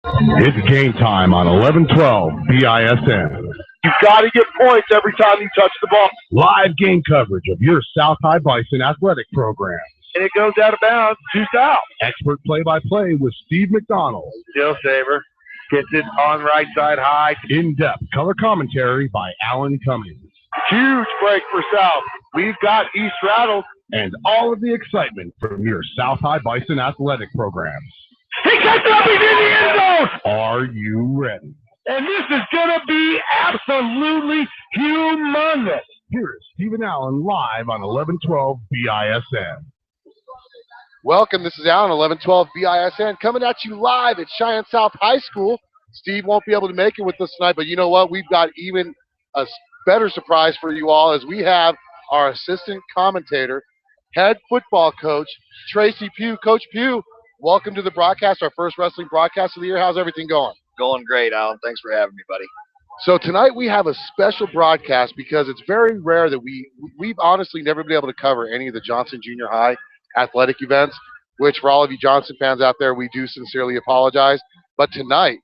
It's game time on 1112 BISN. You've got to get points every time you touch the ball. Live game coverage of your South High Bison athletic program. And it goes out of bounds to South. Expert play-by-play with Steve McDonald. Still Saver gets it on right side high. In-depth color commentary by Alan Cummings. Huge break for South. We've got East rattled. And all of the excitement from your South High Bison athletic programs. He cuts it up, he's in the end zone! Are you ready? And this is going to be absolutely humongous. Here's Stephen Allen live on 1112 BISN. Welcome, this is Allen, 1112 BISN, coming at you live at Cheyenne South High School. Steve won't be able to make it with us tonight, but you know what? We've got even a better surprise for you all as we have our assistant commentator, head football coach, Tracy Pugh. Coach Pugh, welcome to the broadcast, our first wrestling broadcast of the year. How's everything going? Going great, Alan. Thanks for having me, buddy. So tonight we have a special broadcast because it's very rare that we've honestly never been able to cover any of the Johnson Junior High athletic events, which for all of you Johnson fans out there, we do sincerely apologize. But tonight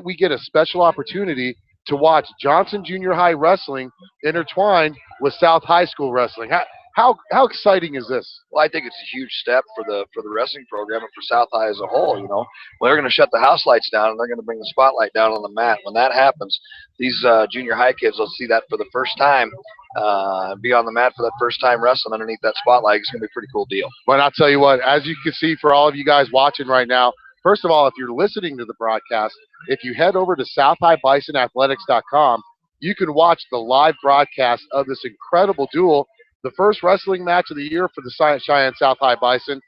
we get a special opportunity to watch Johnson Junior High wrestling intertwined with South High School wrestling. How exciting is this? Well, I think it's a huge step for the wrestling program and for South High as a whole. You know, they're going to shut the house lights down and they're going to bring the spotlight down on the mat. When that happens, these junior high kids will see that for the first time, be on the mat for that first time wrestling underneath that spotlight. It's going to be a pretty cool deal. But I'll tell you what, as you can see for all of you guys watching right now, first of all, if you're listening to the broadcast, if you head over to SouthHighBisonAthletics.com, you can watch the live broadcast of this incredible duel, the first wrestling match of the year for the Cheyenne South High Bison.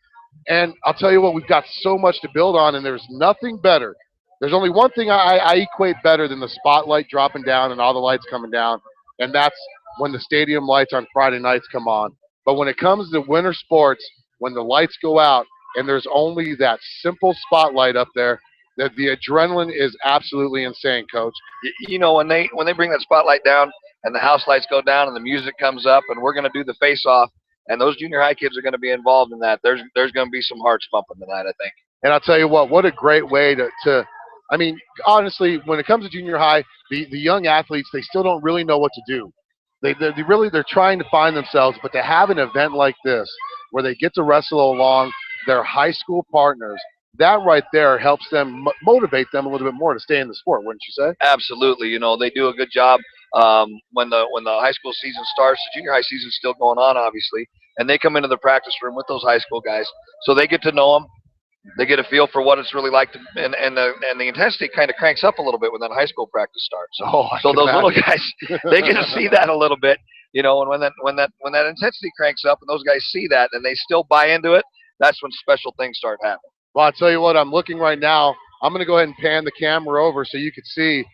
And I'll tell you what, we've got so much to build on, and there's nothing better. There's only one thing I equate better than the spotlight dropping down and all the lights coming down, and that's when the stadium lights on Friday nights come on. But when it comes to winter sports, when the lights go out and there's only that simple spotlight up there, that the adrenaline is absolutely insane, Coach. You know, when they bring that spotlight down and the house lights go down and the music comes up and we're going to do the face-off, and those junior high kids are going to be involved in that, there's going to be some hearts pumping tonight, I think. And I'll tell you what a great way to I mean, honestly, when it comes to junior high, the young athletes, they still don't really know what to do. They're trying to find themselves, but to have an event like this where they get to wrestle along their high school partners, that right there helps them motivate them a little bit more to stay in the sport, wouldn't you say? Absolutely. You know, they do a good job when the high school season starts. The junior high season's still going on, obviously, and they come into the practice room with those high school guys, so they get to know them. They get a feel for what it's really like, and the intensity kind of cranks up a little bit when that high school practice starts. So those little guys, they get to see that a little bit, you know. And when that intensity cranks up, and those guys see that, and they still buy into it, that's when special things start happening. Well, I'll tell you what, I'm looking right now. I'm going to go ahead and pan the camera over so you can see.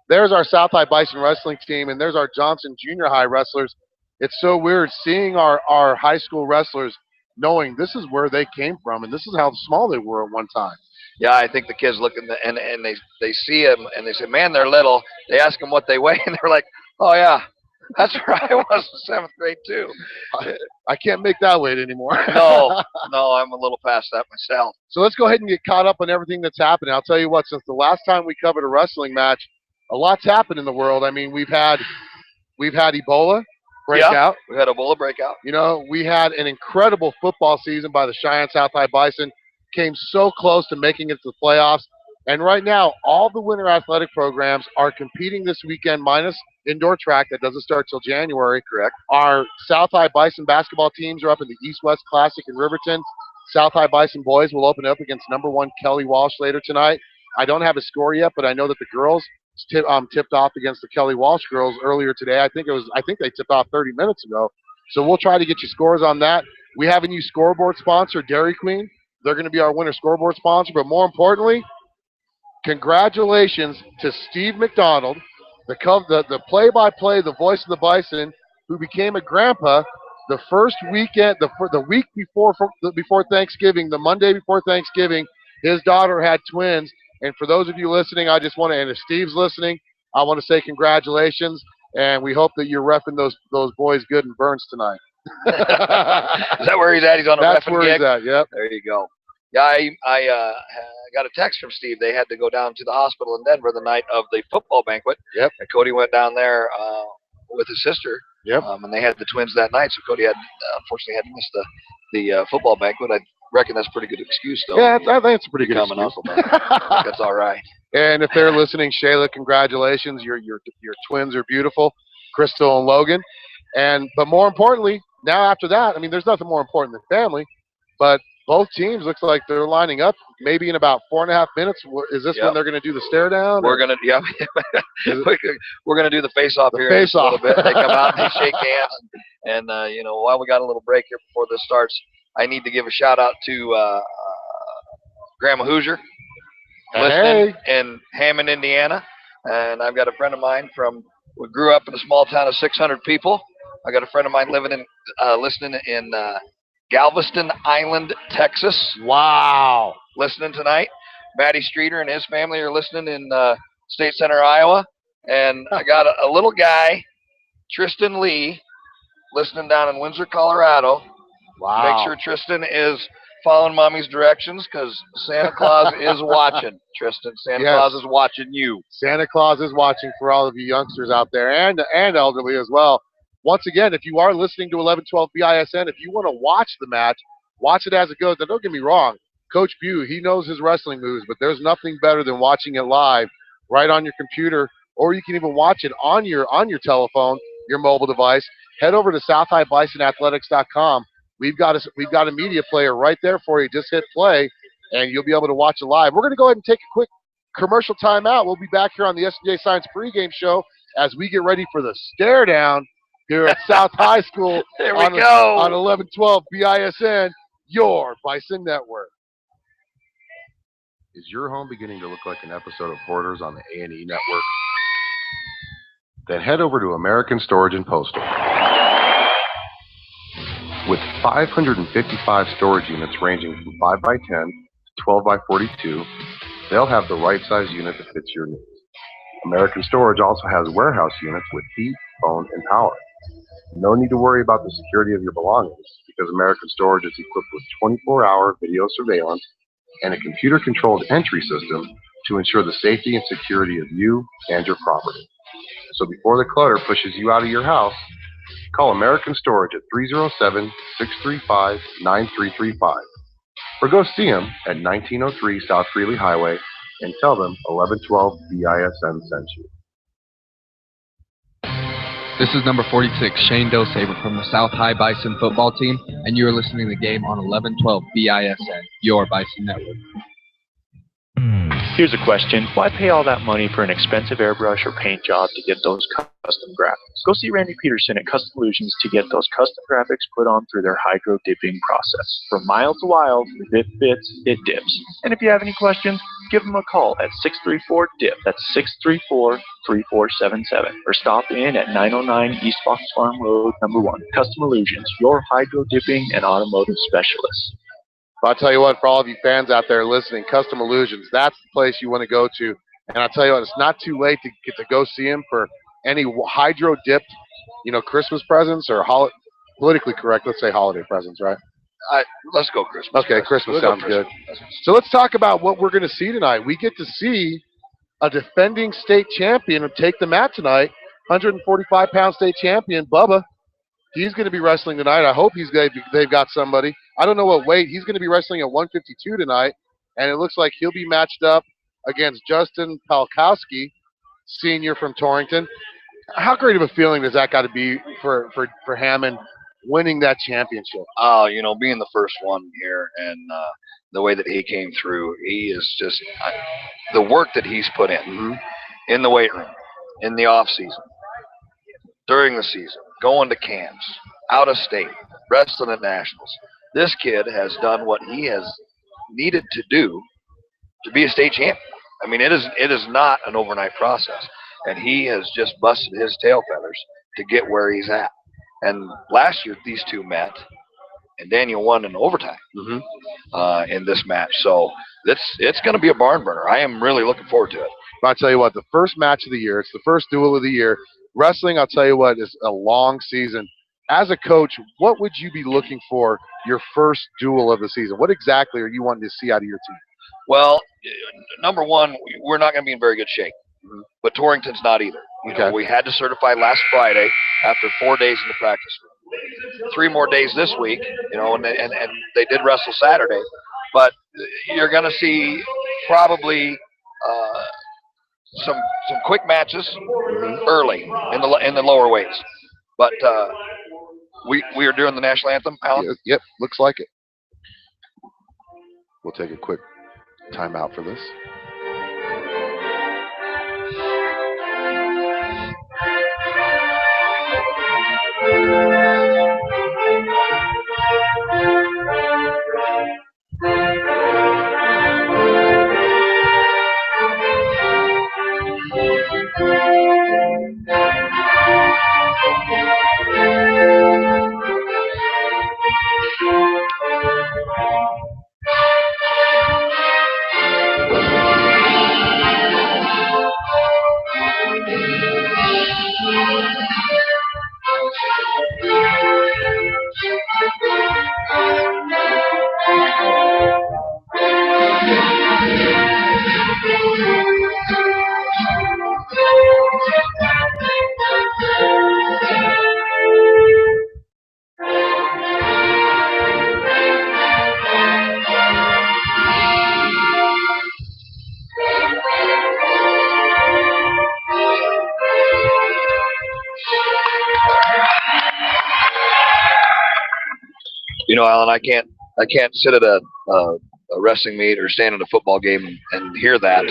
There's our South High Bison wrestling team, and there's our Johnson Junior High wrestlers. It's so weird seeing our high school wrestlers knowing this is where they came from, and this is how small they were at one time. Yeah, I think the kids look and they see them, and they say, man, they're little. They ask them what they weigh, and they're like, oh, yeah. That's where I was in 7th grade, too. I can't make that weight anymore. No, I'm a little past that myself. So let's go ahead and get caught up on everything that's happening. I'll tell you what, since the last time we covered a wrestling match, a lot's happened in the world. I mean, we've had Ebola breakout. Yeah, we had Ebola breakout. You know, we had an incredible football season by the Cheyenne South High Bison. Came so close to making it to the playoffs. And right now, all the winter athletic programs are competing this weekend, minus indoor track that doesn't start till January. Correct. Our South High Bison basketball teams are up in the East-West Classic in Riverton. South High Bison boys will open up against #1 Kelly Walsh later tonight. I don't have a score yet, but I know that the girls tipped off against the Kelly Walsh girls earlier today. I think they tipped off 30 minutes ago. So we'll try to get you scores on that. We have a new scoreboard sponsor, Dairy Queen. They're going to be our winter scoreboard sponsor, but more importantly, congratulations to Steve McDonald, the play-by-play, the voice of the Bison, who became a grandpa the first weekend, the week before Thanksgiving, the Monday before Thanksgiving. His daughter had twins, and for those of you listening, and if Steve's listening, I want to say congratulations, and we hope that you're reffing those boys good in Burns tonight. Is that where he's at? He's on a That's reffing where gig? he's at, yep. There you go. Yeah, I got a text from Steve. They had to go down to the hospital in Denver the night of the football banquet. Yep. And Cody went down there with his sister. Yep. And they had the twins that night, so Cody had unfortunately had to miss the football banquet. I reckon that's a pretty good excuse, though. Yeah, I think it's a pretty good coming excuse. Up. That's all right. And if they're listening, Shayla, congratulations. Your twins are beautiful, Crystal and Logan. But more importantly, now after that, I mean, there's nothing more important than family. But both teams looks like they're lining up. Maybe in about 4.5 minutes. Is this when they're going to do the stare down? We're gonna we're gonna do the face off here in just a little bit. They come out and they shake hands, and while we got a little break here before this starts, I need to give a shout out to Grandma Hoosier, listening in Hammond, Indiana, and I've got a friend of mine we grew up in a small town of 600 people. I got a friend of mine listening in Galveston Island, Texas. Wow. Listening tonight. Matty Streeter and his family are listening in State Center, Iowa. And I got a little guy, Tristan Lee, listening down in Windsor, Colorado. Wow. Make sure Tristan is following Mommy's directions because Santa Claus is watching. Tristan, Santa Claus is watching you. Santa Claus is watching for all of you youngsters out there and elderly as well. Once again, if you are listening to 1112 BISN, if you want to watch the match, watch it as it goes. Now, don't get me wrong. Coach Bew, he knows his wrestling moves, but there's nothing better than watching it live right on your computer, or you can even watch it on your telephone, your mobile device. Head over to SouthHighBisonAthletics.com. We've got a media player right there for you. Just hit play, and you'll be able to watch it live. We're going to go ahead and take a quick commercial timeout. We'll be back here on the SJ Science pregame show as we get ready for the stare down here at South High School on 1112 BISN, your Bison Network. Is your home beginning to look like an episode of Hoarders on the A&E Network? Then head over to American Storage and Postal. With 555 storage units ranging from 5x10 to 12x42, they'll have the right size unit that fits your needs. American Storage also has warehouse units with heat, phone, and power. No need to worry about the security of your belongings because American Storage is equipped with 24-hour video surveillance and a computer-controlled entry system to ensure the safety and security of you and your property. So before the clutter pushes you out of your house, call American Storage at 307-635-9335 or go see them at 1903 South Greeley Highway and tell them 1112 BISN sent you. This is number 46, Shane Dosaver from the South High Bison football team, and you are listening to the game on 1112 BISN, your Bison Network. Here's a question. Why pay all that money for an expensive airbrush or paint job to get those custom graphics? Go see Randy Peterson at Custom Illusions to get those custom graphics put on through their hydro dipping process. From mild to wild, if it fits, it dips. And if you have any questions, give them a call at 634-DIP. That's 634-3477. Or stop in at 909 East Fox Farm Road, number 1. Custom Illusions, your hydro dipping and automotive specialist. But I'll tell you what, for all of you fans out there listening, Custom Illusions, that's the place you want to go to. And I'll tell you what, it's not too late to get to go see him for any hydro-dipped, Christmas presents or politically correct, let's say holiday presents, right? Let's go Christmas. Okay, Christmas sounds good. So let's talk about what we're going to see tonight. We get to see a defending state champion take the mat tonight, 145-pound state champion, Bubba. He's going to be wrestling tonight. I hope they've got somebody. I don't know what weight. He's going to be wrestling at 152 tonight, and it looks like he'll be matched up against Justin Palkowski, senior from Torrington. How great of a feeling does that got to be for Hammond winning that championship? Oh, being the first one here and the way that he came through, he is just the work that he's put in the weight room, in the off season, during the season, going to camps, out of state, wrestling at nationals. This kid has done what he has needed to do to be a state champion. I mean, it is not an overnight process, and he has just busted his tail feathers to get where he's at. And last year, these two met, and Daniel won in overtime in this match. So it's going to be a barn burner. I am really looking forward to it. But I'll tell you what, the first match of the year, it's the first duel of the year. Wrestling, I'll tell you what, is a long season. as a coach, what would you be looking for your first duel of the season? What exactly are you wanting to see out of your team? Well, number one, we're not going to be in very good shape, but Torrington's not either. You know, we had to certify last Friday after 4 days in the practice room. 3 more days this week, you know, and they did wrestle Saturday. But you're going to see probably some quick matches early in the lower weights. But we are doing the national anthem, Alan? Yep, looks like it. We'll take a quick timeout for this. You know, Alan, I can't sit at a wrestling meet or stand at a football game and hear that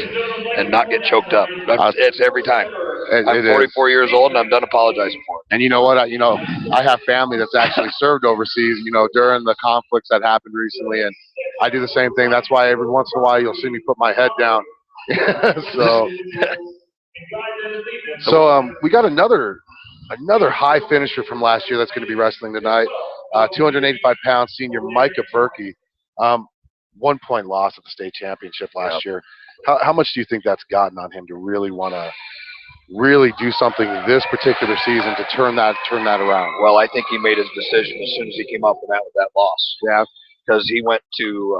and not get choked up. It's every time. I'm 44 years old, and I'm done apologizing for it. And you know what? I have family that's actually served overseas, you know, during the conflicts that happened recently, and I do the same thing. That's why every once in a while you'll see me put my head down. So we got another high finisher from last year that's going to be wrestling tonight. 285-pound senior Micah Berkey. 1 point loss at the state championship last year. How much do you think that's gotten on him to really want to do something this particular season to turn that around? Well, I think he made his decision as soon as he came up with that loss. Yeah. Because he went to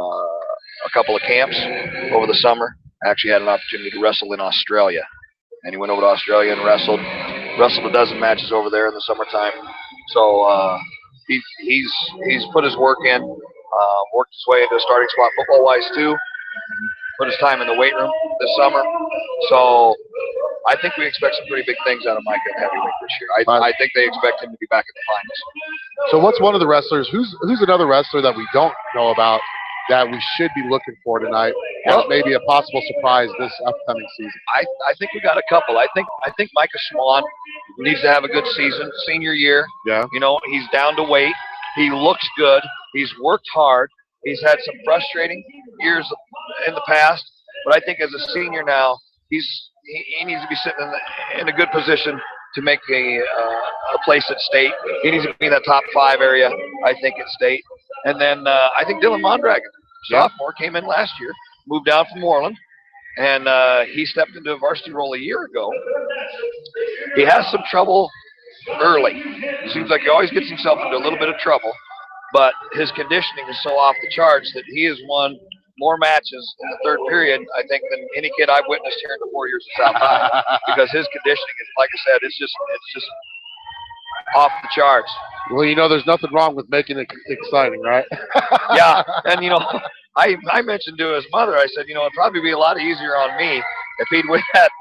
a couple of camps over the summer. Actually had an opportunity to wrestle in Australia. And he went over to Australia and wrestled a dozen matches over there in the summertime. So he's put his work in, worked his way into a starting spot football-wise too. Put his time in the weight room this summer. So I think we expect some pretty big things out of Micah in heavyweight this year. I think they expect him to be back in the finals. So what's one of the wrestlers? Who's another wrestler that we don't know about that we should be looking for tonight? Well, maybe a possible surprise this upcoming season. I think we got a couple. I think Micah Schwan needs to have a good season, senior year. Yeah. You know, he's down to weight. He looks good. He's worked hard. He's had some frustrating years in the past, but I think as a senior now, he needs to be sitting in a good position to make a place at state. He needs to be in that top 5 area, I think, at state. And then I think Dylan Mondragon, sophomore, came in last year, moved down from Moreland, and he stepped into a varsity role a year ago. He has some trouble early. It seems like he always gets himself into a little bit of trouble, but his conditioning is so off the charts that he has won more matches in the third period, I think, than any kid I've witnessed here in the 4 years at South High, because his conditioning is, like I said, it's just off the charts. Well, you know, there's nothing wrong with making it exciting, right? Yeah, and you know, I mentioned to his mother, I said, you know, it'd probably be a lot easier on me if he'd win that.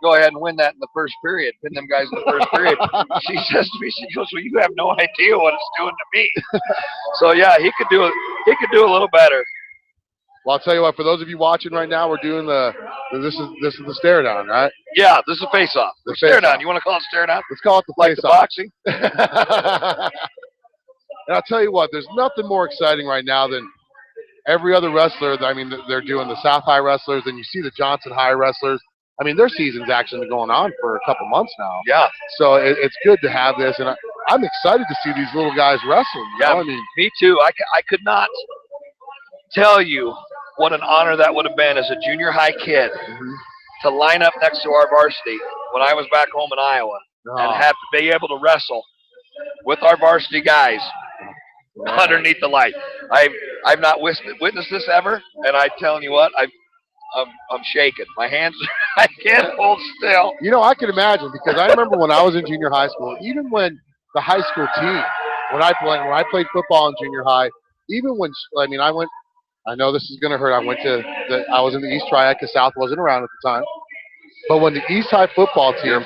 Go ahead and win that in the first period. Pin them guys in the first period. She says to me, she goes, "Well, you have no idea what it's doing to me." So yeah, he could do it. He could do a little better. Well, I'll tell you what. For those of you watching right now, we're doing this is the stare down, right? Yeah, this is a face off. The stare down. You want to call it stare down? Let's call it the like face the off. boxing. And I'll tell you what. There's nothing more exciting right now than every other wrestler. I mean, they're doing the South High wrestlers, and you see the Johnson High wrestlers. I mean, their season's actually been going on for a couple months now. Yeah. So it's good to have this, and I'm excited to see these little guys wrestle. Yeah, I mean, me too. I could not tell you what an honor that would have been as a junior high kid to line up next to our varsity when I was back home in Iowa and have to be able to wrestle with our varsity guys underneath the light. I've not witnessed this ever, and I'm telling you what, I'm shaking. My hands, I can't hold still. You know, I can imagine, because I remember when I was in junior high school, even when the high school team, when I played football in junior high, even when, I know this is going to hurt. I was in the East Triad because South wasn't around at the time. But when the East High football team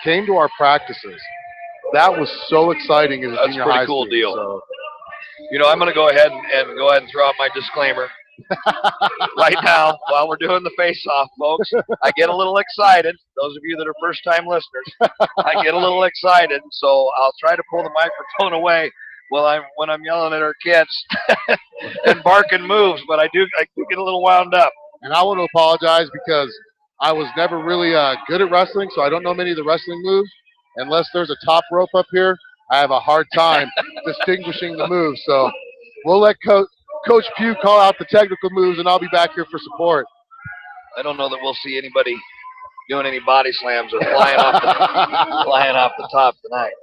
came to our practices, that was so exciting as a junior high That's a pretty cool deal. So. You know, I'm going to go ahead and throw out my disclaimer right now while we're doing the face-off, folks. I get a little excited. Those of you that are first-time listeners, I get a little excited, so I'll try to pull the microphone away when I'm yelling at our kids and barking moves. But I do get a little wound up. And I want to apologize because I was never really good at wrestling, so I don't know many of the wrestling moves. Unless there's a top rope up here, I have a hard time distinguishing the moves. So we'll let Coach Pugh call out the technical moves, and I'll be back here for support. I don't know that we'll see anybody doing any body slams or flying off the top tonight.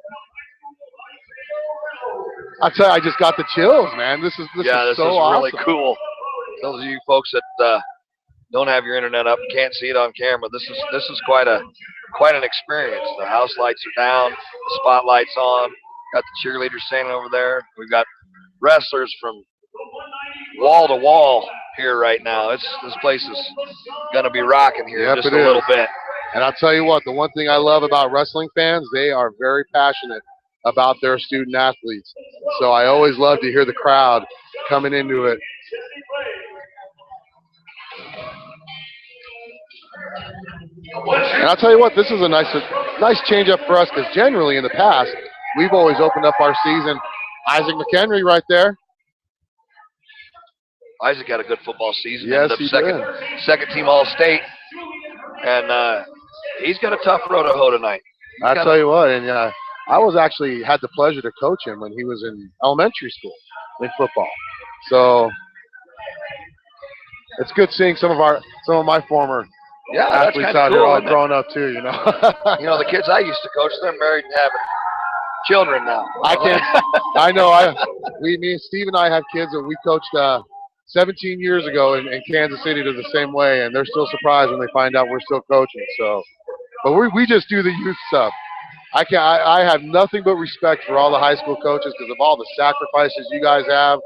I tell you, I just got the chills, man. This is so awesome. Really cool. Those of you folks that don't have your internet up and can't see it on camera, this is quite an experience. The house lights are down, the spotlight's on. Got the cheerleaders standing over there. We've got wrestlers from wall to wall here right now. This place is going to be rocking here just a little bit. And I'll tell you what, the one thing I love about wrestling fans, they are very passionate about their student athletes. So I always love to hear the crowd coming into it. And I'll tell you what, this is a nice change up for us, because generally in the past, we've always opened up our season. Isaac McHenry right there. Isaac had a good football season. Yes, ended up second team All-State. And he's got a tough road to hoe tonight. I'll tell you what, and I had the pleasure to coach him when he was in elementary school in football. So it's good seeing some of my former athletes out here all grown up too, you know. You know, the kids I used to coach, they're married and having children now. I know. Me and Steve and I have kids that we coached 17 years ago in Kansas City to the same way, and they're still surprised when they find out we're still coaching. So, but we just do the youth stuff. I have nothing but respect for all the high school coaches because of all the sacrifices you guys have.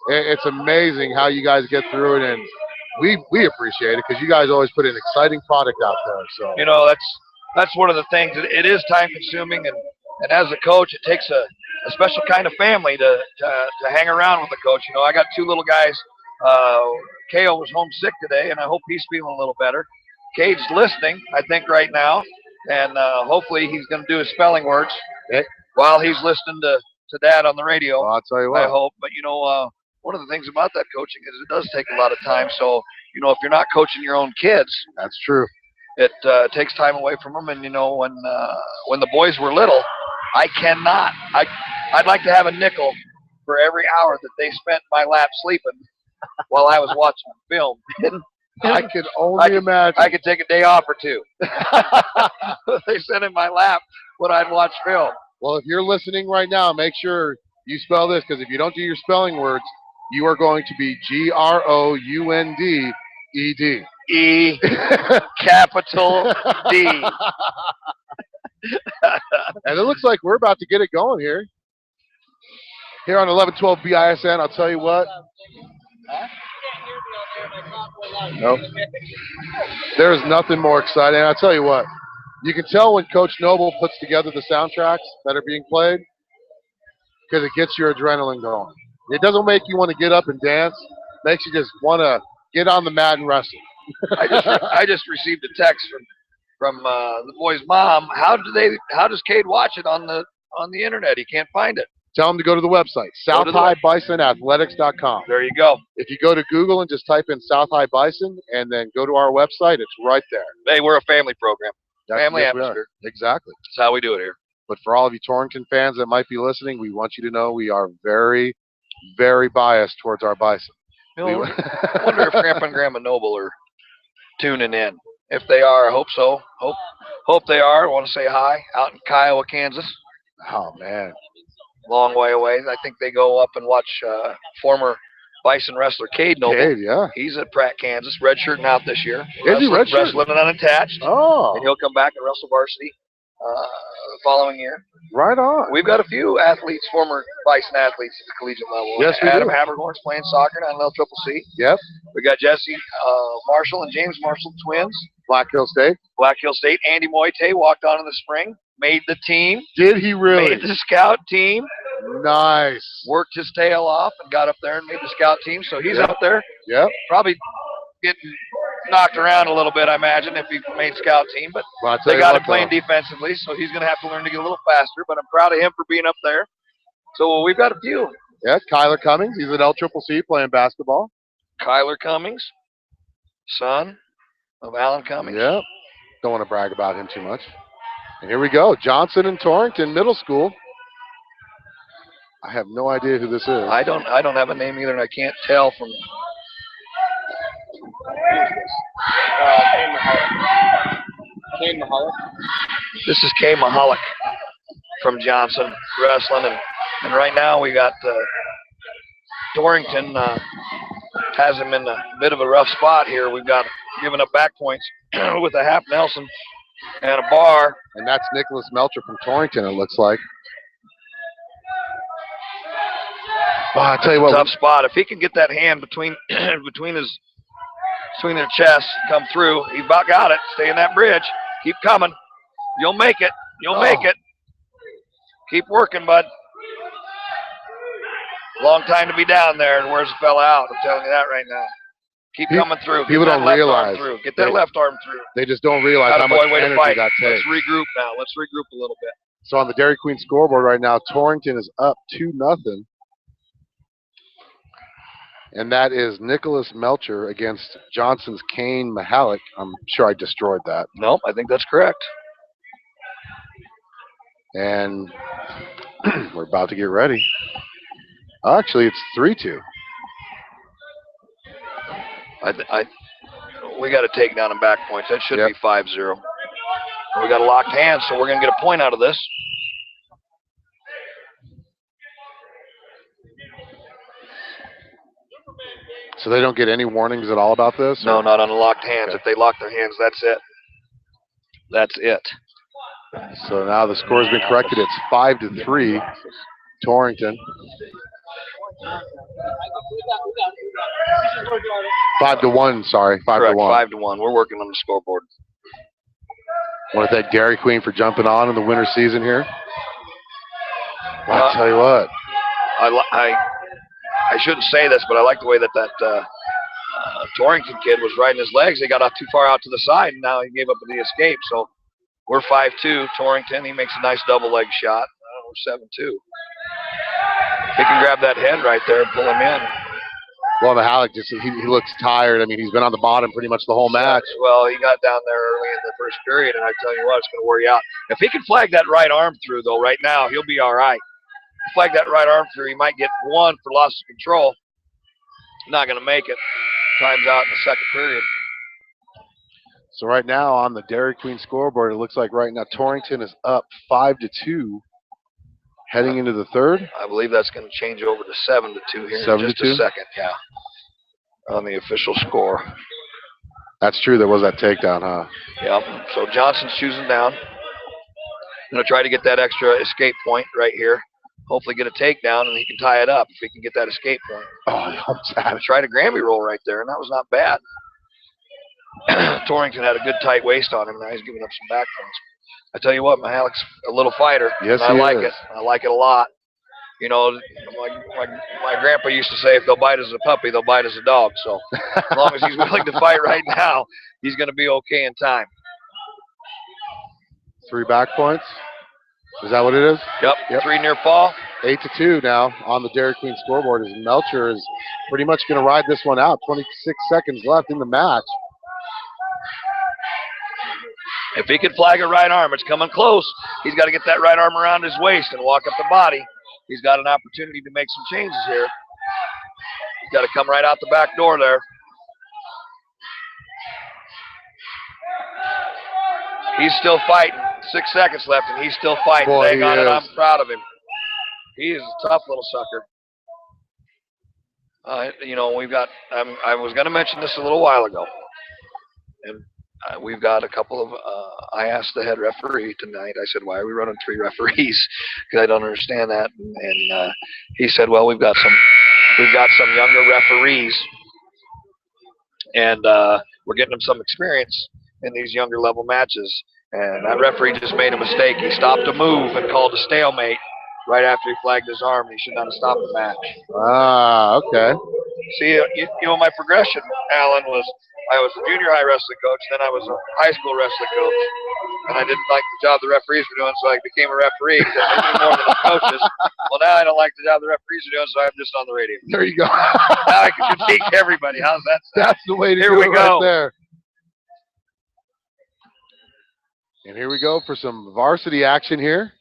It's amazing how you guys get through it, and we appreciate it because you guys always put an exciting product out there. So, you know, that's one of the things. It is time consuming, and as a coach, it takes a special kind of family to hang around with a coach. You know, I got two little guys. Ko was homesick today, and I hope he's feeling a little better. Cade's listening, I think, right now, and hopefully he's going to do his spelling words while he's listening to Dad on the radio. Well, I'll tell you what. I hope. But, you know, one of the things about that coaching is it does take a lot of time. So, you know, if you're not coaching your own kids, that's true. It takes time away from them. And, you know, when the boys were little, I'd like to have a nickel for every hour that they spent in my lap sleeping while I was watching film. I could only imagine. I could take a day off or two. They sit in my lap when I'd watch film. Well, if you're listening right now, make sure you spell this, because if you don't do your spelling words, you are going to be GROUNDED. E capital D. And it looks like we're about to get it going here. Here on 1112 BISN, I'll tell you what. Nope. There's nothing more exciting. I'll tell you what. You can tell when Coach Noble puts together the soundtracks that are being played, because it gets your adrenaline going. It doesn't make you want to get up and dance. It makes you just want to get on the mat and wrestle. I just received a text from the boy's mom. How does Cade watch it on the internet? He can't find it. Tell him to go to the website, SouthHighBisonAthletics.com. There you go. If you go to Google and just type in South High Bison and then go to our website, it's right there. Hey, we're a family program. Family atmosphere. Exactly. That's how we do it here. But for all of you Torrington fans that might be listening, we want you to know we are very, very biased towards our Bison. You know, I wonder if Grandpa and Grandma Noble are tuning in. If they are, I hope so. Hope they are. I want to say hi out in Kiowa, Kansas. Oh, man. Long way away. I think they go up and watch former Bison wrestler Cade Noble. Cade, yeah. He's at Pratt, Kansas, redshirting out this year. Is he redshirting? Wrestling unattached. Oh. And he'll come back and wrestle varsity the following year. Right on. We've got a few athletes, former Bison athletes at the collegiate level. Yes, we Adam do. Haberhorn's playing soccer down in LCCC. Yep. We got Jesse Marshall and James Marshall, twins. Black Hill State. Black Hill State. Andy Moite walked on in the spring, made the team. Did he really? Made the scout team. Nice. Worked his tail off and got up there and made the scout team. So he's up there. Yep. Probably getting knocked around a little bit, I imagine, if he made scout team. But Well, I'll tell they you got what, him playing though. defensively, so he's going to have to learn to get a little faster. But I'm proud of him for being up there. So we've got a few. Yeah, Kyler Cummings. He's at LCCC playing basketball. Kyler Cummings, son of Alan Cummings. Yep. Don't want to brag about him too much. And here we go. Johnson and Torrington Middle School. I have no idea who this is. I don't have a name either, and I can't tell from. Kane Mahalik. This is Kay Mahalik from Johnson Wrestling, and right now we got Torrington has him in a bit of a rough spot here. We've got giving up back points with a half Nelson and a bar. And that's Nicholas Melcher from Torrington, it looks like. Well, I tell you what. Tough spot. If he can get that hand between between their chests, come through. He about got it. Stay in that bridge. Keep coming. You'll make it. You'll make it. Keep working, bud. Long time to be down there, and where's the fella out? I'm telling you that right now. Keep coming through. People Get that don't left realize. arm through. Get that left arm through. They just don't realize how much Attaboy, way to energy fight. that takes. Let's regroup now. Let's regroup a little bit. So on the Dairy Queen scoreboard right now, Torrington is up 2-0. And that is Nicholas Melcher against Johnson's Kane Mahalik. I'm sure I destroyed that. Nope, I think that's correct. And we're about to get ready. Actually, it's 3-2. We got to take down and back points. That should Yep. be 5-0. We got a locked hand, so we're going to get a point out of this. So they don't get any warnings at all about this? No, or- not on the locked hands. Okay. If they lock their hands, that's it. That's it. So now the score has been corrected. It's 5-3, Torrington. 5-1, sorry. 5-1. Correct, 5-1. We're working on the scoreboard. Want to thank Dairy Queen for jumping on in the winter season here. Well, I tell you what. I shouldn't say this, but I like the way that Torrington kid was riding his legs. They got too far out to the side, and now he gave up the escape. So we're 5-2. Torrington, he makes a nice double leg shot. We're 7-2. If he can grab that head right there and pull him in. Well, Mahalik he looks tired. I mean, he's been on the bottom pretty much the whole match. Well, he got down there early in the first period, and I tell you what, it's going to wear you out. If he can flag that right arm through, though, right now, he'll be all right. Flag that right arm through, he might get one for loss of control. Not going to make it. Time's out in the second period. So right now on the Dairy Queen scoreboard, it looks like right now Torrington is up 5-2 heading into the third. I believe that's going to change over to 7-2 here 7-2? in just a second, yeah, on the official score. That's true. There was that takedown, huh? Yep. So Johnson's choosing down. Going to try to get that extra escape point right here. Hopefully get a takedown, and he can tie it up if he can get that escape point. Oh, he almost had it. Tried a Grammy roll right there, and that was not bad. Torrington had a good tight waist on him. Now he's giving up some back points. I tell you what, Mahalik's a little fighter. Yes, and I he like is. it. I like it a lot. You know, my grandpa used to say, if they'll bite as a puppy, they'll bite as a dog. So as long as he's willing to fight right now, he's going to be okay in time. 3 back points. Is that what it is? Yep. 3 near fall. 8-2 now on the Dairy Queen scoreboard as Melcher is pretty much going to ride this one out. 26 seconds left in the match. If he can flag a right arm, it's coming close. He's got to get that right arm around his waist and walk up the body. He's got an opportunity to make some changes here. He's got to come right out the back door there. He's still fighting. 6 seconds left, and he's still fighting. Boy, Dang he on it, is. I'm proud of him. He is a tough little sucker. You know, we've got. I was going to mention this a little while ago, and we've got a couple of. I asked the head referee tonight. I said, "Why are we running 3 referees?" Because I don't understand that. And he said, "Well, we've got some younger referees, and we're getting them some experience in these younger level matches." And that referee just made a mistake. He stopped a move and called a stalemate right after he flagged his arm. He should not have stopped the match. Ah, okay. See, you know, my progression, Alan, was I was a junior high wrestling coach, then I was a high school wrestling coach, and I didn't like the job the referees were doing, so I became a referee because I knew more than the coaches. Well, now I don't like the job the referees are doing, so I'm just on the radio. There you go. Now I can critique everybody. How's that sound? That's the way to Here do we it right go. there. And here we go for some varsity action here.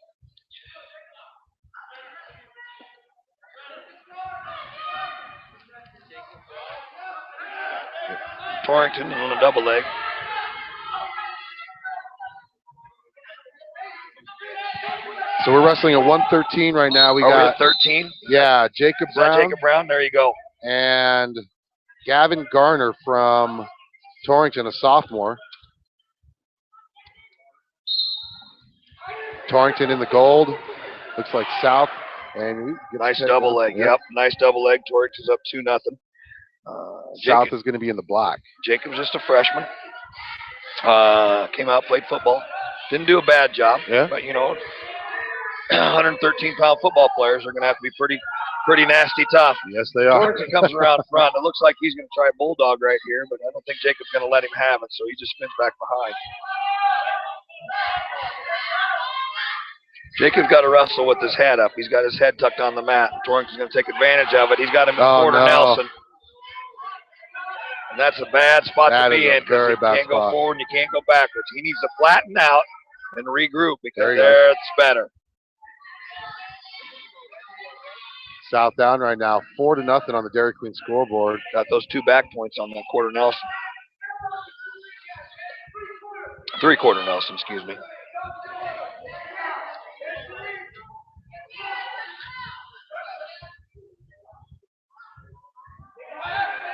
Torrington on a double leg. So we're wrestling at 113 right now. We Are we got at 13? Yeah, Jacob Is that Brown Jacob Brown? There you go. and Gavin Garner from Torrington, a sophomore. Torrington in the gold. Looks like South. And we get Nice the double head leg. down. Yep, nice double leg. Torrington's up 2-0. South is going to be in the black. Jacob's just a freshman. Came out, played football. Didn't do a bad job. Yeah. But, you know, 113-pound football players are going to have to be pretty nasty tough. Yes, they are. Torrington comes around front. It looks like he's going to try bulldog right here, but I don't think Jacob's going to let him have it, so he just spins back behind. Jacob's got to wrestle with his head up. He's got his head tucked on the mat. Torrington's going to take advantage of it. He's got him in quarter Nelson. And that's a bad spot to be in because you can't go forward and you can't go backwards. He needs to flatten out and regroup because there it's better. South down right now, 4-0 on the Dairy Queen scoreboard. Got those 2 back points on that quarter Nelson. 3-quarter Nelson, excuse me.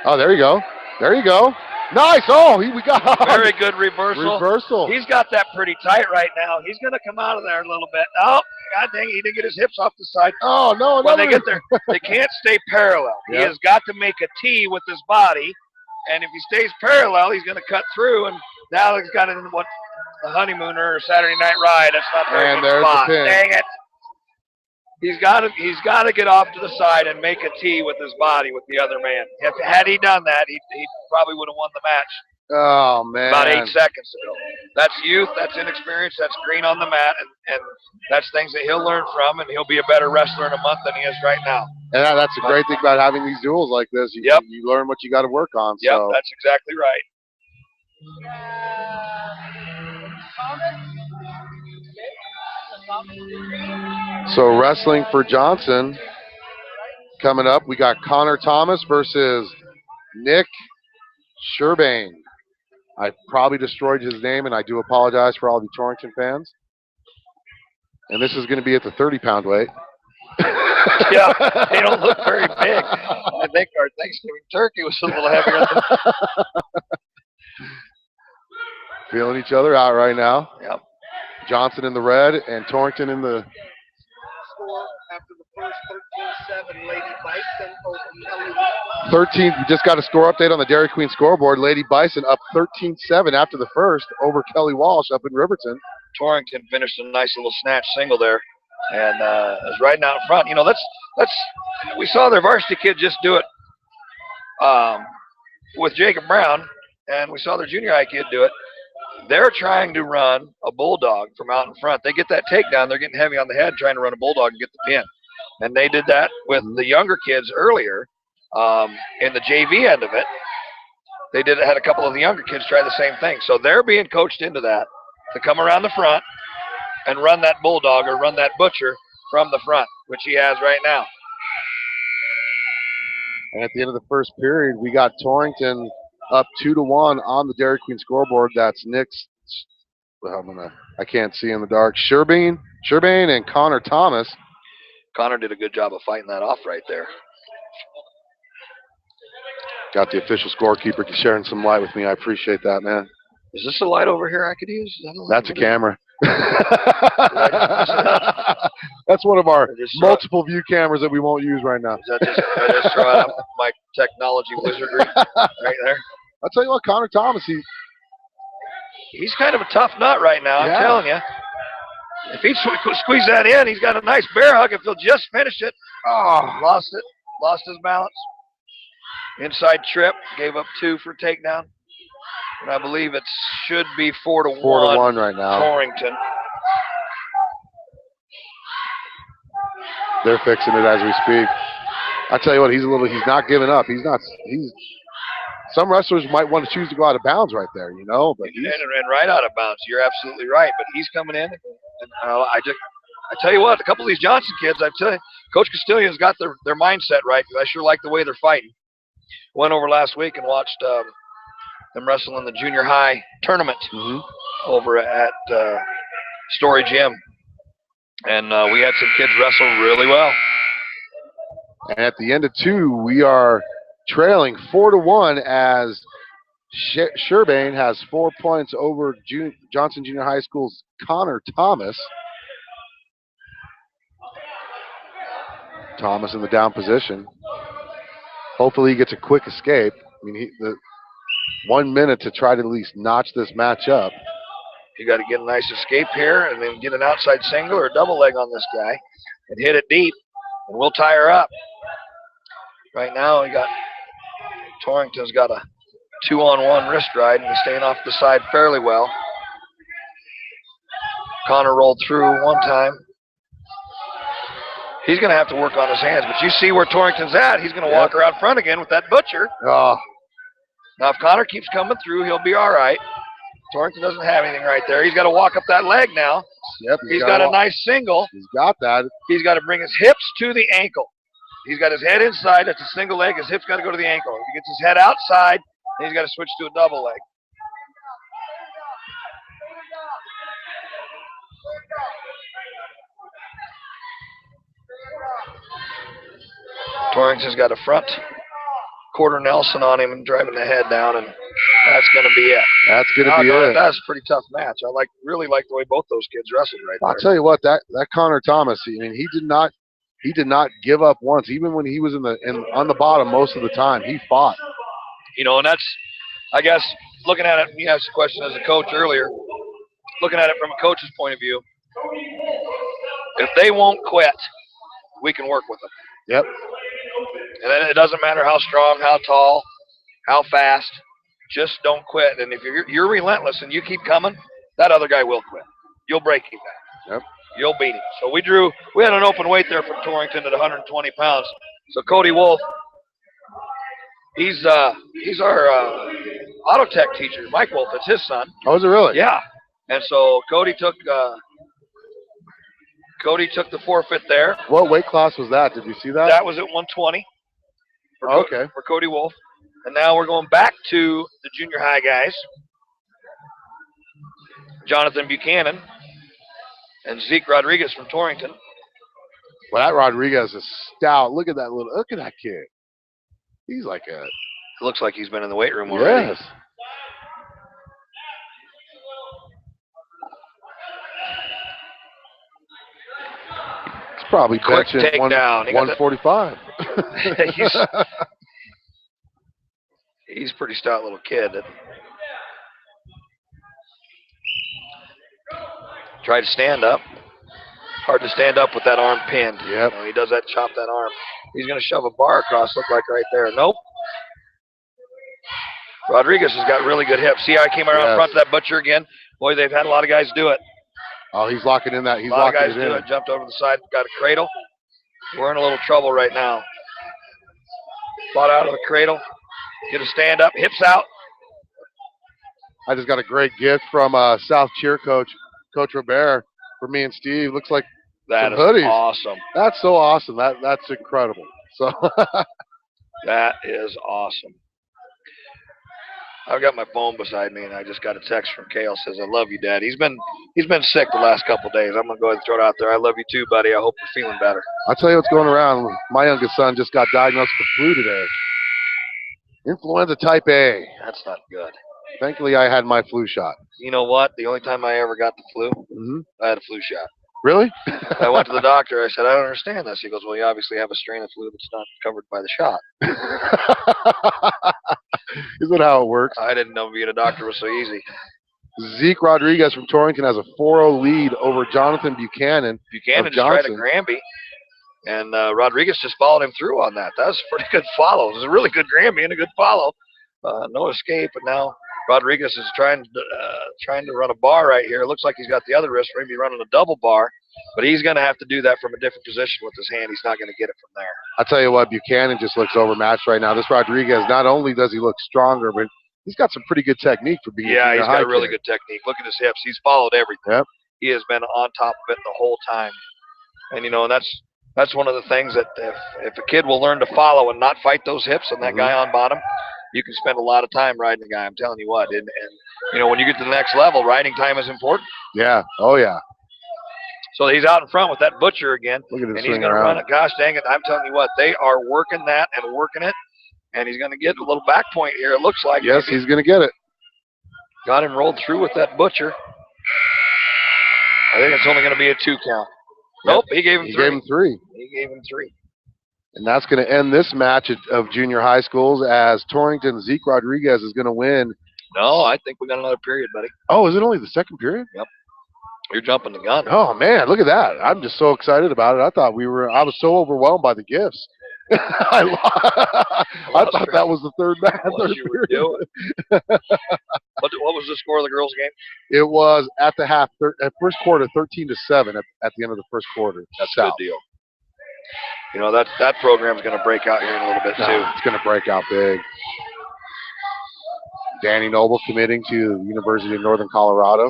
Oh, there you go. There you go. Nice. Oh, we got very good reversal. He's got that pretty tight right now. He's going to come out of there a little bit. Oh, God dang, he didn't get his hips off the side. Oh, no. When they get there, they can't stay parallel. Yep. He has got to make a T with his body, and if he stays parallel, he's going to cut through, and now he's got it in what the Honeymooner or Saturday Night Ride. That's not very and good there's spot. The pin. Dang it. He's got to get off to the side and make a T with his body with the other man. Had he done that, he probably would have won the match. Oh, man. About 8 seconds ago. That's youth, that's inexperience, that's green on the mat, and that's things that he'll learn from, and he'll be a better wrestler in a month than he is right now. And that's the great thing about having these duels like this. You learn what you got to work on. Yep, so. That's exactly right. So wrestling for Johnson coming up. We got Connor Thomas versus Nick Sherbane. I probably destroyed his name, and I do apologize for all the Torrington fans. And this is going to be at the 30-pound weight. Yeah, they don't look very big. I think our Thanksgiving turkey was a little heavier than Feeling each other out right now. Yep. Johnson in the red and Torrington in the... Score after the first 13-7, Lady Bison over Kelly. 13, we just got a score update on the Dairy Queen scoreboard. Lady Bison up 13-7 after the first over Kelly Walsh up in Riverton. Torrington finished a nice little snatch single there, and is riding out in front. You know, we saw their varsity kid just do it with Jacob Brown, and we saw their junior high kid do it. They're trying to run a bulldog from out in front. They get that takedown. They're getting heavy on the head trying to run a bulldog and get the pin. And they did that with the younger kids earlier in the JV end of it. They had a couple of the younger kids try the same thing. So they're being coached into that to come around the front and run that bulldog or run that butcher from the front, which he has right now. And at the end of the first period, we got Torrington up 2-1 on the Dairy Queen scoreboard. That's Nick I can't see in the dark. Sherbane and Connor Thomas. Connor did a good job of fighting that off right there. Got the official scorekeeper sharing some light with me. I appreciate that, man. Is this a light over here I could use? That's a camera. That's one of our multiple view cameras that we won't use right now. I just throw out my technology wizardry right there. I'll tell you what, Connor Thomas, he's kind of a tough nut right now, I'm telling you. If he squeeze that in, he's got a nice bear hug if he'll just finish it. Oh, lost his balance. Inside trip, gave up 2 for takedown. And I believe it should be 4-1. 4-1 right now. Torrington. They're fixing it as we speak. I tell you what, he's not giving up. Some wrestlers might want to choose to go out of bounds right there, you know. But and right out of bounds. You're absolutely right. But he's coming in. And I tell you what, a couple of these Johnson kids, I tell you, Coach Castillion's got their mindset right. I sure like the way they're fighting. Went over last week and watched them wrestle in the junior high tournament over at Story Gym. And we had some kids wrestle really well. And at the end of 2, we are trailing 4-1 as Sherbane has 4 points over Johnson Junior High School's Connor Thomas. Thomas in the down position. Hopefully he gets a quick escape. I mean, the 1 minute to try to at least notch this match up. You got to get a nice escape here and then get an outside single or a double leg on this guy and hit it deep, and we'll tie her up. Right now, Torrington's got a 2-on-1 wrist ride, and he's staying off the side fairly well. Connor rolled through one time. He's going to have to work on his hands, but you see where Torrington's at. He's going to walk her out front again with that butcher. Oh. Now, if Connor keeps coming through, he'll be all right. Torrington doesn't have anything right there. He's got to walk up that leg now. Yep. He's got a nice single. He's got that. He's got to bring his hips to the ankle. He's got his head inside. That's a single leg. His hips got to go to the ankle. If he gets his head outside, then he's got to switch to a double leg. Torrington's got a front quarter Nelson on him and driving the head down, and that's going to be it. That's going to be it. That's a pretty tough match. I really like the way both those kids wrestled right there. I'll tell you what, that Connor Thomas, I mean, he did not give up once, even when he was on the bottom most of the time. He fought. You know, and that's, I guess, looking at it, you asked a question as a coach earlier, looking at it from a coach's point of view, if they won't quit, we can work with them. Yep. And then it doesn't matter how strong, how tall, how fast, just don't quit. And if you're relentless and you keep coming, that other guy will quit. You'll break him back. Yep. You'll beat him. So we had an open weight there from Torrington at 120 pounds. So Cody Wolf, he's our auto tech teacher. Mike Wolf, it's his son. Oh, is it really? Yeah. And so Cody took the forfeit there. What weight class was that? Did you see that? That was at 120. For Cody Wolf. And now we're going back to the junior high guys. Jonathan Buchanan and Zeke Rodriguez from Torrington. Well, that Rodriguez is stout. Look at that kid. He's like a. It looks like he's been in the weight room already. Yes. He's probably Quick benching takedown. 145. He's a pretty stout little kid. Try to stand up. Hard to stand up with that arm pinned. Yep. He does that, chop that arm. He's going to shove a bar across, look like right there. Nope. Rodriguez has got really good hips. See how I came around front to that butcher again? Boy, they've had a lot of guys do it. Oh, he's locking in that. He's a lot locking of guys do it. Jumped over the side, got a cradle. We're in a little trouble right now. Fought out of the cradle. Get a stand up, hips out. I just got a great gift from South Cheer Coach Robert, for me and Steve. Looks like that is hoodies. Awesome. That's so awesome. That's incredible. So that is awesome. I've got my phone beside me, and I just got a text from Kale. Says, "I love you, Dad." He's been sick the last couple of days. I'm gonna go ahead and throw it out there. I love you too, buddy. I hope you're feeling better. I'll tell you what's going around. My youngest son just got diagnosed with flu today. Influenza type A. That's not good. Thankfully, I had my flu shot. You know what? The only time I ever got the flu, Mm-hmm. I had a flu shot. Really? I went to the doctor. I said, "I don't understand this." He goes, "Well, you obviously have a strain of flu that's not covered by the shot." Is that how it works? I didn't know being a doctor was so easy. Zeke Rodriguez from Torrington has a 4-0 lead over Jonathan Buchanan. Buchanan just tried a Granby, and Rodriguez just followed him through on that. That was a pretty good follow. It was a really good Granby and a good follow. No escape, and now Rodriguez is trying to run a bar right here. It looks like he's got the other wrist for him. He's running a double bar, but he's going to have to do that from a different position with his hand. He's not going to get it from there. I'll tell you what, Buchanan just looks overmatched right now. This Rodriguez, not only does he look stronger, but he's got some pretty good technique for being Yeah, a he's high got a really kid. good technique. Look at his hips. He's followed everything. Yep. He has been on top of it the whole time. And, you know, and that's one of the things that if a kid will learn to follow and not fight those hips on that guy on bottom, you can spend a lot of time riding the guy. I'm telling you what. And you know, when you get to the next level, riding time is important. Yeah. Oh, yeah. So he's out in front with that Butcher again. Look at him and he's swing going to around. run it. Gosh dang it. I'm telling you what, they are working that and working it. And he's going to get a little back point here, it looks like. Yes, he's going to get it. Got him rolled through with that Butcher. I think it's only going to be a 2 count. Nope, he gave him 3. He gave him 3. He gave him 3. And that's going to end this match of junior high schools as Torrington Zeke Rodriguez is going to win. No, I think we got another period, buddy. Oh, is it only the second period? Yep. You're jumping the gun. Oh, man, look at that. I'm just so excited about it. I was so overwhelmed by the gifts. I thought that was the third match. What you were doing. What was the score of the girls' game? It was at the half, at first quarter, 13-7 at the end of the first quarter. That's a good deal. You know, that program's going to break out here in a little bit, too. It's going to break out big. Danny Noble committing to the University of Northern Colorado.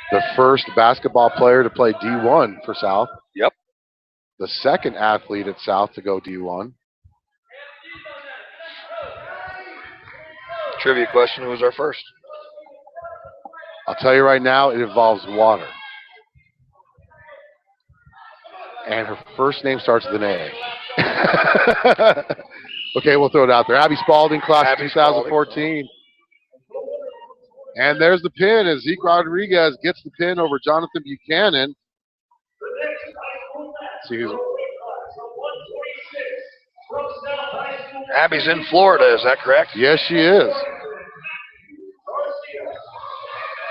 The first basketball player to play D1 for South. Yep. The second athlete at South to go D1. Trivia question, who was our first? I'll tell you right now, it involves water. And her first name starts with an A. Okay, we'll throw it out there. Abby Spalding, class of 2014. And there's the pin as Zeke Rodriguez gets the pin over Jonathan Buchanan. See who's... Abby's in Florida, is that correct? Yes, she is.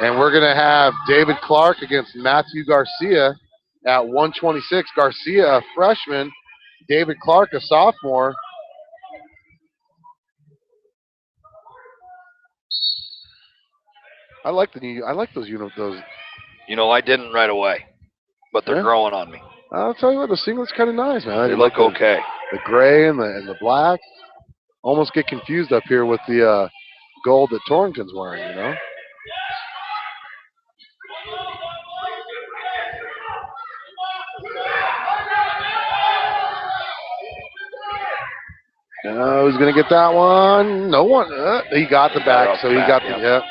And we're going to have David Clark against Matthew Garcia at 126. Garcia, a freshman. David Clark, a sophomore. I like those. You know, I didn't right away, but they're growing on me. I'll tell you what, the singlet's kind of nice, man. They look okay. The gray and the black. Almost get confused up here with the gold that Torrington's wearing, you know. Who's going to get that one? No one. He got the back, so he got the hip.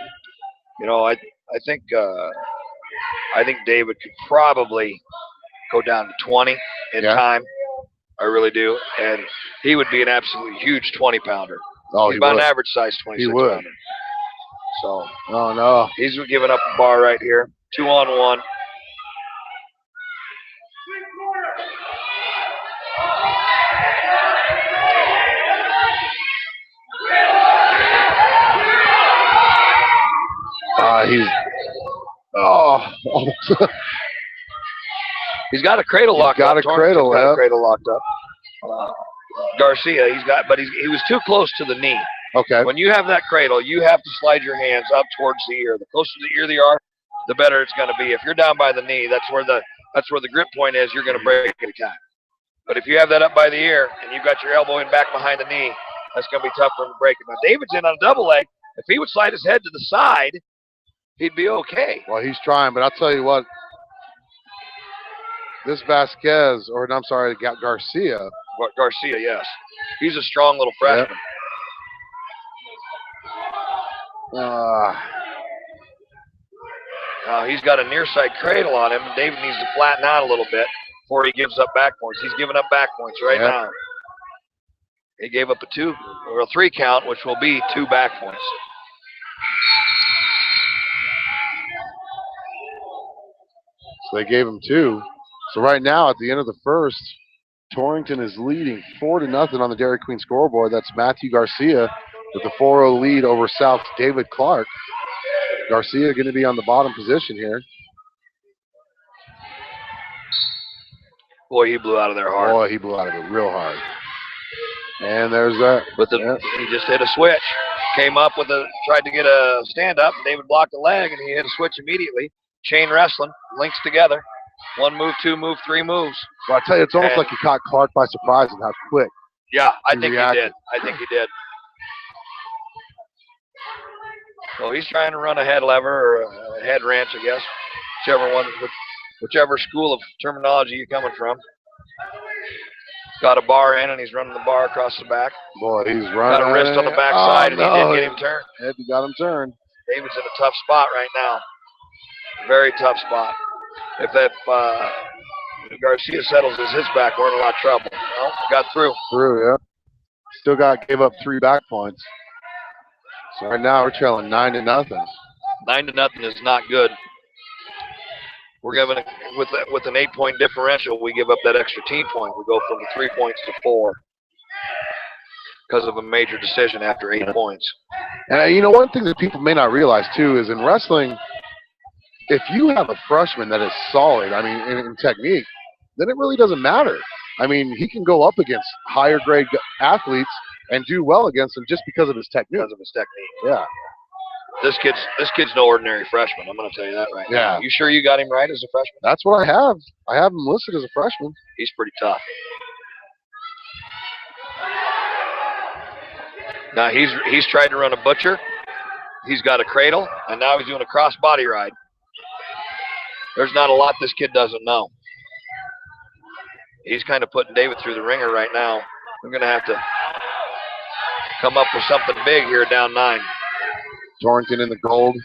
You know, I think David could probably go down to 20 in time. I really do. And he would be an absolutely huge 20-pounder. Oh, he's about an average size 26 He would. pounder. So, oh, no. He's giving up a bar right here. 2-on-1. He's got a cradle locked up. Got a cradle locked up. Garcia, he was too close to the knee. Okay. When you have that cradle, you have to slide your hands up towards the ear. The closer to the ear they are, the better it's going to be. If you're down by the knee, that's where the grip point is. You're going to break any time. But if you have that up by the ear and you've got your elbow in back behind the knee, that's going to be tough for him to break it. Now David's in on a double leg. If he would slide his head to the side, he'd be okay. Well, he's trying, but I'll tell you what. This Garcia. Garcia, yes. He's a strong little freshman. He's got a near side cradle on him, and David needs to flatten out a little bit before he gives up back points. He's giving up back points right now. He gave up a 2 or a 3 count, which will be 2 back points. So they gave him 2. So right now, at the end of the first, Torrington is leading 4-0 on the Dairy Queen scoreboard. That's Matthew Garcia with the 4-0 lead over South's David Clark. Garcia going to be on the bottom position here. Boy, he blew out of there hard. Boy, he blew out of it real hard. And there's that. He just hit a switch. Came up with tried to get a stand up. David blocked the leg, and he hit a switch immediately. Chain wrestling, links together. 1 move, 2 move, 3 moves. Well, I tell you, it's almost like he caught Clark by surprise and how quick. Yeah, I think he did. So he's trying to run a head lever or a head wrench, I guess. Whichever school of terminology you're coming from. Got a bar in, and he's running the bar across the back. Boy, he's running. Got a wrist on the backside, and he did get him turned. He got him turned. David's in a tough spot right now. Very tough spot. If Garcia settles his back, we're in a lot of trouble. Well, got through. Yeah. Still gave up 3 back points. So right now we're trailing 9-0. 9-0 is not good. We're giving with an 8-point differential. We give up that extra team point. We go from 3 points to 4 because of a major decision after 8 points. And one thing that people may not realize too is in wrestling, if you have a freshman that is solid, in technique, then it really doesn't matter. He can go up against higher grade athletes and do well against them just because of his technique. Yeah. This kid's no ordinary freshman. I'm going to tell you that right now. You sure you got him right as a freshman? That's what I have. I have him listed as a freshman. He's pretty tough. Now he's tried to run a butcher. He's got a cradle, and now he's doing a cross body ride. There's not a lot this kid doesn't know. He's kind of putting David through the ringer right now. We're going to have to come up with something big here down 9. Torrington in the gold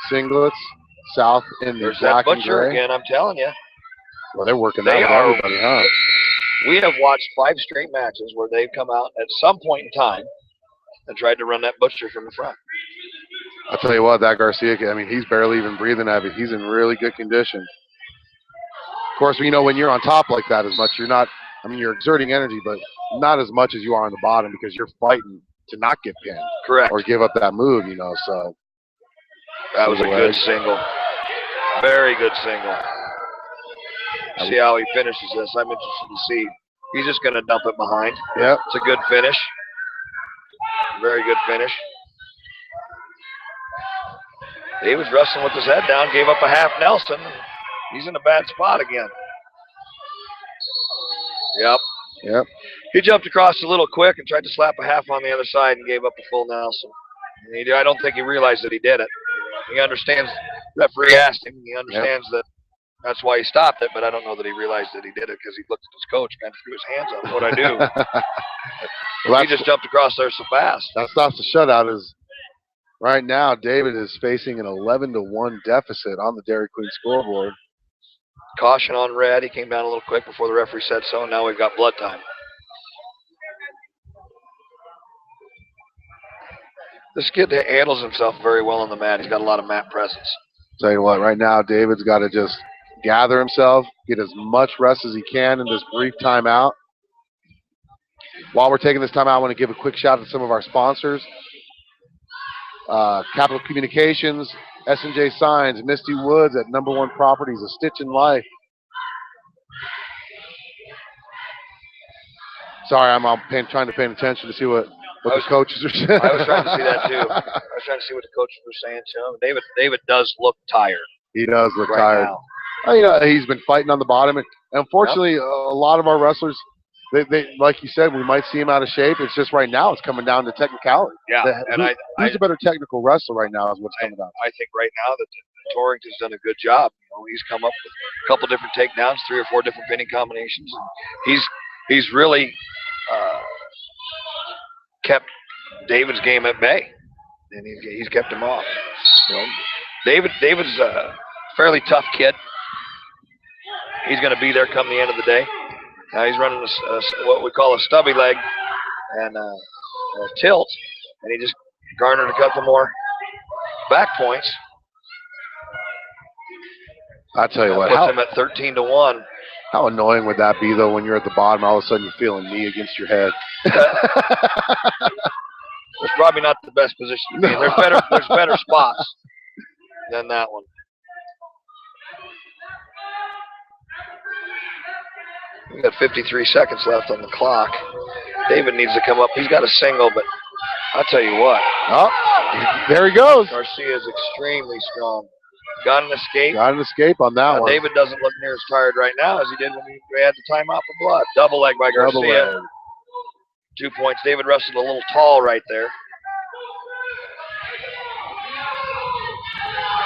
singlets, South in the black and gray. Again, I'm telling you. Well, they're working that with everybody, huh? We have watched 5 straight matches where they've come out at some point in time and tried to run that butcher from the front. I'll tell you what, that Garcia, he's barely even breathing at it. He's in really good condition. Of course, when you're on top like that as much, you're not, you're exerting energy, but not as much as you are on the bottom because you're fighting to not get pinned. Correct. Or give up that move, so. That was a good single. Very good single. See how he finishes this. I'm interested to see. He's just going to dump it behind. Yep. It's a good finish. Very good finish. David's wrestling with his head down, gave up a half Nelson. He's in a bad spot again. Yep. He jumped across a little quick and tried to slap a half on the other side and gave up a full Nelson. I don't think he realized that he did it. He understands, referee asked him, he understands that that's why he stopped it, but I don't know that he realized that he did it because he looked at his coach and kind of threw his hands up. What'd I do? He just jumped across there so fast. That stops the shutout. Is right now David is facing an 11-1 deficit on the Dairy Queen scoreboard. Caution on red. He came down a little quick before the referee said so, and now we've got blood time. This kid handles himself very well on the mat. He's got a lot of mat presence. Tell you what, right now David's got to just gather himself, get as much rest as he can in this brief timeout. While we're taking this timeout, I want to give a quick shout out to some of our sponsors. Capital Communications, S&J Signs, Misty Woods at Number One Properties, A Stitch in Life. Sorry, I'm trying to pay attention to see what the coaches are saying. I was trying to see that too. I was trying to see what the coaches were saying to him. David does look tired. He does look right tired. Now. He's been fighting on the bottom, and unfortunately, a lot of our wrestlers, they like you said, we might see him out of shape. It's just right now, it's coming down to technicality. Yeah, who's a better technical wrestler right now is what's coming down. I think right now that Torrington's done a good job. He's come up with a couple different takedowns, 3 or 4 different pinning combinations. He's really kept David's game at bay. and he's kept him off. You know, David's a fairly tough kid. He's going to be there come the end of the day. Now he's running what we call a stubby leg and a tilt, and he just garnered a couple more back points. I tell you what, puts him at 13-1. How annoying would that be though when you're at the bottom, all of a sudden you're feeling knee against your head? It's probably not the best position to be in. There's better spots than that one. We got 53 seconds left on the clock. David needs to come up. He's got a single, but I'll tell you what. Oh, there he goes. Garcia is extremely strong. Got an escape. Got an escape on that one. David doesn't look near as tired right now as he did when we had the timeout for blood. Double leg by Garcia. Double leg. 2 points. David wrestled a little tall right there.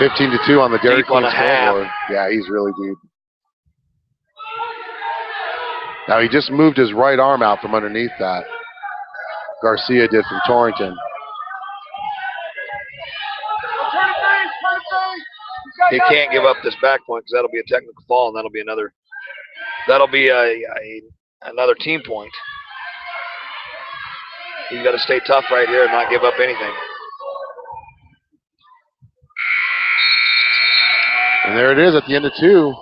15-2 on the Dairy Deep on Queen a half. scoreboard. Yeah, he's really deep. Now he just moved his right arm out from underneath that. Garcia did from Torrington. He can't give up this back point because that'll be a technical fall, and that'll be another team point. He's got to stay tough right here and not give up anything. And there it is at the end of 2.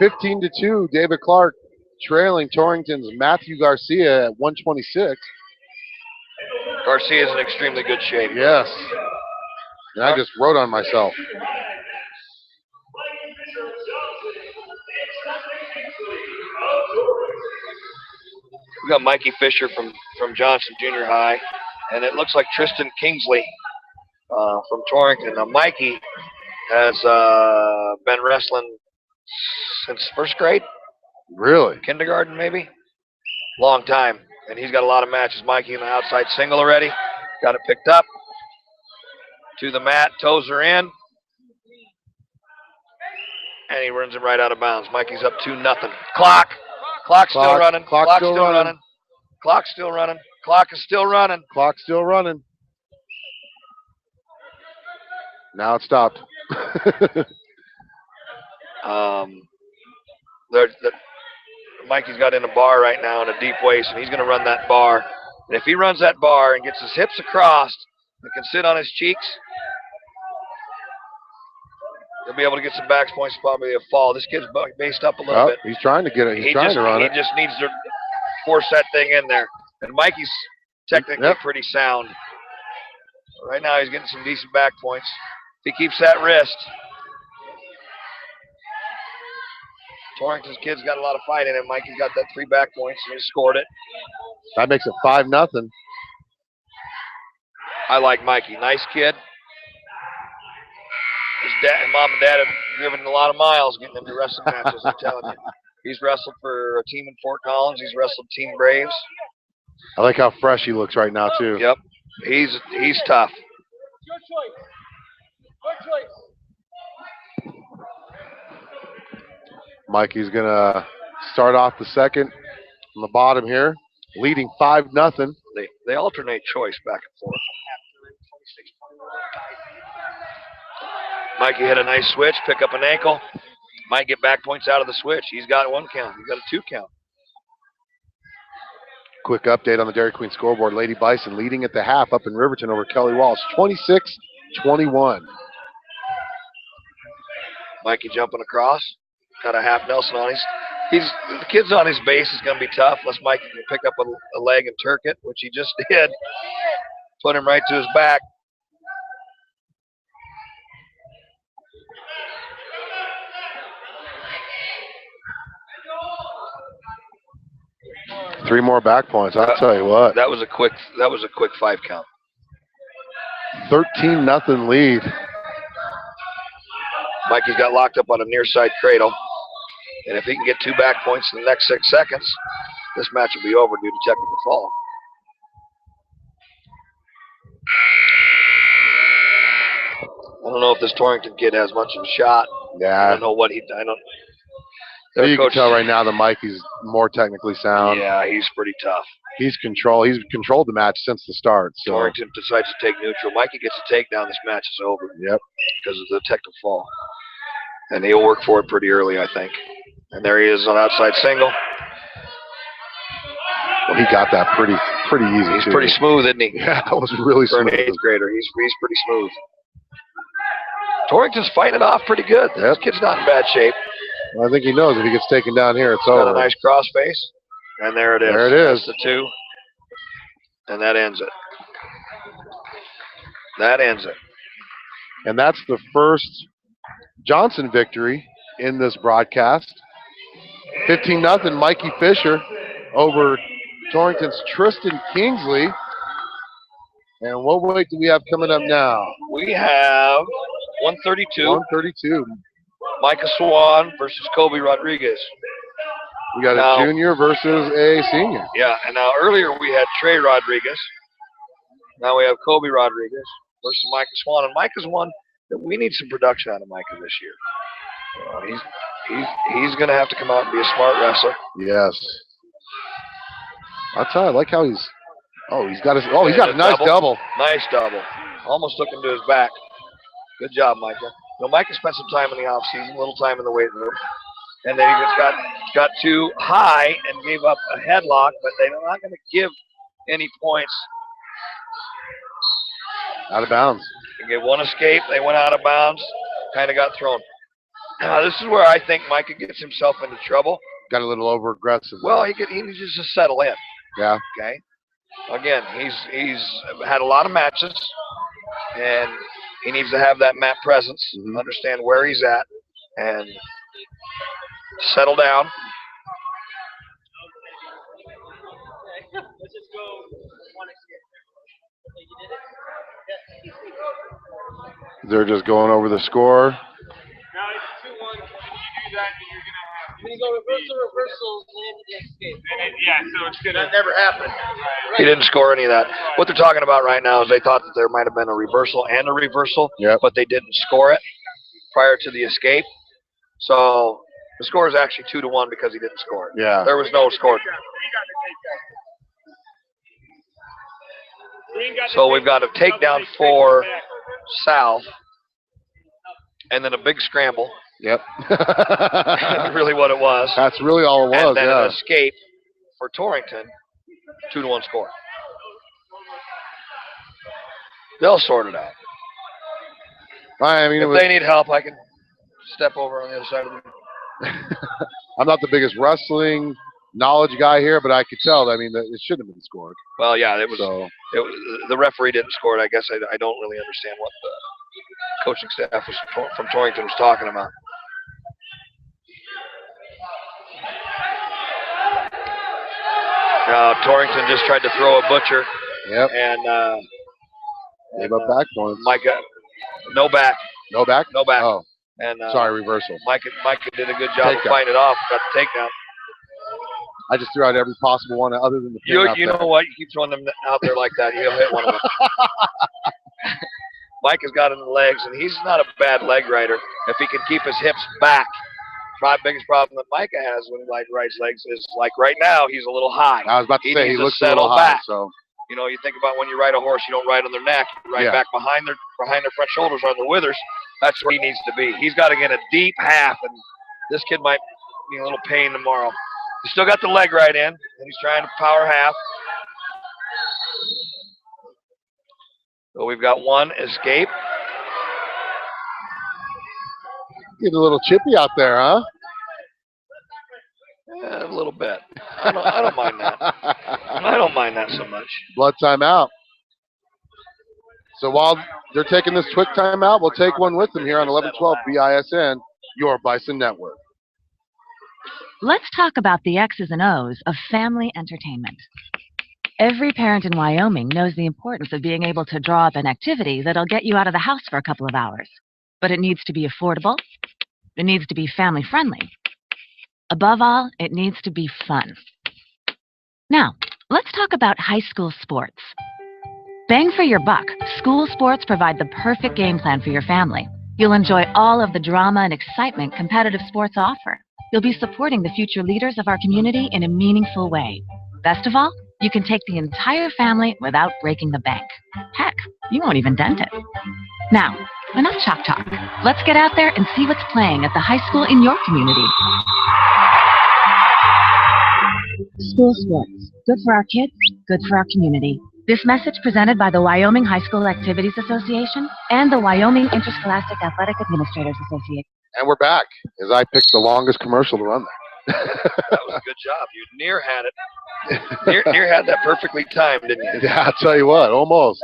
15-2, David Clark trailing Torrington's Matthew Garcia at 126. Garcia is in extremely good shape. Yes. And I just wrote on myself. We got Mikey Fisher from Johnson Junior High, and it looks like Tristan Kingsley from Torrington. Now Mikey has been wrestling since first grade. Really? Kindergarten, maybe? Long time. And he's got a lot of matches. Mikey in the outside single already. Got it picked up. To the mat. Toes are in. And he runs him right out of bounds. Mikey's up 2-0. Clock. Clock's still running. Clock's still running. Clock's still running. Clock is still running. Clock's still running. Now it stopped. Mikey's got in a bar right now in a deep waist, and he's going to run that bar. And if he runs that bar and gets his hips across and can sit on his cheeks, he'll be able to get some back points, probably a fall. This kid's based up a little bit. He's trying to get it. He's trying to run it. He just needs to force that thing in there. And Mikey's technically pretty sound. Right now he's getting some decent back points. If he keeps that wrist. Torrington's kid's got a lot of fight in him. Mikey's got that 3 back points, and he scored it. That makes it 5-0. I like Mikey. Nice kid. His mom and dad have driven a lot of miles getting into wrestling matches, I'm telling you. He's wrestled for a team in Fort Collins. He's wrestled Team Braves. I like how fresh he looks right now, too. Yep. He's tough. Your choice. Your choice. Mikey's going to start off the second on the bottom here, leading 5-0. They alternate choice back and forth. Mikey hit a nice switch, pick up an ankle. Might get back points out of the switch. He's got 1 count. He's got a 2 count. Quick update on the Dairy Queen scoreboard. Lady Bison leading at the half up in Riverton over Kelly Walsh, 26-21. Mikey jumping across. Got a half Nelson on the kid's on his base is going to be tough unless Mikey can pick up a leg and turk it, which he just did. Put him right to his back. Three more back points. I'll tell you what. That was a quick 5 count. 13-0 lead. Mikey's got locked up on a near side cradle. And if he can get 2 back points in the next 6 seconds, this match will be over due to technical fall. I don't know if this Torrington kid has much of a shot. Yeah. I don't know what he. I don't. You can tell right now that Mikey's more technically sound. Yeah, he's pretty tough. He's controlled the match since the start. So Torrington decides to take neutral. Mikey gets a takedown. This match is over. Yep. Because of the technical fall. And he'll work for it pretty early, I think. And there he is on outside single. Well, he got that pretty easy. He's pretty smooth, isn't he? Yeah, that was really For smooth. an 8th grader, he's pretty smooth. Torrington's fighting it off pretty good. Yep. This kid's not in bad shape. Well, I think he knows if he gets taken down here, it's Got over. a nice cross face. And there it is. There it is. That's the 2. And that ends it. That ends it. And that's the first Johnson victory in this broadcast. 15-0 Mikey Fisher over Torrington's Tristan Kingsley. And what weight do we have coming up now? We have 132. 132. Micah Swan versus Kobe Rodriguez. We got a junior versus a senior. Yeah, and now earlier we had Trey Rodriguez. Now we have Kobe Rodriguez versus Micah Swan. And Micah's one that we need some production out of Micah this year. He's going to have to come out and be a smart wrestler. Yes. I'll tell you, I like how he's got a nice double. Nice double. Almost took him to his back. Good job, Micah. You know, Micah spent some time in the offseason, a little time in the weight room. And then he just got too high and gave up a headlock, but they're not going to give any points. Out of bounds. They gave one escape. They went out of bounds. Kind of got thrown. This is where I think Micah gets himself into trouble. Got a little over aggressive. Well, he needs to just settle in. Yeah. Okay. Again, he's had a lot of matches, and he needs to have that mat presence, understand where he's at, and settle down. They're just going over the score. Now it's 2-1. When you do that, then you're going to have. When you go reversal, land the escape. So it's going to. That never happened. He didn't score any of that. What they're talking about right now is they thought that there might have been a reversal and a reversal, but they didn't score it prior to the escape. So the score is actually 2-1 because he didn't score it. Yeah. There was no score. So we've got a takedown for South, and then a big scramble. Yep. That's really what it was. That's really all it was. And then an escape for Torrington. 2-1 score. They'll sort it out. I mean, if they need help, I can step over on the other side of the. I'm not the biggest wrestling knowledge guy here, but I could tell. I mean, it shouldn't have been scored. Well, yeah, it was. The referee didn't score it. I guess I don't really understand what the coaching staff from Torrington was talking about. Torrington just tried to throw a butcher. Yep. And gave up back points. Micah, no back. No back? No back. Oh. And sorry, reversal. Micah did a good job of fighting it off. Got the takedown. I just threw out every possible one other than the pin. You know what? You keep throwing them out there like that, he'll hit one of them. Micah's got it in the legs, and he's not a bad leg rider if he can keep his hips back. The biggest problem that Micah has when he rides legs is, like right now, he's a little high. I was about to say, he looks a little high. So. You know, you think about when you ride a horse, you don't ride on their neck. You ride back behind their front shoulders or on their withers. That's where he needs to be. He's got to get a deep half, and this kid might be a little pain tomorrow. He's still got the leg right in, and he's trying to power half. So we've got one escape. Getting a little chippy out there, huh? Yeah, a little bit. I don't mind that. I don't mind that so much. Blood timeout. So while they're taking this quick timeout, we'll take one with them here on 1112 BISN, your Bison Network. Let's talk about the X's and O's of family entertainment. Every parent in Wyoming knows the importance of being able to draw up an activity that'll get you out of the house for a couple of hours. But it needs to be affordable. It needs to be family-friendly. Above all, it needs to be fun. Now, let's talk about high school sports. Bang for your buck, school sports provide the perfect game plan for your family. You'll enjoy all of the drama and excitement competitive sports offer. You'll be supporting the future leaders of our community in a meaningful way. Best of all, You can take the entire family without breaking the bank. Heck, you won't even dent it. Now, enough chalk talk. Let's get out there and see what's playing at the high school in your community. School sports. Good for our kids, good for our community. This message presented by the Wyoming High School Activities Association and the Wyoming Interscholastic Athletic Administrators Association. And we're back, as I picked the longest commercial to run there. That was a good job. You near had it. Near had that perfectly timed, didn't you? Yeah, I'll tell you what, almost.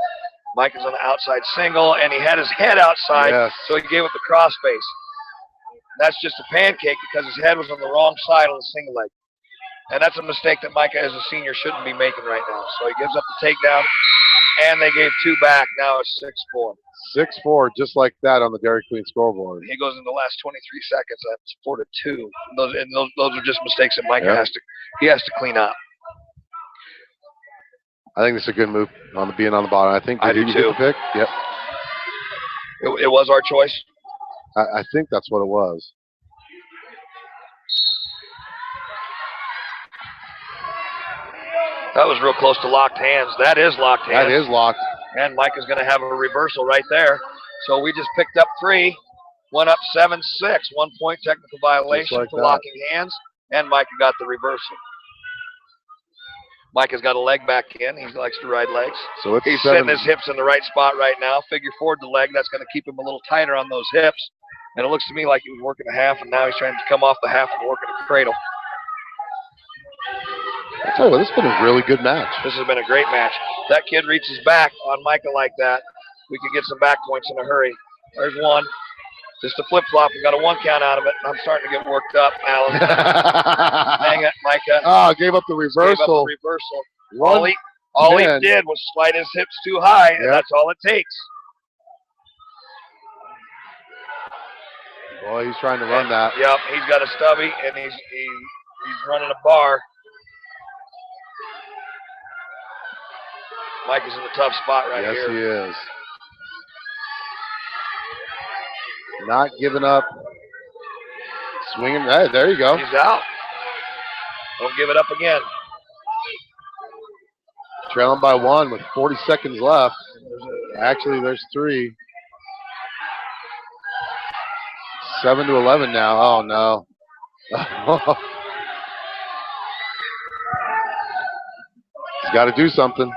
Mike is on the outside single, and he had his head outside, Yes. so he gave up the cross face. That's just a pancake because his head was on the wrong side on the single leg. And that's a mistake that Micah as a senior shouldn't be making right now. So he gives up the takedown, and they gave 2 back. Now it's 6-4. 6-4, just like that on the Dairy Queen scoreboard. He goes in the last 23 seconds. That's 4-2. Those are just mistakes that Micah has to clean up. I think this is a good move on being on the bottom. I think I do you too. get the pick? Yep. It was our choice. I think that's what it was. That was real close to locked hands. That is locked hands. That is locked. And Micah's going to have a reversal right there. So we just picked up 3, went up 7-6. 1 point technical violation like for that. locking hands, and Micah got the reversal. Micah's got a leg back in. He likes to ride legs. So it's He's 7. setting his hips in the right spot right now. Figure forward the leg. That's going to keep him a little tighter on those hips. And it looks to me like he was working a half, and now he's trying to come off the half and working a cradle. I tell you what, this has been a really good match. This has been a great match. That kid reaches back on Micah like that, we could get some back points in a hurry. There's one. Just a flip-flop. We got a 1 count out of it. I'm starting to get worked up, Alan. Hang it, Micah. Oh, gave up the reversal. Gave up the reversal. All he did was slide his hips too high, and that's all it takes. Boy, he's trying to run that. Yep, he's got a stubby, and he's running a bar. Mike is in a tough spot right here. Yes, he is. Not giving up. Swinging. Hey, there you go. He's out. Don't give it up again. Trailing by 1 with 40 seconds left. Actually, there's 3. 7-11 now. Oh, no. He's got to do something.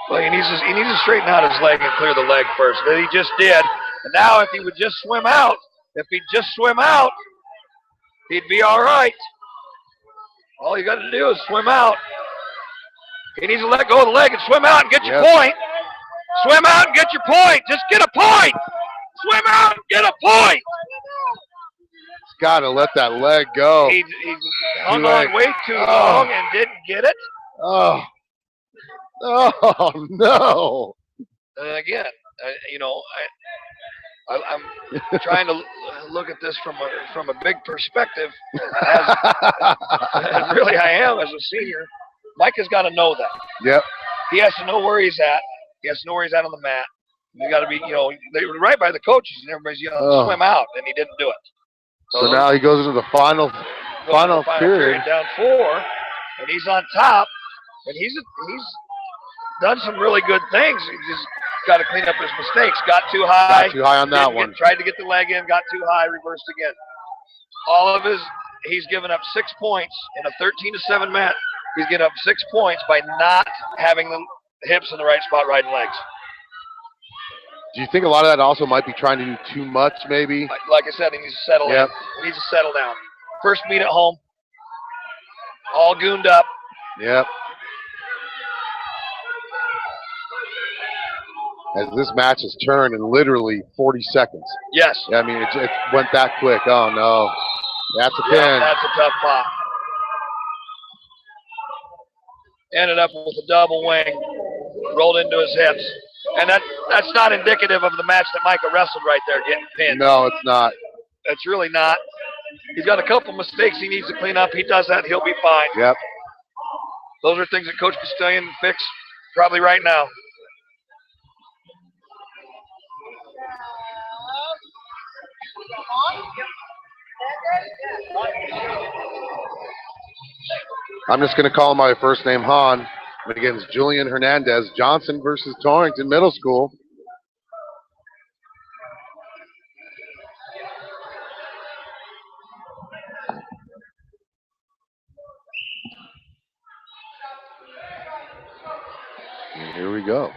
Well, he needs to straighten out his leg and clear the leg first. That he just did. And now if he would just swim out, he'd be all right. All you got to do is swim out. He needs to let go of the leg and swim out and get your point. Swim out and get your point. Just get a point. Swim out and get a point. He's got to let that leg go. He hung on way too long and didn't get it. Oh. Oh, no. And again, I'm trying to look at this from a big perspective. As really I am as a senior. Mike has got to know that. Yep. He has to know where he's at. He has to know where he's at on the mat. You got to be, they were right by the coaches, and everybody's yelling, swim out, and he didn't do it. So now he goes into the final period. Down 4, and he's on top, and he's done some really good things. He just got to clean up his mistakes. Got too high. Got too high on that one. Tried to get the leg in, got too high, reversed again. He's given up 6 points in a 13-7 match. He's given up 6 points by not having the hips in the right spot, riding legs. Do you think a lot of that also might be trying to do too much, maybe? Like I said, he needs to settle in. He needs to settle down. First meet at home. All gooned up. Yep. As this match has turned in literally 40 seconds. Yes. Yeah, I mean, it went that quick. Oh, no. That's a pin. That's a tough pop. Ended up with a double wing. Rolled into his hips. And that's not indicative of the match that Micah wrestled right there, getting pinned. No, it's not. It's really not. He's got a couple mistakes he needs to clean up. He does that, he'll be fine. Yep. Those are things that Coach Castillion can fix probably right now. I'm just going to call him my first name, Han. Against Julian Hernandez. Johnson versus Torrington Middle School. And here we go.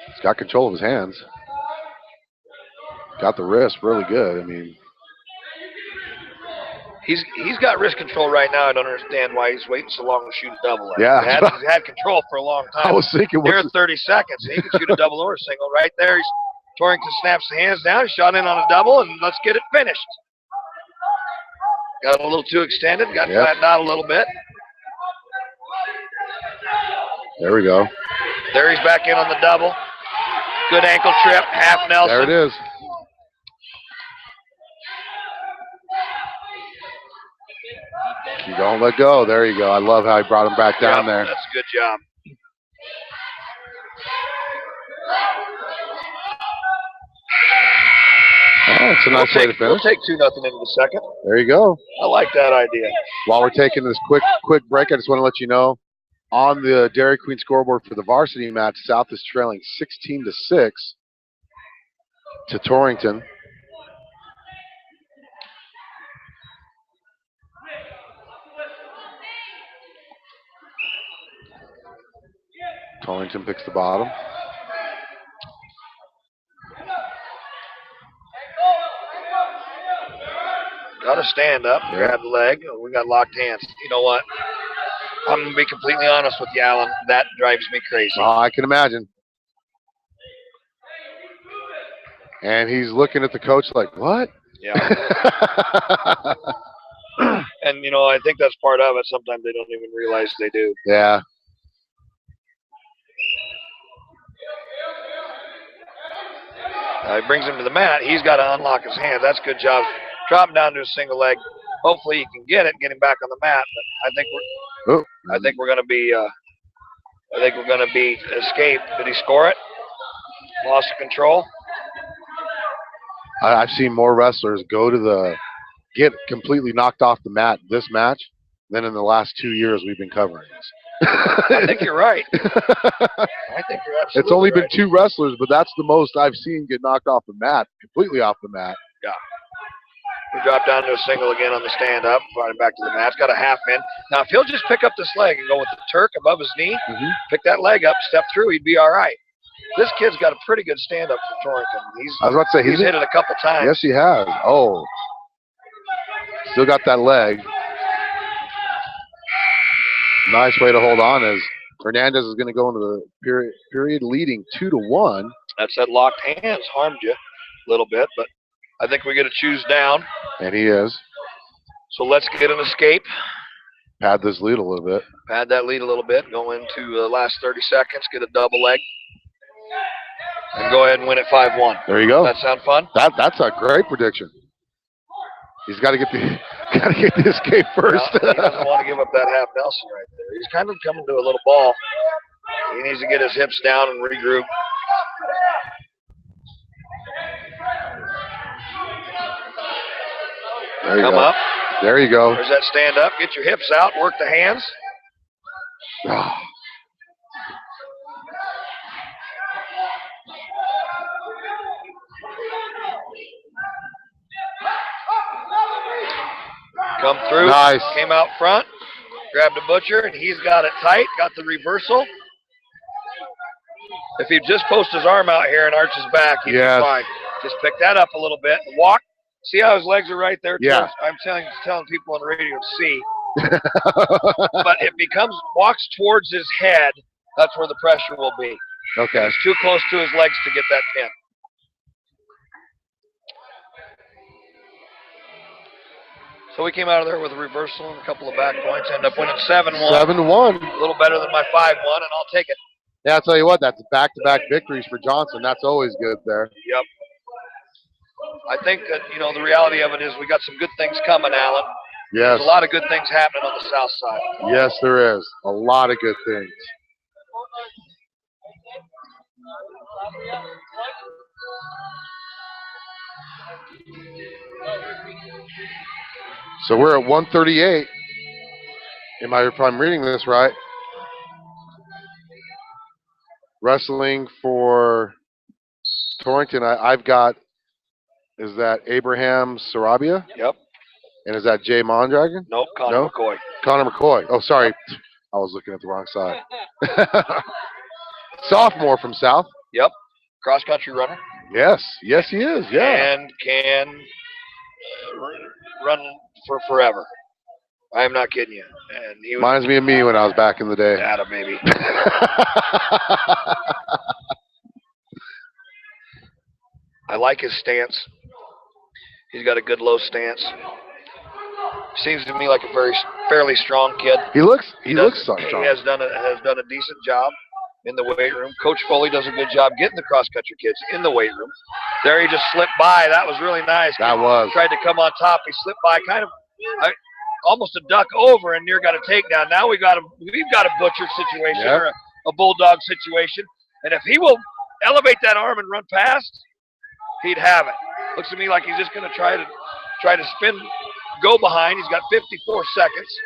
He's got control of his hands. Got the wrist really good. I mean, he's got wrist control right now. I don't understand why he's waiting so long to shoot a double. Yeah. He's had control for a long time. I was thinking, here 30 seconds. He can shoot a double or a single right there. Torrington snaps the hands down. He shot in on a double, and let's get it finished. Got a little too extended. Got flattened out a little bit. There we go. There he's back in on the double. Good ankle trip, half Nelson. There it is. You don't let go. There you go. I love how he brought him back down there. That's a good job. Oh, it's a nice way to finish. We'll take 2-0 into the second. There you go. I like that idea. While we're taking this quick break, I just want to let you know on the Dairy Queen scoreboard for the varsity match, South is trailing 16-6 to Torrington. Torrington picks the bottom. Got to stand up, grab the leg. We got locked hands. You know what? I'm going to be completely honest with you, Alan. That drives me crazy. Oh, I can imagine. And he's looking at the coach like, what? Yeah. And, you know, I think that's part of it. Sometimes they don't even realize they do. Yeah. He brings him to the mat. He's got to unlock his hands. That's a good job. Drop him down to a single leg. Hopefully he can get it, get him back on the mat. But I think we're going to be escaped. Did he score it? Lost control. I've seen more wrestlers get completely knocked off the mat this match than in the last 2 years we've been covering this. I think you're right. I think you're absolutely It's only been right. 2 wrestlers, but that's the most I've seen get knocked off the mat, completely off the mat. Yeah. We drop down to a single again on the stand-up, brought him back to the mat. It's got a half in. Now, if he'll just pick up this leg and go with the Turk above his knee, pick that leg up, step through, he'd be all right. This kid's got a pretty good stand-up for Torrington. I was about to say, he's hit it a couple times. Yes, he has. Oh. Still got that leg. Nice way to hold on as Hernandez is going to go into the period leading 2-1. That's that locked hands harmed you a little bit, but I think we get to choose down. And he is. So let's get an escape. Pad this lead a little bit. Pad that lead a little bit. Go into the last 30 seconds. Get a double leg. And go ahead and win it 5-1. There you go. Does that sound fun? That's a great prediction. He's got to get the escape first. No, he doesn't want to give up that half Nelson right there. He's kind of coming to a little ball. He needs to get his hips down and regroup. Come up. There you go. There's that stand up. Get your hips out. Work the hands. Come through. Nice. Came out front. Grabbed the butcher, and he's got it tight. Got the reversal. If he just posts his arm out here and arches back, he'd be fine. Just pick that up a little bit. Walk. See how his legs are right there? Yeah. I'm telling people on the radio to see. But if he walks towards his head, that's where the pressure will be. Okay. He's too close to his legs to get that pin. So we came out of there with a reversal and a couple of back points. Ended up winning 7-1. 7-1. A little better than my 5-1, and I'll take it. Yeah, I'll tell you what, that's back-to-back victories for Johnson. That's always good there. Yep. I think that, the reality of it is we got some good things coming, Alan. Yes. There's a lot of good things happening on the south side. Yes, there is. A lot of good things. So we're at 138. If I'm reading this right, wrestling for Torrington, I've got, is that Abraham Sarabia? Yep. And is that Jay Mondragon? Nope. Connor McCoy. Connor McCoy. Oh, sorry. I was looking at the wrong side. Sophomore from South. Yep. Cross country runner. Yes. Yes, he is. Yeah. And can run for forever. I am not kidding you. And he was, Reminds me of me when I was back in the day. Adam, maybe. I like his stance. He's got a good low stance. Seems to me like a fairly strong kid. He looks He strong. has done a decent job in the weight room. Coach Foley does a good job getting the cross country kids in the weight room. There he just slipped by. That was really nice. That was. Tried to come on top. He slipped by, almost a duck over, and near got a takedown. Now we've got a butchered situation or a bulldog situation. And if he will elevate that arm and run past, he'd have it. Looks to me like he's just going to try to spin, go behind. He's got 54 seconds.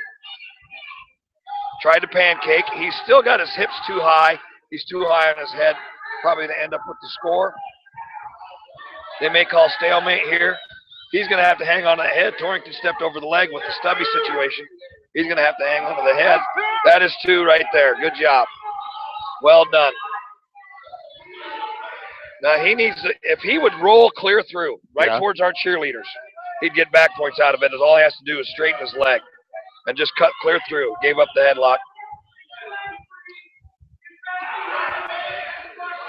Tried to pancake. He's still got his hips too high. He's too high on his head, probably to end up with the score. They may call stalemate here. He's going to have to hang on to the head. Torrington stepped over the leg with the stubby situation. He's going to have to hang on to the head. That is 2 right there. Good job. Well done. Now he needs to, if he would roll clear through towards our cheerleaders, he'd get back points out of it. All he has to do is straighten his leg and just cut clear through. Gave up the headlock.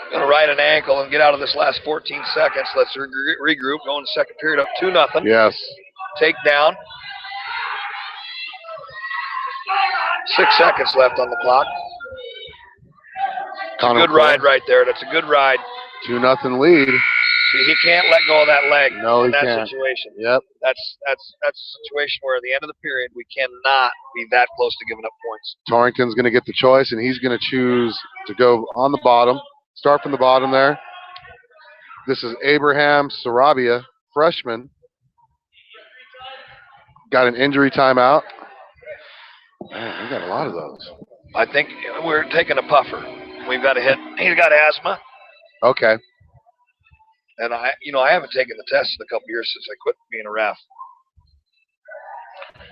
Going to ride an ankle and get out of this last 14 seconds. Let's regroup. Go in the second period up 2-0. Yes. Takedown. 6 seconds left on the clock. It's a good ride right there. That's a good ride. 2-0 lead. See, he can't let go of that leg in that situation. Yep. That's a situation where at the end of the period we cannot be that close to giving up points. Torrington's going to get the choice, and he's going to choose to go on the bottom. Start from the bottom there. This is Abraham Sarabia, freshman. Got an injury timeout. Man, we got a lot of those. I think we're taking a puffer. We've got to hit. He's got asthma. Okay. And I haven't taken the test in a couple years since I quit being a ref.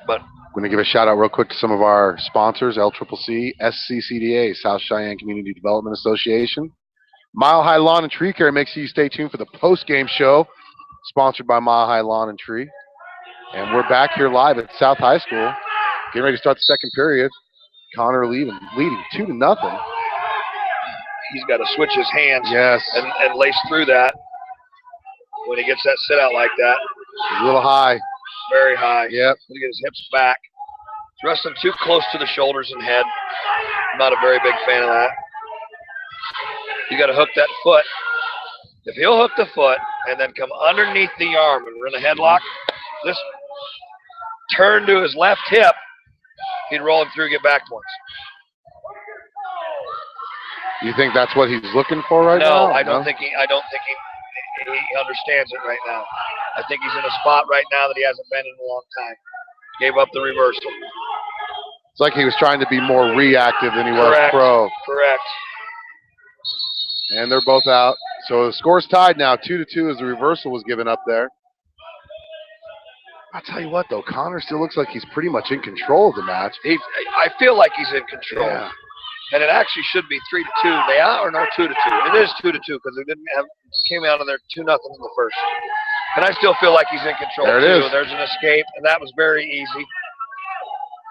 But I'm going to give a shout out real quick to some of our sponsors: LCCC, SCCDA, South Cheyenne Community Development Association. Mile High Lawn and Tree Care. Make sure you stay tuned for the post-game show, sponsored by Mile High Lawn and Tree. And we're back here live at South High School, getting ready to start the second period. Connor leading 2-0. He's got to switch his hands and lace through that when he gets that sit out like that. A little high. Very high. Yep. He's get his hips back. He's wrestling too close to the shoulders and head. I'm not a very big fan of that. You got to hook that foot. If he'll hook the foot and then come underneath the arm and run a headlock, just turn to his left hip, he'd roll him through, get back points. You think that's what he's looking for right now? No, I don't think he understands it right now. I think he's in a spot right now that he hasn't been in a long time. Gave up the reversal. It's like he was trying to be more reactive than he was pro. Correct. And they're both out. So the score's tied now, 2-2, as the reversal was given up there. I'll tell you what, though, Connor still looks like he's pretty much in control of the match. I feel like he's in control. Yeah. And it actually should be 3-2. They are, or no, 2-2. It is 2-2 because they came out of there 2-0 in the first. And I still feel like he's in control there it too. is. There's an escape, and that was very easy.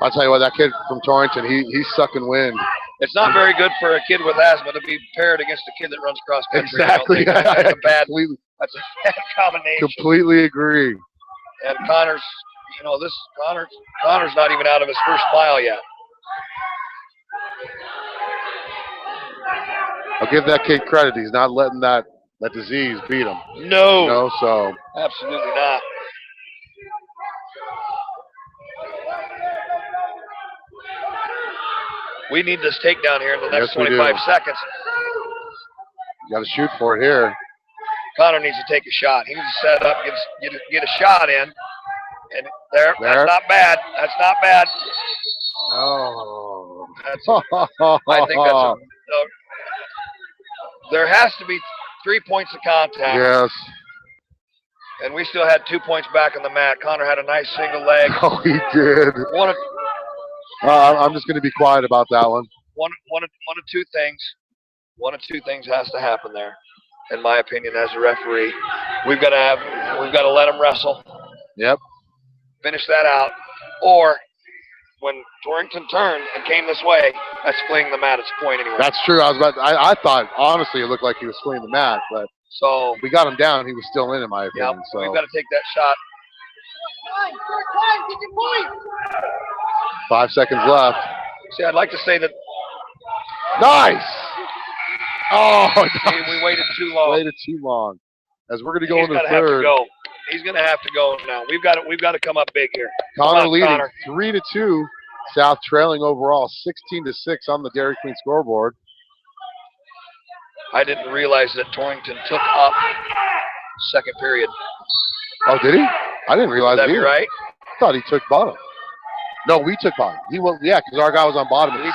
I'll tell you what, that kid from Torrington, he's sucking wind. It's not very good for a kid with asthma to be paired against a kid that runs cross country. Exactly. That's a bad combination. Completely agree. And Connor's, Connor's not even out of his first mile yet. I'll give that kid credit. He's not letting that disease beat him. No. So absolutely not. We need this takedown here in the next 25 seconds. You got to shoot for it here. Connor needs to take a shot. He needs to set up, get a shot in. And there. That's not bad. That's not bad. Oh. I think that's there has to be 3 points of contact. Yes. And we still had 2 points back on the mat. Connor had a nice single leg. Oh, he did. I'm just going to be quiet about that one. One of two things. One of two things has to happen there, in my opinion, as a referee. We've got to let him wrestle. Yep. Finish that out. Or when Torrington turned and came this way, that's fleeing the mat. It's a point anyway. That's true. I thought honestly it looked like he was fleeing the mat, but so we got him down. He was still in my opinion. Yep, so we've got to take that shot. 5 seconds left. See, I'd like to say that. Nice. Oh, see, we waited too long. Waited too long. As we're going to go into the Have third. to go. He's going to have to go now. We've got to come up big here. Connor leading Connor. 3-2. South trailing overall 16-6 on the Dairy Queen scoreboard. I didn't realize that Torrington took up second period. Oh, did he? I didn't realize that. Either. Right? I thought he took bottom. No, we took bottom. Yeah, because our guy was on bottom. Did he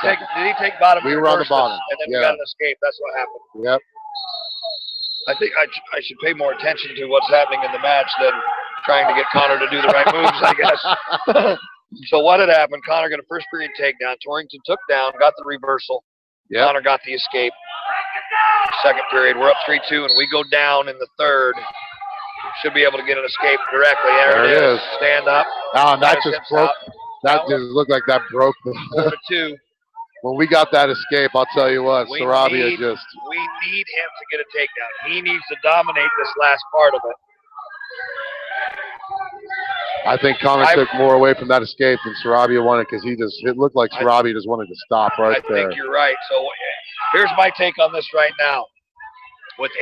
take bottom? We were on the bottom. And then we got an escape. That's what happened. Yep. I think I should pay more attention to what's happening in the match than trying to get Connor to do the right moves, I guess. So what had happened? Connor got a first period takedown. Torrington took down, got the reversal. Yep. Connor got the escape. Second period, we're up 3-2, and we go down in the third. Should be able to get an escape directly. There it is. Stand up. Oh, that just broke. That just looked like that broke. 4-2. When we got that escape, I'll tell you what, Sarabia just. We need him to get a takedown. He needs to dominate this last part of it. I think Connor took more away from that escape than Sarabia wanted because it looked like Sarabia just wanted to stop right there. I think you're right. So here's my take on this right now with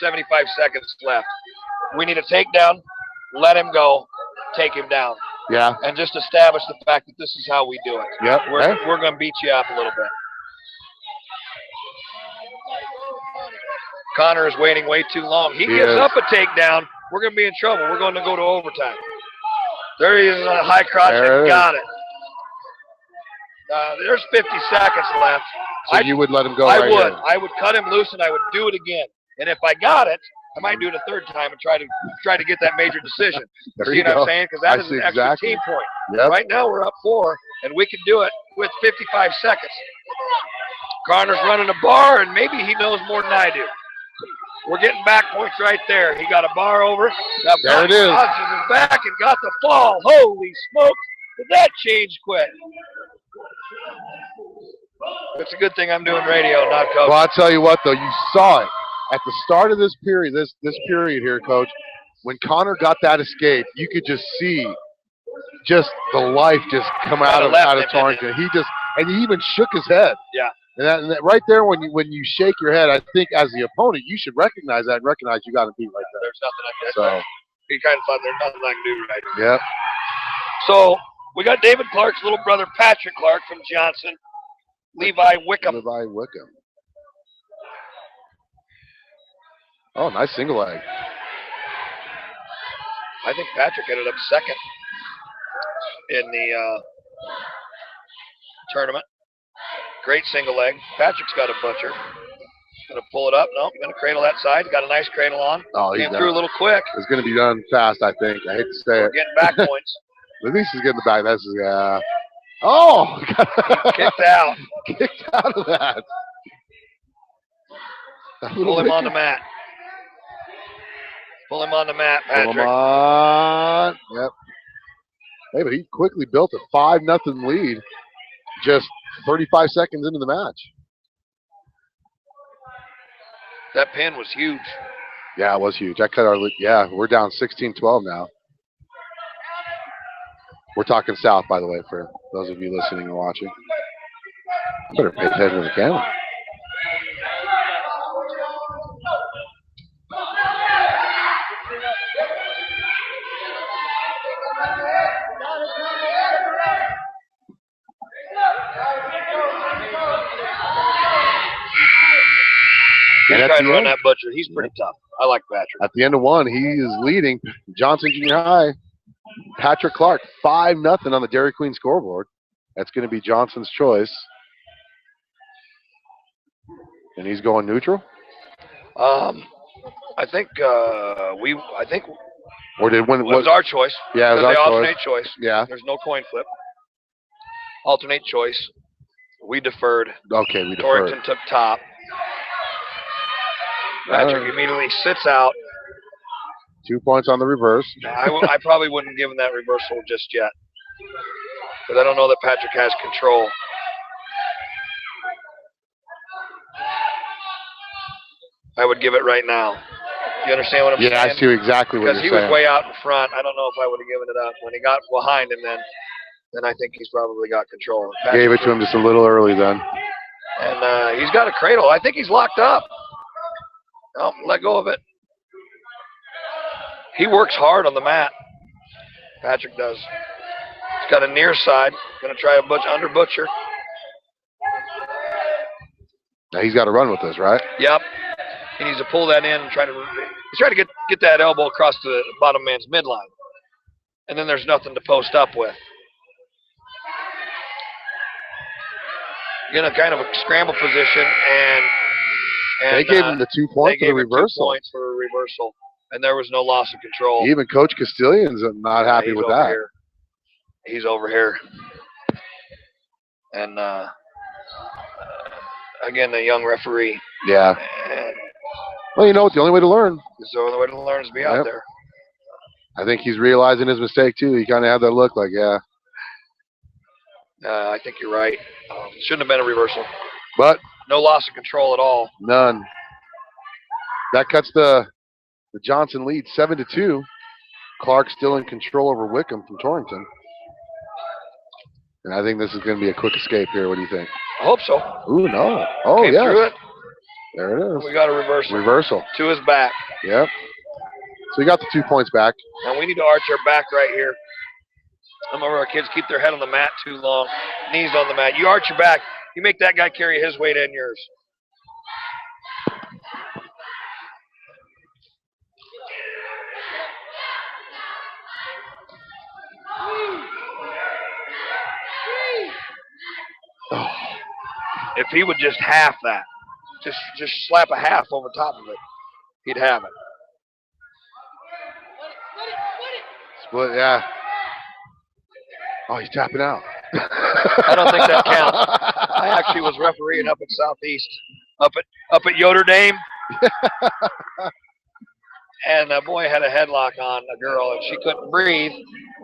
75 seconds left. We need a takedown, let him go, take him down. Yeah. And just establish the fact that this is how we do it. Yep. We're going to beat you up a little bit. Connor is waiting way too long. He gives up a takedown. We're going to be in trouble. We're going to go to overtime. There he is on a high crotch and got it. There's 50 seconds left. So you would let him go I would. Here. I would cut him loose and I would do it again. And if I got it, I might do it a third time and try to get that major decision. See what I'm saying? Because that is an extra team point. Yep. Right now we're up 4, and we can do it with 55 seconds. Connor's running a bar, and maybe he knows more than I do. We're getting back points right there. He got a bar over. There it is. Hodgson is back and got the fall. Holy smokes. Did that change quick? It's a good thing I'm doing radio, not coaching. Well, I'll tell you what, though. You saw it. At the start of this period, this period here, Coach, when Connor got that escape, you could just see just the life just come out of Torrington. He even shook his head. Yeah. And that right there, when you shake your head, I think as the opponent, you should recognize that and recognize you got to beat right there. There's nothing I can do. He kind of thought there's nothing I can do right now. Yep. So we got David Clark's little brother, Patrick Clark from Johnson, Levi Wickham. Levi Wickham. Oh, nice single leg. I think Patrick ended up second in the tournament. Great single leg. Patrick's got a butcher. Going to pull it up. No, going to cradle that side. Got a nice cradle on. Oh, came through a little quick. It's going to be done fast, I think. I hate to say it. Getting back points. At least he's getting the back. This is oh! Kicked out. Kicked out of that. Pull him on the mat. Pull him on the mat, Patrick. Pull him on. Yep. Hey, but he quickly built a 5-0 lead just 35 seconds into the match. That pin was huge. Yeah, it was huge. I cut our lead. Yeah, we're down 16-12 now. We're talking south, by the way, for those of you listening and watching. Better pay attention to the camera. He's trying to run that butcher. He's pretty tough. I like Patrick. At the end of one, he is leading Johnson Junior High. Patrick Clark, 5-0 on the Dairy Queen scoreboard. That's going to be Johnson's choice. And he's going neutral? I think Or did when it was our choice. Yeah, it was Because our they alternate choice. Yeah. There's no coin flip. Alternate choice. We deferred. Okay, we deferred. Torrington took top. Patrick immediately sits out. 2 points on the reverse. I probably wouldn't give him that reversal just yet. Because I don't know that Patrick has control. I would give it right now. You understand what I'm saying? Yeah, I see exactly what you're saying. Because he was way out in front. I don't know if I would have given it up. When he got behind him, then I think he's probably got control. Gave it to him just a little early then. And he's got a cradle. I think he's locked up. Oh, let go of it. He works hard on the mat. Patrick does. He's got a near side. Going to try a under butcher. Now he's got to run with this, right? Yep. He needs to pull that in and try to get that elbow across the bottom man's midline. And then there's nothing to post up with. In a kind of a scramble position, and they gave him the 2 points for the reversal. 2 points for a reversal, and there was no loss of control. Even Coach Castilian's not happy with that. Here. He's over here. And again, the young referee. Yeah. And well, you know what? The only way to learn. The only way to learn is to be out there. I think he's realizing his mistake, too. He kind of had that look like, yeah. I think you're right. Shouldn't have been a reversal. But no loss of control at all. None. That cuts the Johnson lead 7-2. Clark still in control over Wickham from Torrington. And I think this is going to be a quick escape here. What do you think? I hope so. Ooh, no. Oh, Came yes. through it. There it is. We got a reversal. Reversal. To his back. Yep. So we got the 2 points back. And we need to arch our back right here. Some of our kids keep their head on the mat too long. Knees on the mat. You arch your back. You make that guy carry his weight and yours. Oh. If he would just half that, just slap a half over top of it, he'd have it. Split, yeah. Oh, he's tapping out. I don't think that counts. I actually was refereeing up in Southeast, up at Yoder Dame. And a boy had a headlock on a girl, and she couldn't breathe,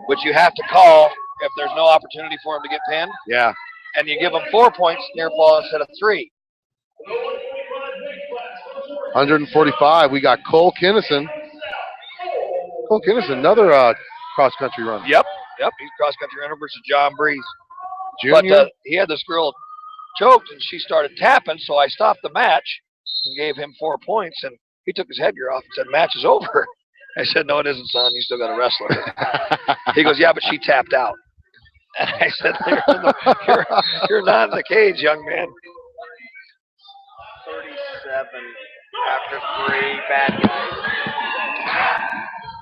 which you have to call if there's no opportunity for him to get pinned. Yeah. And you give him 4 points near fall instead of 3. 145. We got Cole Kinnison. Cole Kinnison, another cross-country runner. Yep. He's cross-country runner versus John Breeze. Junior? But he had this girl choked, and she started tapping, so I stopped the match and gave him 4 points, and he took his headgear off and said, match is over. I said, no, it isn't, son. You still got to wrestle her. He goes, yeah, but she tapped out. And I said, you're not in the cage, young man. 37 after 3 bad guys.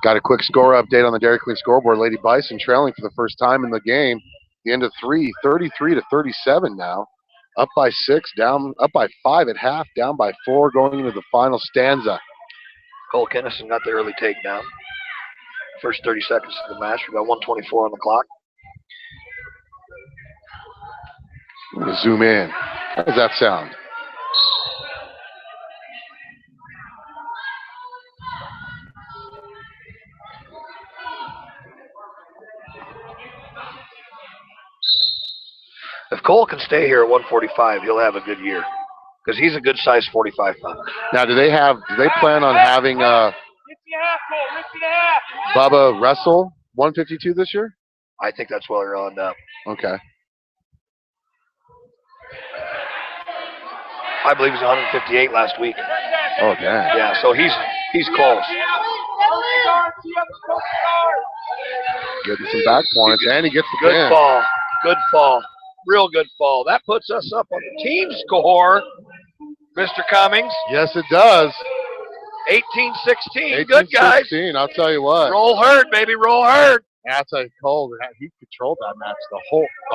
Got a quick score update on the Dairy Queen scoreboard. Lady Bison trailing for the first time in the game. The end of 3, 33-37 now. Up by 6, down, up by 5 at half, down by 4, going into the final stanza. Cole Kinnison got the early takedown. First 30 seconds of the match. We got 1:24 on the clock. I'm going to zoom in. How does that sound? If Cole can stay here at 145, he'll have a good year because he's a good size 45 pounder. Now, do they plan on having Bubba wrestle 152 this year? I think that's where they'll end up. Okay. I believe he's 158 last week. Oh, damn. Yeah, so he's close. Getting some back points, and he gets the good pin. fall. Good fall. Real good fall. That puts us up on the team score, Mr. Cummings. Yes, it does. 18-16. Good, guys. 18-16, I'll tell you what. Roll herd, baby. Roll herd. Yeah, I'll tell you, Cole, he controlled that match the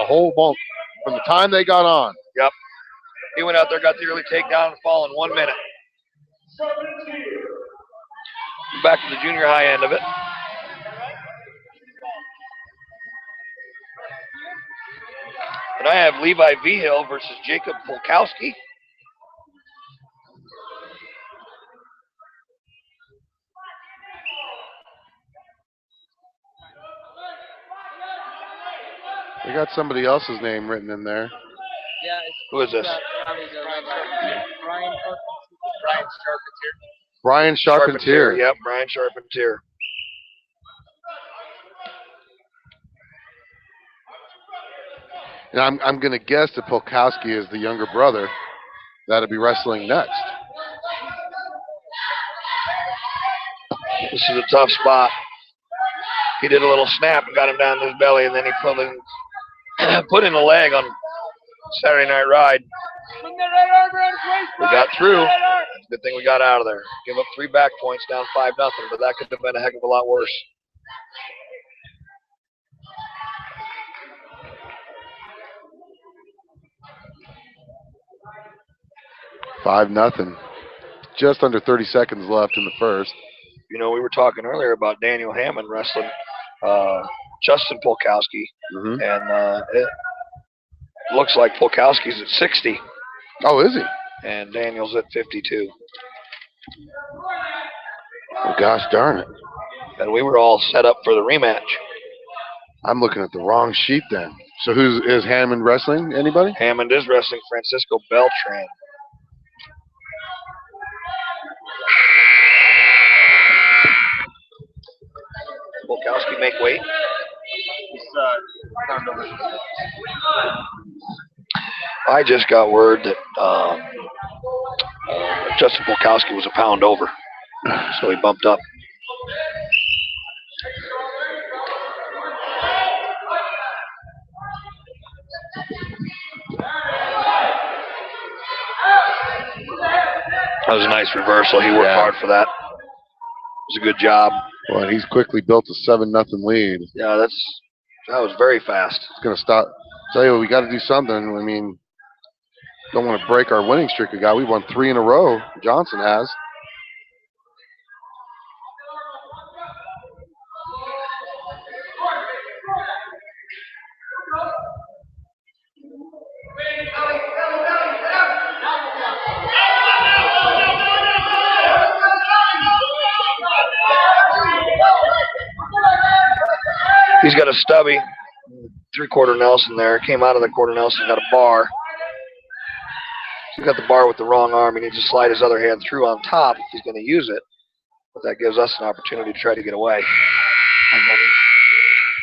whole month from the time they got on. Yep. He went out there, got the early takedown, and fall in 1 minute. Back to the junior high end of it. And I have Levi Vigil versus Jacob Polkowski. They got somebody else's name written in there. Yeah. Who is this? Brian Charpentier. Yep, Brian Charpentier. And I'm going to guess that Polkowski is the younger brother that'll be wrestling next. This is a tough spot. He did a little snap and got him down to his belly, and then he put in a leg on Saturday Night Ride. We got through. Good thing we got out of there. Give up 3 back points, down 5-0, but that could have been a heck of a lot worse. $5-0. Just under 30 seconds left in the first. You know, we were talking earlier about Daniel Hammond wrestling Justin Polkowski, and it looks like Polkowski's at 60. Oh, is he? And Daniel's at 52. Oh, gosh darn it. And we were all set up for the rematch. I'm looking at the wrong sheet then. So is Hammond wrestling? Anybody? Hammond is wrestling Francisco Beltran. Polkowski make weight? I just got word that Justin Polkowski was a pound over, so he bumped up. That was a nice reversal. He worked hard for that. It was a good job. Well, he's quickly built a 7-0 lead. Yeah, that was very fast. It's going to stop. Tell you what, we got to do something. I mean, don't want to break our winning streak we got. We won 3 in a row. Johnson has. He's got a stubby 3/4 Nelson there. Came out of the quarter Nelson, got a bar. He's got the bar with the wrong arm. He needs to slide his other hand through on top if he's going to use it. But that gives us an opportunity to try to get away.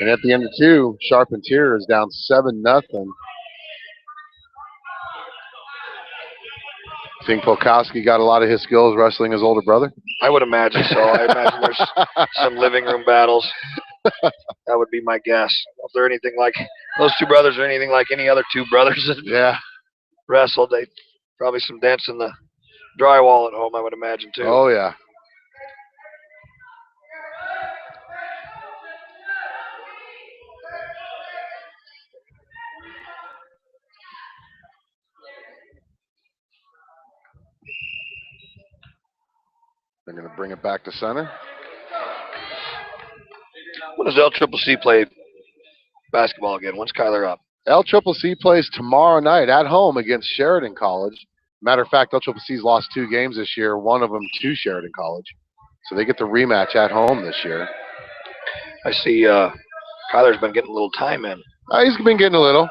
And at the end of 2, Charpentier is down 7-0. Think Polkowski got a lot of his skills wrestling his older brother? I would imagine so. I imagine there's some living room battles. That would be my guess. If they're anything like those 2 brothers or anything like any other 2 brothers that wrestled, they probably some dents in the drywall at home, I would imagine too. Oh yeah. They're going to bring it back to center. When does LCCC play basketball again? When's Kyler up? LCCC plays tomorrow night at home against Sheridan College. Matter of fact, LCCC's lost 2 games this year, one of them to Sheridan College. So they get the rematch at home this year. I see Kyler's been getting a little time in. He's been getting a little.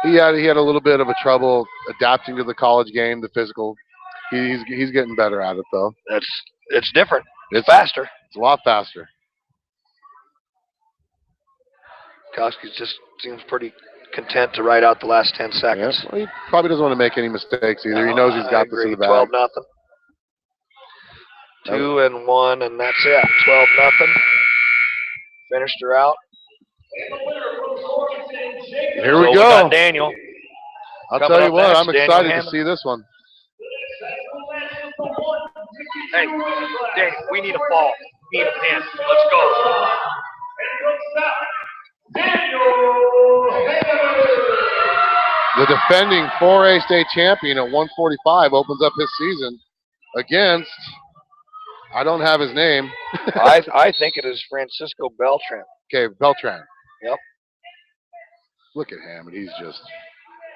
He had a little bit of a trouble adapting to the college game, the physical. He's getting better at it though. It's different. It's faster. It's a lot faster. Koski just seems pretty content to ride out the last 10 seconds. Yeah. Well, he probably doesn't want to make any mistakes either. He knows he's got this in the bag. 12-0. 2-1, and that's it. 12-0. Finished her out. Here we go. We got Daniel. I'll tell you what, I'm excited to see this one. Hey, Dave, we need a fall. We need a pin. Let's go. The defending 4A state champion at 145 opens up his season against, I don't have his name. I think it is Francisco Beltran. Okay, Beltran. Yep. Look at him, and he's just...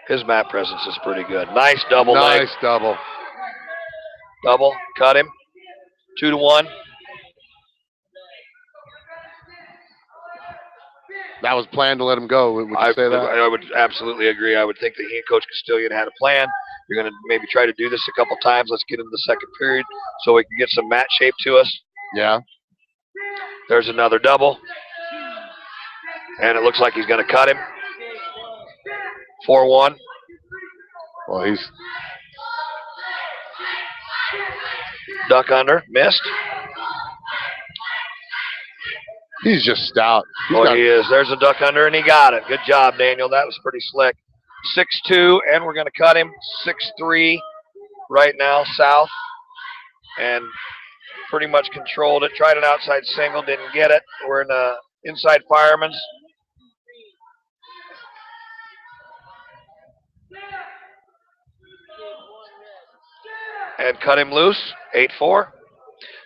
His mat presence is pretty good. Nice double leg. Nice double. Double. Cut him. 2-1. That was planned to let him go. Would you say that? I would absolutely agree. I would think that he and Coach Castillion had a plan. You're going to maybe try to do this a couple times. Let's get into the second period so we can get some mat shape to us. Yeah. There's another double. And it looks like he's going to cut him. 4-1. Well, he's... Duck under. Missed. He's just stout. He is. There's a duck under, and he got it. Good job, Daniel. That was pretty slick. 6'2", and we're going to cut him. 6'3", right now, south. And pretty much controlled it. Tried an outside single, didn't get it. We're in the inside fireman's. And cut him loose. 8-4.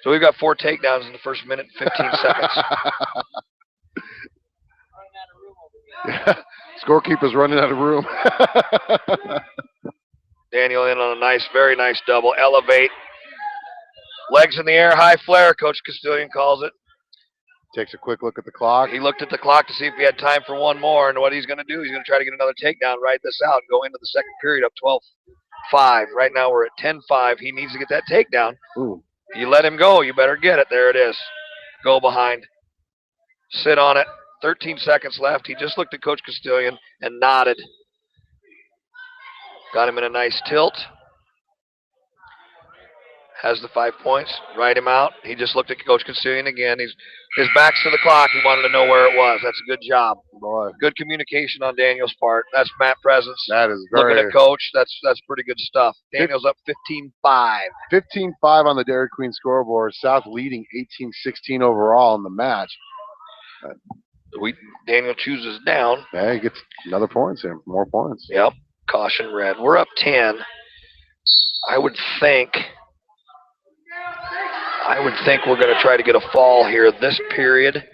So we've got 4 takedowns in the first minute and 15 seconds. Yeah. Scorekeeper's running out of room. Daniel in on a nice, very nice double. Elevate. Legs in the air, high flare, Coach Castillion calls it. Takes a quick look at the clock. He looked at the clock to see if he had time for one more, and what he's going to do, he's going to try to get another takedown, ride this out, go into the second period up 12-5. Right now we're at 10-5. He needs to get that takedown. Ooh. You let him go, you better get it. There it is. Go behind. Sit on it. 13 seconds left. He just looked at Coach Castillion and nodded. Got him in a nice tilt. Has the 5 points. Ride him out. He just looked at Coach Castillion again. His back's to the clock. He wanted to know where it was. That's a good job. Boy. Good communication on Daniel's part. That's mat presence. That is very... Looking at Coach, that's pretty good stuff. Daniel's up 15-5. 15-5 on the Dairy Queen scoreboard. South leading 18-16 overall in the match. Daniel chooses down. Yeah, he gets another points here. More points. Yep. Caution red. We're up 10. I would think we're going to try to get a fall here this period.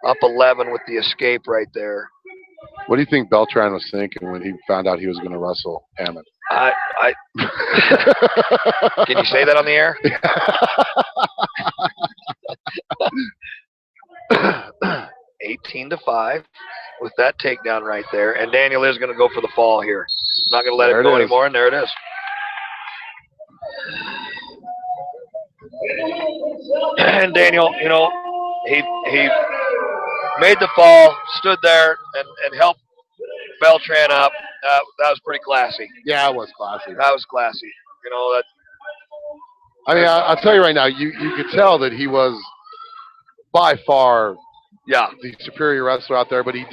Up 11 with the escape right there. What do you think Beltran was thinking when he found out he was going to wrestle Hammond? Can you say that on the air? 18-5 with that takedown right there. And Daniel is going to go for the fall here. Not going to let it go anymore, and there it is. And Daniel, you know, he made the fall, stood there, and helped Beltran up. That was pretty classy. Yeah, it was classy. That was classy. You know that. I mean, I'll tell you right now, you could tell that he was by far the superior wrestler out there, but he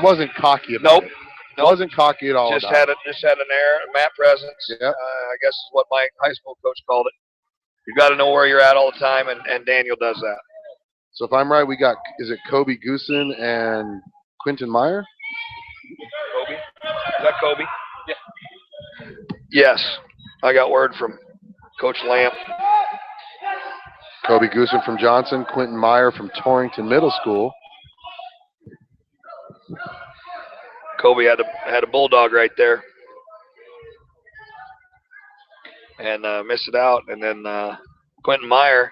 wasn't cocky about it. Nope. Wasn't cocky at all. Just had an air, a mat presence. Yep. I guess is what my high school coach called it. You got to know where you're at all the time, and Daniel does that. So if I'm right, we got, is it Kobe Goosen and Quentin Meyer? Kobe? Is that Kobe? Yeah. Yes. I got word from Coach Lamp. Kobe Goosen from Johnson, Quentin Meyer from Torrington Middle School. Kobe had a bulldog right there. And missed it out. And then Quentin Meyer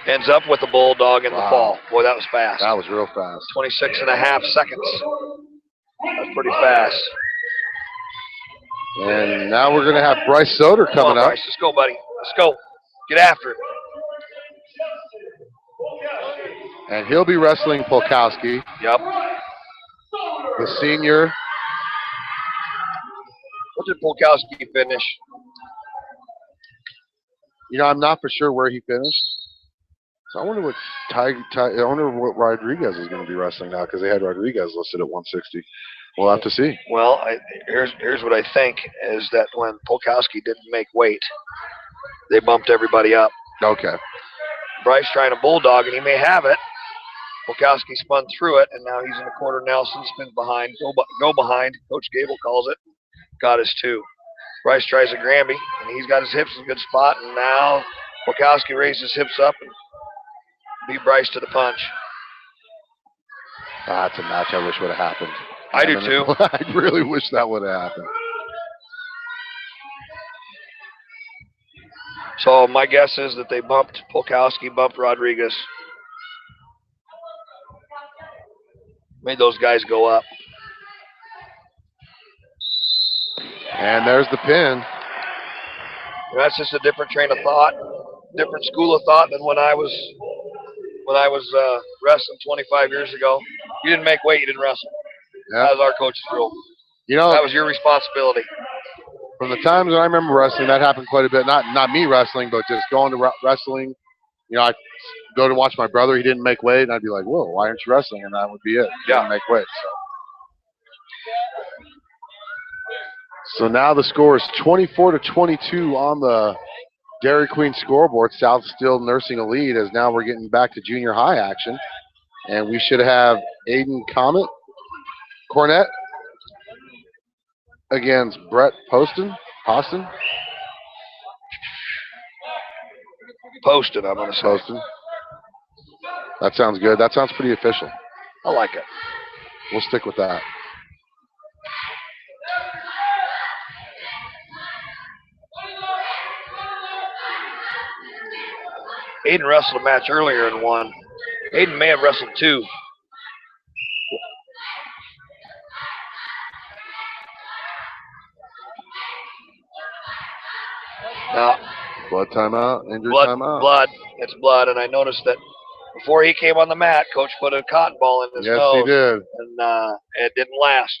ends up with the bulldog in the fall. Boy, that was fast. That was real fast. 26.5 seconds. That's pretty fast. And now we're going to have Bryce Soder coming up. Bryce, let's go, buddy. Let's go. Get after it. And he'll be wrestling Polkowski. Yep. The senior. What did Polkowski finish? You know, I'm not for sure where he finished. So I wonder what Rodriguez is going to be wrestling now, because they had Rodriguez listed at 160. We'll have to see. Well, here's what I think is that when Polkowski didn't make weight, They bumped everybody up. Okay. Bryce trying to bulldog, and he may have it. Polkowski spun through it, and now he's in the corner. Nelson spins behind. Go behind. Coach Gable calls it. Got his 2. Bryce tries a Granby, and he's got his hips in a good spot, and now Polkowski raised his hips up and beat Bryce to the punch. That's a match I wish would have happened. I do too. I really wish that would have happened. So my guess is that they bumped Polkowski, bumped Rodriguez. Made those guys go up. And there's the pin. That's just a different train of thought, different school of thought than when I was wrestling 25 years ago. You didn't make weight, you didn't wrestle. Yeah. That was our coach's rule. You know, that was your responsibility. From the times that I remember wrestling, that happened quite a bit. Not me wrestling, but just going to wrestling. You know, I'd go to watch my brother. He didn't make weight, and I'd be like, "Whoa, why aren't you wrestling?" And that would be it. He didn't make weight. So now the score is 24-22 on the Dairy Queen scoreboard. South still nursing a lead, as now we're getting back to junior high action, and we should have Aiden Cornett against Brett Poston. Posted, I'm going to say. Poston. That sounds good. That sounds pretty official. I like it. We'll stick with that. Aiden wrestled a match earlier and won. Aiden may have wrestled 2. Now, blood timeout, injury timeout. Blood. It's blood, and I noticed that before he came on the mat, Coach put a cotton ball in his nose. Yes, he did. And it didn't last.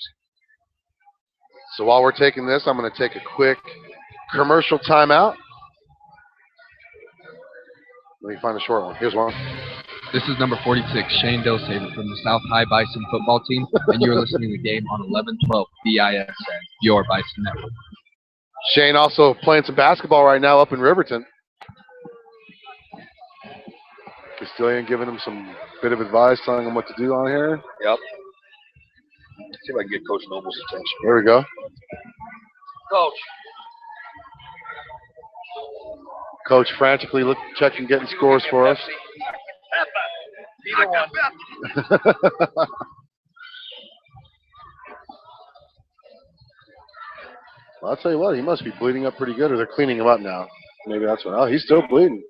So while we're taking this, I'm going to take a quick commercial timeout. Let me find a short one. Here's one. This is number 46, Shane Dosaver from the South High Bison football team, and you're listening to the game on 1112 BISN, your Bison Network. Shane also playing some basketball right now up in Riverton. Castilian giving him some bit of advice, telling him what to do on here. Yep. See if I can get Coach Noble's attention. There we go. Coach. Coach frantically checking, getting scores for us. Either one. Well, I'll tell you what, he must be bleeding up pretty good, or they're cleaning him up now. Maybe that's what. Oh, he's still bleeding.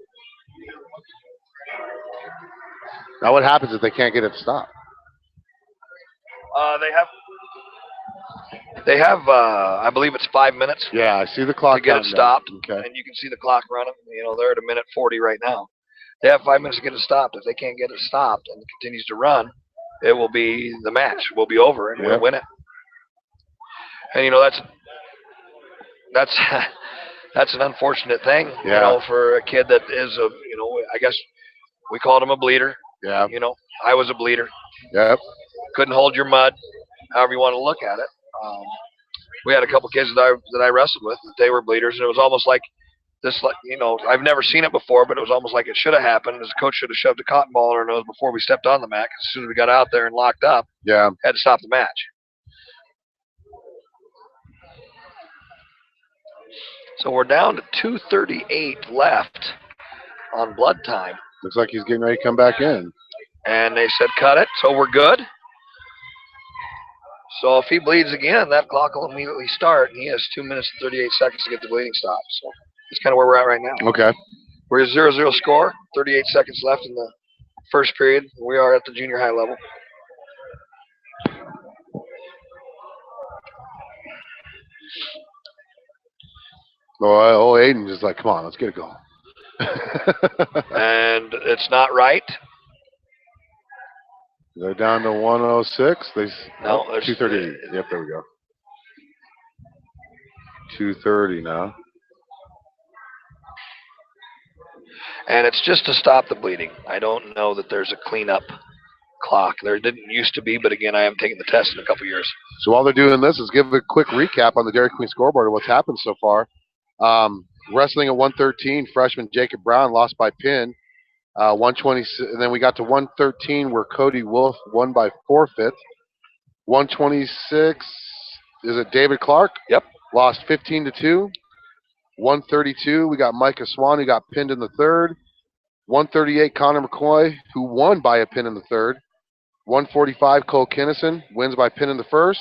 Now, what happens if they can't get it to stop? They have. I believe it's 5 minutes. Yeah, I see the clock to get it stopped, okay. And you can see the clock running. You know, they're at 1:40 right now. They have 5 minutes to get it stopped. If they can't get it stopped and it continues to run, it will be the match. Will be over, and we'll win it. And you know that's an unfortunate thing. You know, for a kid that is a, you know, I guess we called him a bleeder. Yeah. You know, I was a bleeder. Yep. Couldn't hold your mud, however you want to look at it. We had a couple kids that I wrestled with. They were bleeders, and it was almost like this. Like, you know, I've never seen it before, but it was almost like it should have happened. As the coach should have shoved a cotton ball in our nose before we stepped on the mat. As soon as we got out there and locked up, had to stop the match. So we're down to 2:38 left on blood time. Looks like he's getting ready to come back in. And they said cut it, so we're good. So if he bleeds again, that clock will immediately start, and he has 2 minutes and 38 seconds to get the bleeding stopped. So that's kind of where we're at right now. Okay. We're at 0-0 score, 38 seconds left in the first period. We are at the junior high level. Oh, Aiden's just like, come on, let's get it going. And it's not right. They're down to 106. No, 238. Yep, there we go. 230 now. And it's just to stop the bleeding. I don't know that there's a cleanup clock. There didn't used to be, but again, I haven't taken the test in a couple years. So while they're doing this, let's give a quick recap on the Dairy Queen scoreboard of what's happened so far. Wrestling at 113, freshman Jacob Brown lost by pin. 120, and then we got to 113 where Cody Wolf won by forfeit. 126, is it David Clark? Yep. Lost 15-2. 132, we got Micah Swan, who got pinned in the third. 138, Connor McCoy, who won by a pin in the third. 145, Cole Kinnison wins by pin in the first.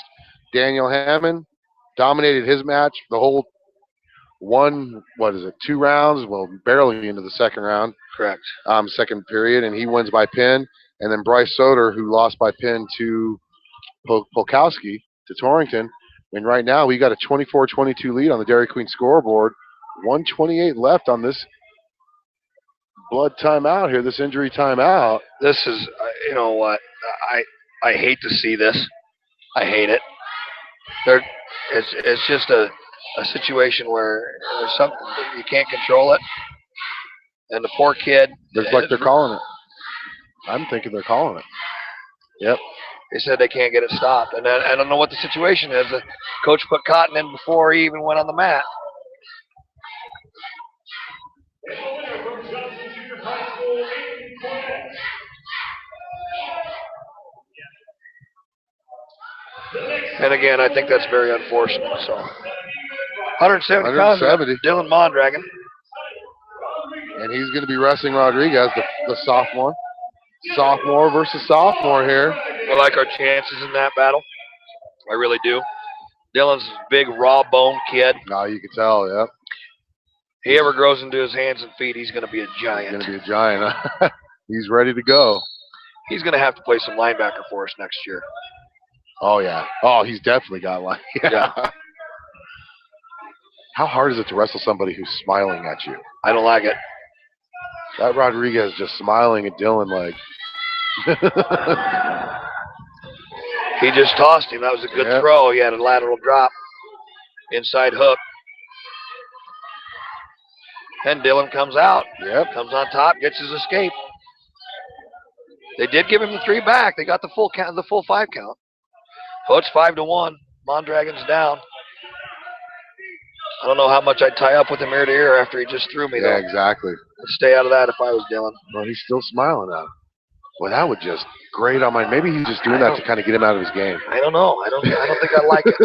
Daniel Hammond dominated his match the whole 2 rounds? Well, barely into the second round. Correct. Second period, and he wins by pin. And then Bryce Soder, who lost by pin to Polkowski, to Torrington. And right now, we got a 24-22 lead on the Dairy Queen scoreboard. 128 left on this blood timeout here, this injury timeout. This is, you know what, I hate to see this. I hate it. It's just a situation where there's something you can't control it, and the poor kid. Looks like they're calling it. I'm thinking they're calling it. Yep. They said they can't get it stopped, and I don't know what the situation is. The coach put Cotton in before he even went on the mat. And again, I think that's very unfortunate. So, 170 pounds, Dylan Mondragon. And he's going to be wrestling Rodriguez, the sophomore. Sophomore versus sophomore here. I like our chances in that battle. I really do. Dylan's a big, raw-boned kid. No, you can tell, yep. He ever grows into his hands and feet, he's going to be a giant. He's going to be a giant. He's ready to go. He's going to have to play some linebacker for us next year. Oh, yeah. Oh, he's definitely got one. Yeah. How hard is it to wrestle somebody who's smiling at you? I don't like it. That Rodriguez just smiling at Dylan like. He just tossed him. That was a good throw. He had a lateral drop. Inside hook. And Dylan comes out. Yep. Comes on top, gets his escape. They did give him the 3 back. They got the full count, the full 5 count. So it's 5-1. Mondragon's down. I don't know how much I'd tie up with him ear to ear after he just threw me, though. Yeah, exactly. I'd stay out of that if I was Dylan. Well, he's still smiling at him. Well, that would just grate on my. Maybe he's just doing that to kind of get him out of his game. I don't know. I don't think I like it.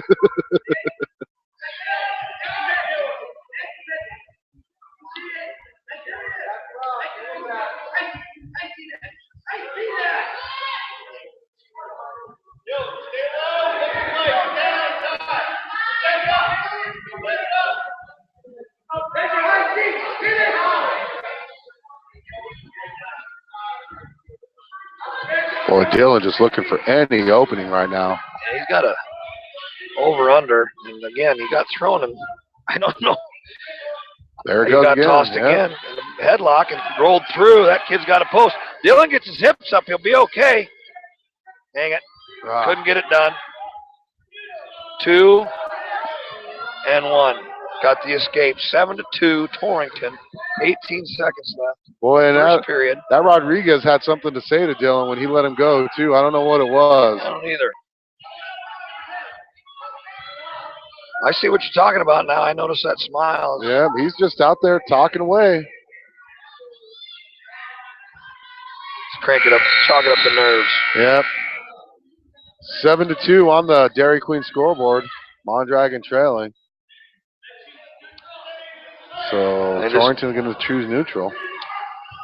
Boy, Dylan just looking for any opening right now. Yeah, he's got a over-under, and again, he got thrown, and I don't know. There it he goes got again. tossed again, and the headlock, and rolled through. That kid's got a post. Dylan gets his hips up. He'll be okay. Dang it. Couldn't get it done. 2 and 1. Got the escape. 7-2, Torrington. 18 seconds left. Boy, and First period. that Rodriguez had something to say to Dylan when he let him go, too. I don't know what it was. I don't either. I see what you're talking about now. I notice that smile. Yeah, he's just out there talking away. Let's crank it up, chalk it up the nerves. Yep. 7-2 on the Dairy Queen scoreboard. Mondragon trailing. So Torrington's going to choose neutral.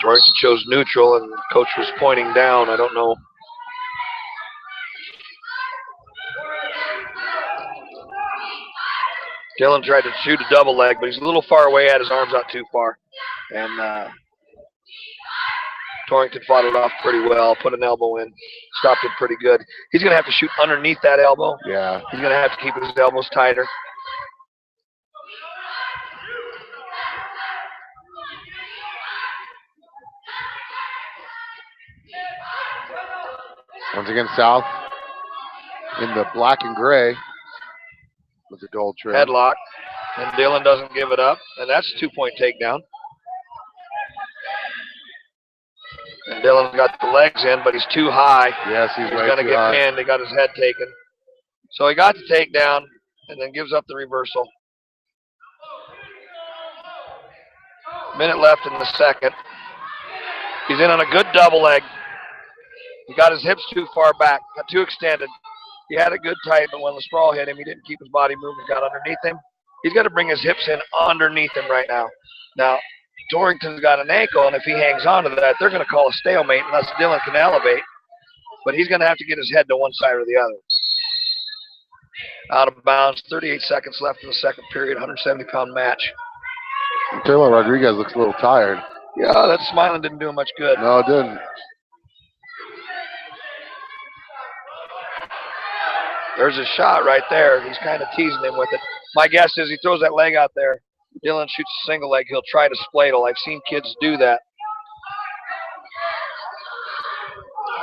Torrington chose neutral, and the coach was pointing down. I don't know. Dylan tried to shoot a double leg, but he's a little far away, had his arms out too far. And Torrington fought it off pretty well, put an elbow in, stopped it pretty good. He's going to have to shoot underneath that elbow. Yeah. He's going to have to keep his elbows tighter. Once again, South in the black and gray with the gold trim. Headlock, and Dylan doesn't give it up, and that's a 2-point takedown. And Dylan's got the legs in, but he's too high. Yes, he's going to get pinned. He got his head taken. So he got the takedown and then gives up the reversal. Minute left in the second. He's in on a good double leg. He got his hips too far back, got too extended. He had it good tight, but when the sprawl hit him, he didn't keep his body moving, got underneath him. He's got to bring his hips in underneath him right now. Now, Torrington's got an ankle, and if he hangs on to that, they're going to call a stalemate unless Dylan can elevate. But he's going to have to get his head to one side or the other. Out of bounds, 38 seconds left in the second period, 170-pound match. Taylor Rodriguez looks a little tired. Yeah, that smiling didn't do him much good. No, it didn't. There's a shot right there. He's kind of teasing him with it. My guess is he throws that leg out there. Dylan shoots a single leg. He'll try to spladle. I've seen kids do that.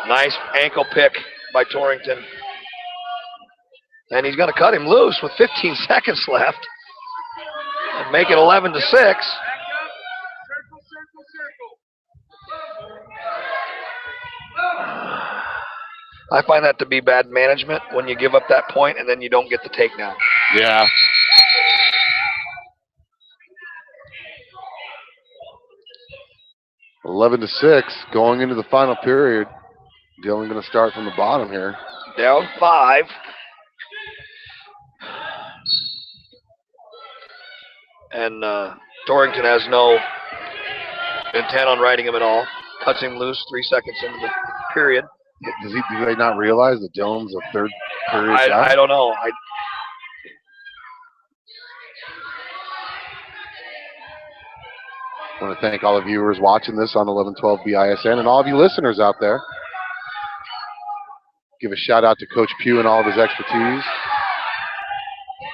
Nice ankle pick by Torrington. And he's going to cut him loose with 15 seconds left and make it 11-6. I find that to be bad management when you give up that point and then you don't get the takedown. Yeah. (11-6) going into the final period. Dylan going to start from the bottom here. Down 5. And Torrington has no intent on riding him at all. Cuts him loose 3 seconds into the period. Do they not realize that Dylan's a third period guy? I don't know. I want to thank all the viewers watching this on 1112 BISN and all of you listeners out there. Give a shout out to Coach Pugh and all of his expertise.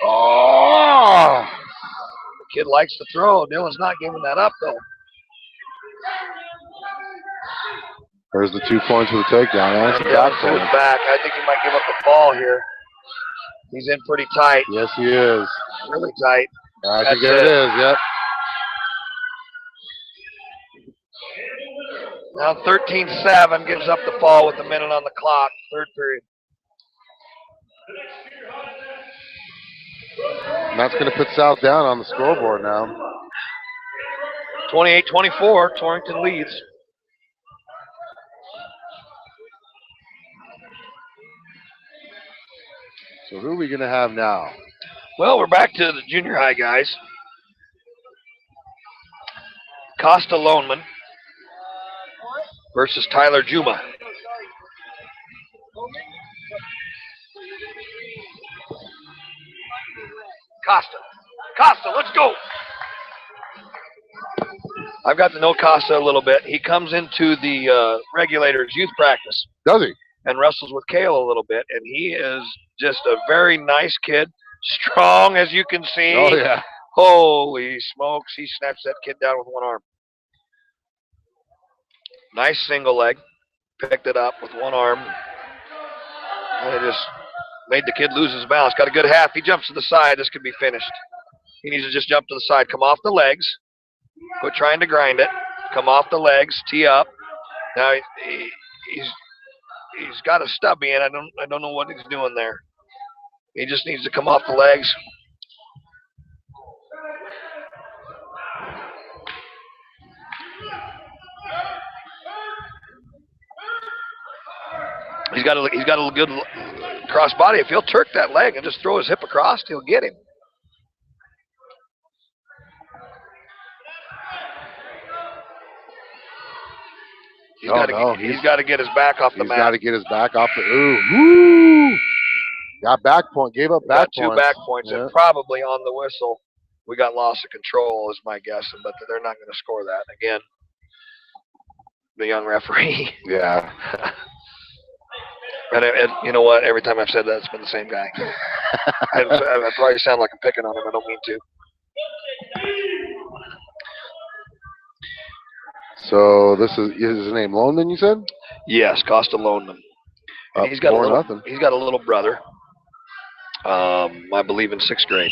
Oh! The kid likes to throw. Dylan's not giving that up, though. There's the 2 points for the takedown. That's a back point. Back. I think he might give up the ball here. He's in pretty tight. Yes, he is. Really tight. I think there it is, yep. Now 13-7, gives up the fall with a minute on the clock, third period. And that's going to put South down on the scoreboard now. 28-24, Torrington leads. So who are we going to have now? Well, we're back to the junior high guys. Costa Loneman versus Tyler Juma. Costa, let's go. I've got to know Costa a little bit. He comes into the Regulators youth practice. Does he? And wrestles with Kale a little bit, and he is just a very nice kid, strong as you can see. Oh, yeah. Holy smokes, he snaps that kid down with one arm. Nice single leg, picked it up with one arm, and it just made the kid lose his balance. Got a good half. He jumps to the side. This could be finished. He needs to just jump to the side, come off the legs, quit trying to grind it, come off the legs, tee up. Now he's got a stubby, and I don't know what he's doing there. He just needs to come off the legs. He's got a good cross body. If he'll turk that leg and just throw his hip across, he'll get him. He's got to get his back off the mat. He's got to get his back off the. Ooh. Got back point. Gave up back points. Got 2 back points, yeah. And probably on the whistle, we got loss of control, is my guess. But they're not going to score that again. The young referee. Yeah. And you know what? Every time I've said that, it's been the same guy. I probably sound like I'm picking on him. I don't mean to. So this is his name Loneman, you said? Yes, Costa Loneman. And he's got a little brother. I believe in 6th grade.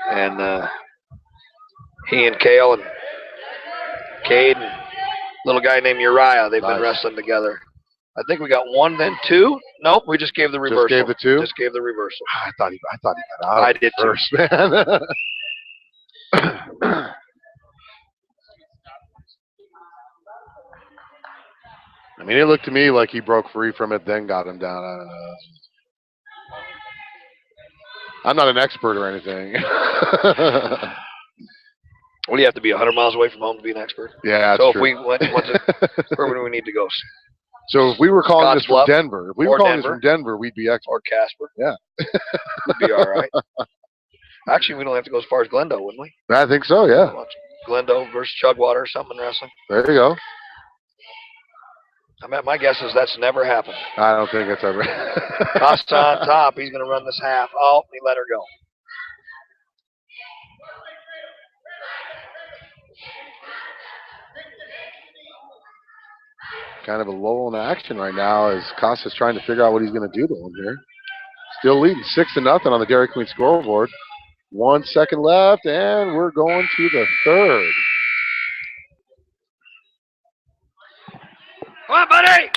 And he and Kale and Cade and little guy named Uriah, they've been wrestling together. I think we got 1, then 2. Nope, we just gave the reversal. Just gave the 2? Just gave the reversal. I thought he got out. I did first, too. Man. I mean, it looked to me like he broke free from it, then got him down. I don't know. I'm not an expert or anything. What do you have to be 100 miles away from home to be an expert? Yeah, that's so true. If we went, where do we need to go? So if we were calling this from Scottsbluff Denver, this from Denver, we'd be experts. Or Casper? Yeah. We'd be all right. Actually, we don't have to go as far as Glendale, wouldn't we? I think so, yeah. Glendale versus Chugwater or something in wrestling. There you go. I mean, my guess is that's never happened. I don't think it's ever. Costa on top. He's going to run this half. Oh, he let her go. Kind of a lull in action right now as Costa's trying to figure out what he's going to do to him here. Still leading 6-0 on the Dairy Queen scoreboard. 1 second left, and we're going to the third. Come on, buddy!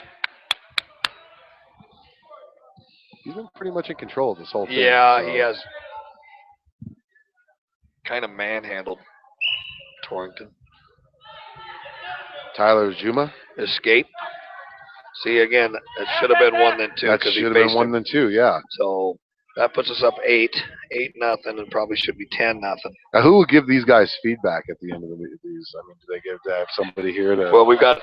He's been pretty much in control of this whole thing. Yeah, so. he has kind of manhandled Torrington. Tyler Juma. Escape. See, again, it should have been 1 then 2. That should have been 1 then 2, yeah. So that puts us up 8-0, and probably should be 10-0. Now, who will give these guys feedback at the end of these? I mean, do they have somebody here to? Well, we've got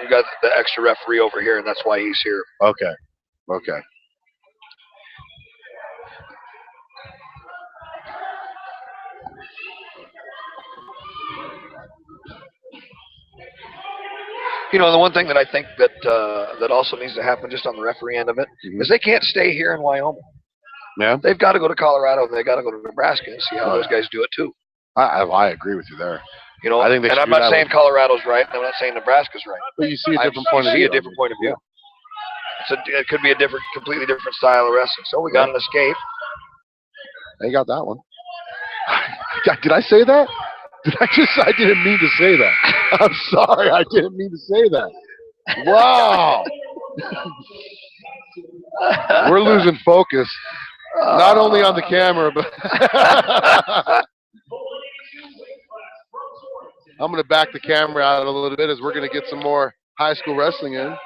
the extra referee over here, and that's why he's here. Okay. Okay. You know, the one thing that I think that that also needs to happen just on the referee end of it is they can't stay here in Wyoming. Yeah. They've got to go to Colorado and they got to go to Nebraska and see how those guys do it too. I agree with you there. You know, I think they and I'm not saying Colorado's right, and I'm not saying Nebraska's right. But you see a different point of view. You see a different point of view. It could be a completely different style of wrestling. So we got an escape. They got that one. Did I say that? I didn't mean to say that. I'm sorry, I didn't mean to say that. Wow. We're losing focus. Not only on the camera, but I'm going to back the camera out a little bit as we're going to get some more high school wrestling in.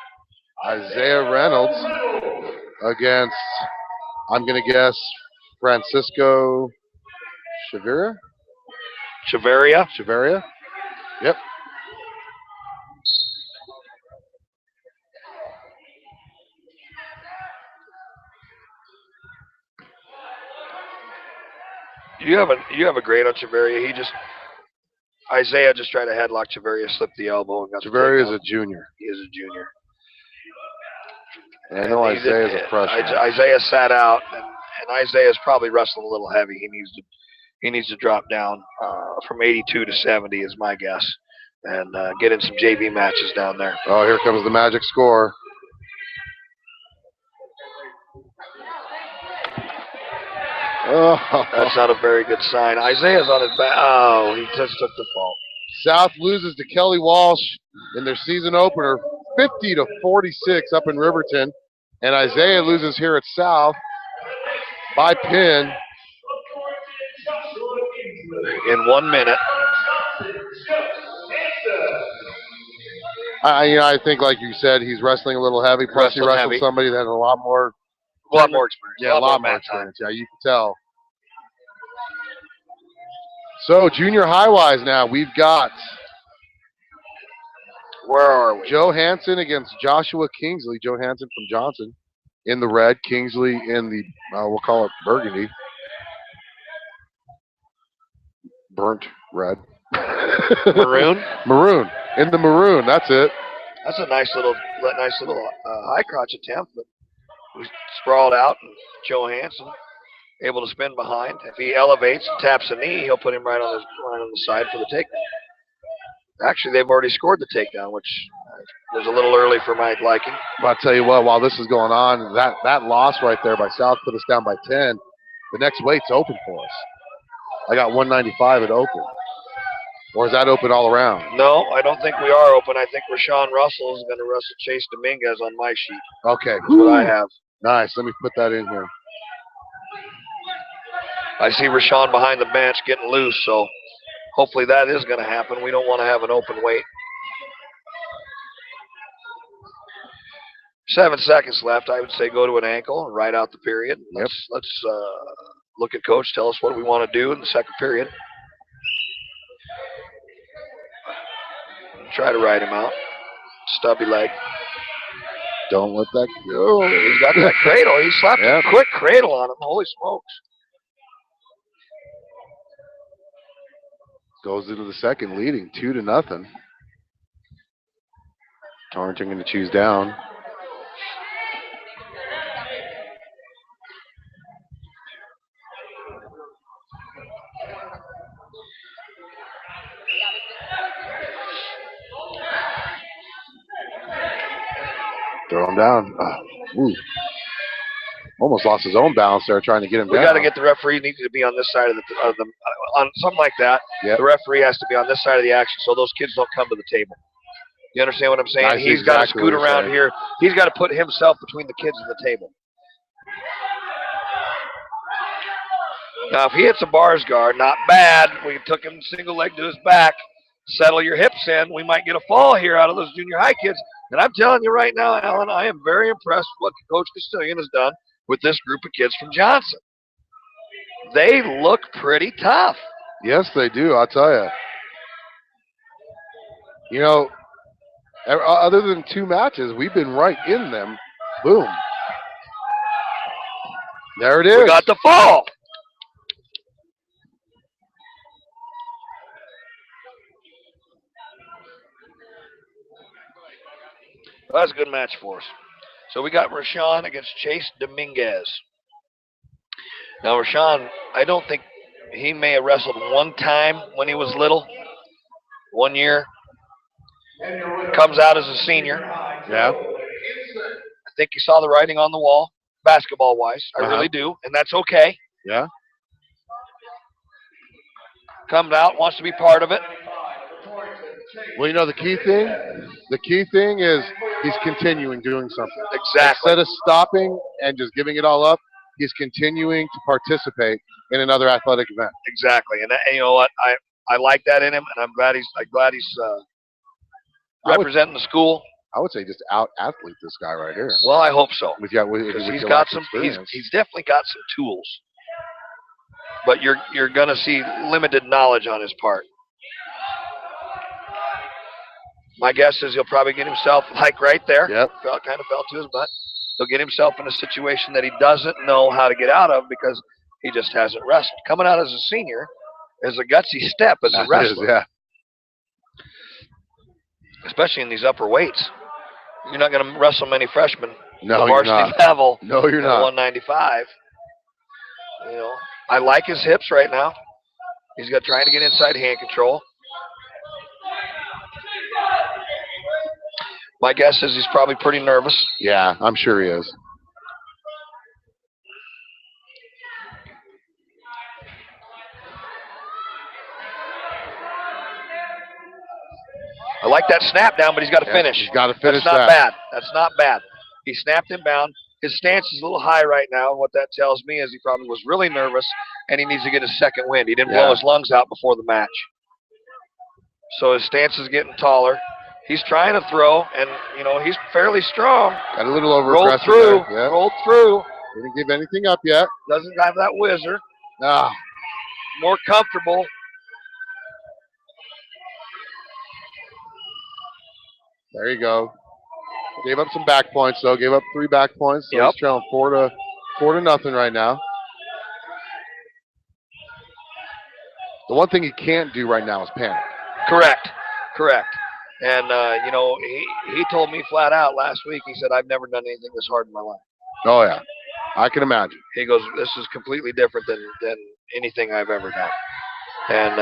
Isaiah Reynolds against, I'm going to guess, Francisco Chavarria? Chavarria? Yep. You have a grade on Chavarria. Isaiah just tried to headlock Chavarria, slipped the elbow, and got Chavarria is a junior. He is a junior. And I know Isaiah is a freshman. Isaiah sat out, and Isaiah's probably wrestling a little heavy. He needs to drop down from 82 to 70 is my guess, and get in some JV matches down there. Oh, here comes the magic score. Oh, that's not a very good sign. Isaiah's on his back. Oh, he just took the fall. South loses to Kelly Walsh in their season opener, 50-46 up in Riverton, and Isaiah loses here at South by pin in 1 minute. I think, like you said, he's wrestling a little heavy. Plus, he wrestled somebody that had a lot more experience. Yeah, a lot more experience. Yeah, you can tell. So, junior high-wise now, we've got where are we? Joe Hansen against Joshua Kingsley. Joe Hansen from Johnson in the red. Kingsley in the, we'll call it burgundy. Burnt red. Maroon? Maroon. In the maroon, that's it. That's a nice little high crotch attempt, but we sprawled out, and Joe Hansen able to spin behind. If he elevates and taps a knee, he'll put him right on the side for the takedown. Actually, they've already scored the takedown, which was a little early for my liking. But I'll tell you what, while this is going on, that loss right there by South put us down by 10. The next weight's open for us. I got 195 at open. Or is that open all around? No, I don't think we are open. I think Rashawn Russell is going to wrestle Chase Dominguez on my sheet. Okay. That's what I have. Nice. Let me put that in here. I see Rashawn behind the bench getting loose, so hopefully that is going to happen. We don't want to have an open weight. 7 seconds left. I would say go to an ankle and ride out the period. Yep. Let's look at coach. Tell us what we want to do in the second period. Try to ride him out. Stubby leg. Don't let that go. He's got that cradle. He slapped a quick cradle on him. Holy smokes. Goes into the second, leading 2-0. Torrington going to choose down. Throw him down. Ooh. Almost lost his own balance there trying to get him down. We got to get the referee needs to be on this side of the on something like that. Yep. The referee has to be on this side of the action so those kids don't come to the table. You understand what I'm saying? He's got to scoot around here. He's got to put himself between the kids and the table. Now, if he hits a bars guard, not bad. We took him single leg to his back. Settle your hips in. We might get a fall here out of those junior high kids. And I'm telling you right now, Alan, I am very impressed with what Coach Castillion has done with this group of kids from Johnson. They look pretty tough. Yes, they do, I'll tell you. You know, other than 2 matches, we've been right in them. Boom. There it is. We got the fall. Well, that's a good match for us. So we got Rashawn against Chase Dominguez. Now, Rashawn, I don't think he may have wrestled one time when he was little. 1 year. Comes out as a senior. Yeah. I think he saw the writing on the wall, basketball-wise. I really do, and that's okay. Yeah. Comes out, wants to be part of it. Well, you know, the key thing is he's continuing doing something. Exactly. Instead of stopping and just giving it all up, he's continuing to participate in another athletic event. Exactly, and you know what? I like that in him, and I'm glad he's representing the school. I would say just out athlete this guy right here. Well, I hope so. Because he's got some. He's definitely got some tools, but you're going to see limited knowledge on his part. My guess is he'll probably get himself, like right there, kind of fell to his butt. He'll get himself in a situation that he doesn't know how to get out of because he just hasn't wrestled. Coming out as a senior is a gutsy step as a wrestler. Yeah. Especially in these upper weights. You're not going to wrestle many freshmen no, at the varsity level. No, you're not. 195. You know, I like his hips right now. He's trying to get inside hand control. My guess is he's probably pretty nervous. Yeah, I'm sure he is. I like that snap down, but he's got to finish. He's got to finish that. That's not bad. That's not bad. He snapped him down. His stance is a little high right now, and what that tells me is he probably was really nervous, and he needs to get his second wind. He didn't blow his lungs out before the match. So his stance is getting taller. He's trying to throw, and, you know, he's fairly strong. Got a little over Rolled through. Yeah. Rolled through. Didn't give anything up yet. Doesn't have that whizzer. Ah. More comfortable. There you go. Gave up some back points, though. Gave up 3 back points. So he's trailing 4-0 right now. The one thing he can't do right now is panic. Correct. And, you know, he told me flat out last week, he said, I've never done anything this hard in my life. Oh, yeah. I can imagine. He goes, this is completely different than anything I've ever done. And,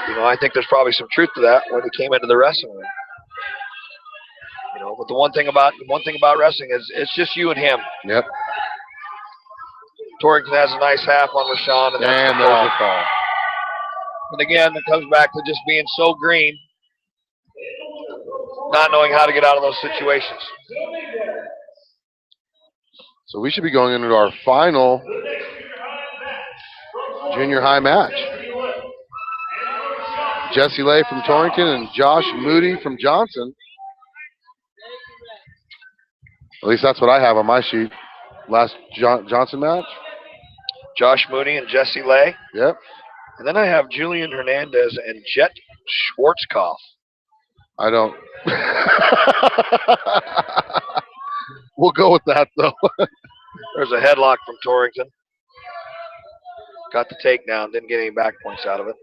you know, I think there's probably some truth to that when he came into the wrestling ring. You know, but the one thing about wrestling is it's just you and him. Yep. Torrington has a nice half on Rashawn, and there's the fall. And again, it comes back to just being so green, not knowing how to get out of those situations. So we should be going into our final junior high match. Jesse Lay from Torrington and Josh Moody from Johnson At least that's what I have on my sheet. Last Johnson match. Josh Mooney and Jesse Lay. Yep. And then I have Julian Hernandez and Jet Schwarzkopf. I don't. We'll go with that, though. There's a headlock from Torrington. Got the takedown. Didn't get any back points out of it.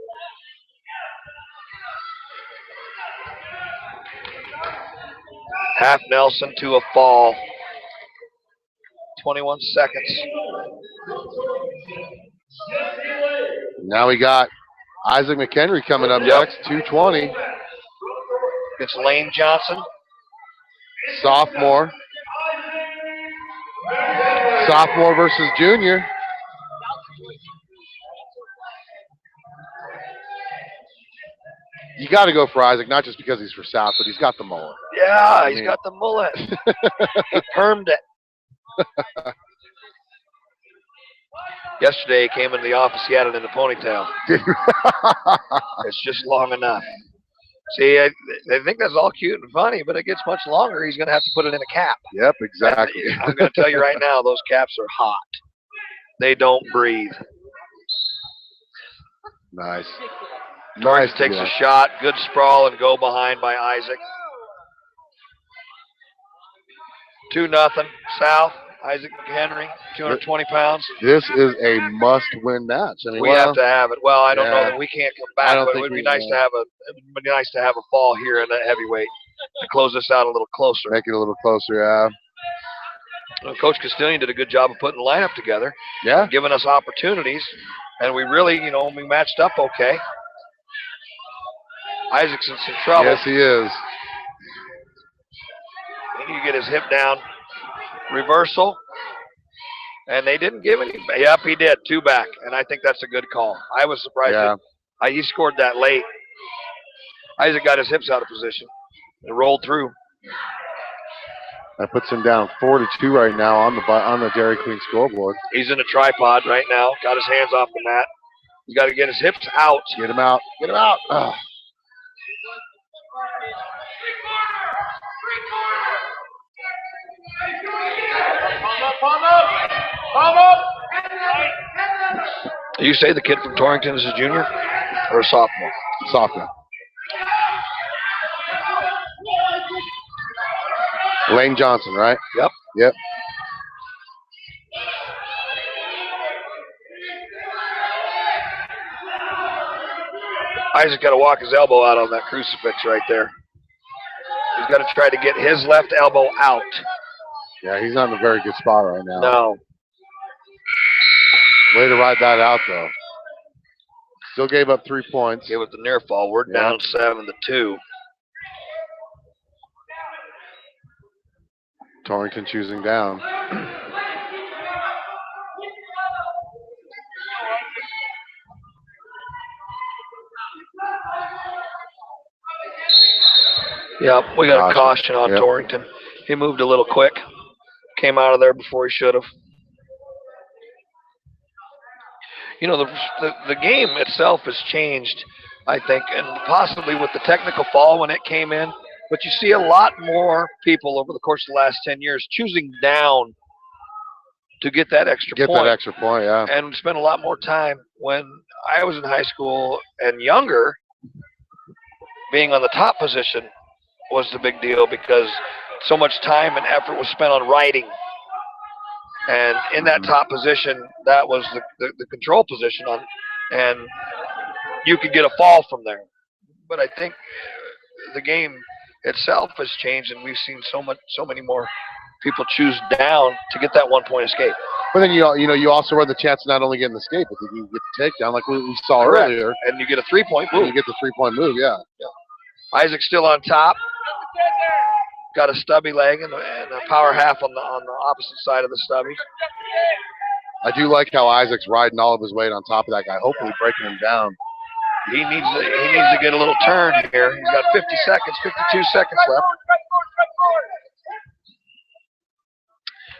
Half Nelson to a fall. 21 seconds. Now we got Isaac McHenry coming up next, 220. Against Lane Johnson. Sophomore. Sophomore versus junior. You got to go for Isaac, not just because he's for South, but he's got the mullet. Yeah, he's got the mullet. He permed it. Yesterday he came into the office, he had it in a ponytail. It's just long enough. See, I think that's all cute and funny, but it gets much longer. He's going to have to put it in a cap. Yep, exactly. I'm going to tell you right now, those caps are hot. They don't breathe. Nice. Torrance takes a shot. Good sprawl and go behind by Isaac. 2-0 South. Isaac McHenry, 220 pounds. This is a must-win match. I mean, We have to have it. Well, I don't know that we can't come back, but it would think be nice to have a fall here in that heavyweight to close this out a little closer. Make it a little closer, yeah. Well, Coach Castilian did a good job of putting the lineup together. Yeah. Giving us opportunities, and we really, we matched up okay. Isaac's in some trouble. Yes, he is. He need to get his hip down. Reversal. And they didn't give any. Yep, he did. 2 back. And I think that's a good call. I was surprised that he scored that late. Isaac got his hips out of position and rolled through. That puts him down 4-2 right now on the Dairy Queen scoreboard. He's in a tripod right now. Got his hands off the mat. He's got to get his hips out. Get him out. Get him out. Oh. You say the kid from Torrington is a junior or a sophomore? Sophomore. Lane Johnson, right? Yep. Yep. Isaac got to walk his elbow out on that crucifix right there. He's got to try to get his left elbow out. Yeah, he's not in a very good spot right now. No. Way to ride that out, though. Still gave up 3 points. Gave it the near fall. We're down 7-2. Torrington choosing down. Yeah, we got a caution on Torrington. He moved a little quick. Came out of there before he should have. The game itself has changed, I think, and possibly with the technical fall when it came in. But you see a lot more people over the course of the last 10 years choosing down to get that extra point. Get that extra point, yeah. And spend a lot more time. When I was in high school and younger, being on the top position was the big deal because so much time and effort was spent on writing. And in that top position, that was the control position and you could get a fall from there. But I think the game itself has changed, and we've seen so many more people choose down to get that 1 point escape. But then you also run the chance of not only getting the escape, but you get the takedown, like we saw earlier. And you get a 3-point move. You get the 3-point move, yeah. Isaac's still on top. Got a stubby leg and a power half on the opposite side of the stubby. I do like how Isaac's riding all of his weight on top of that guy, hopefully breaking him down. He needs to get a little turn here. He's got 52 seconds left.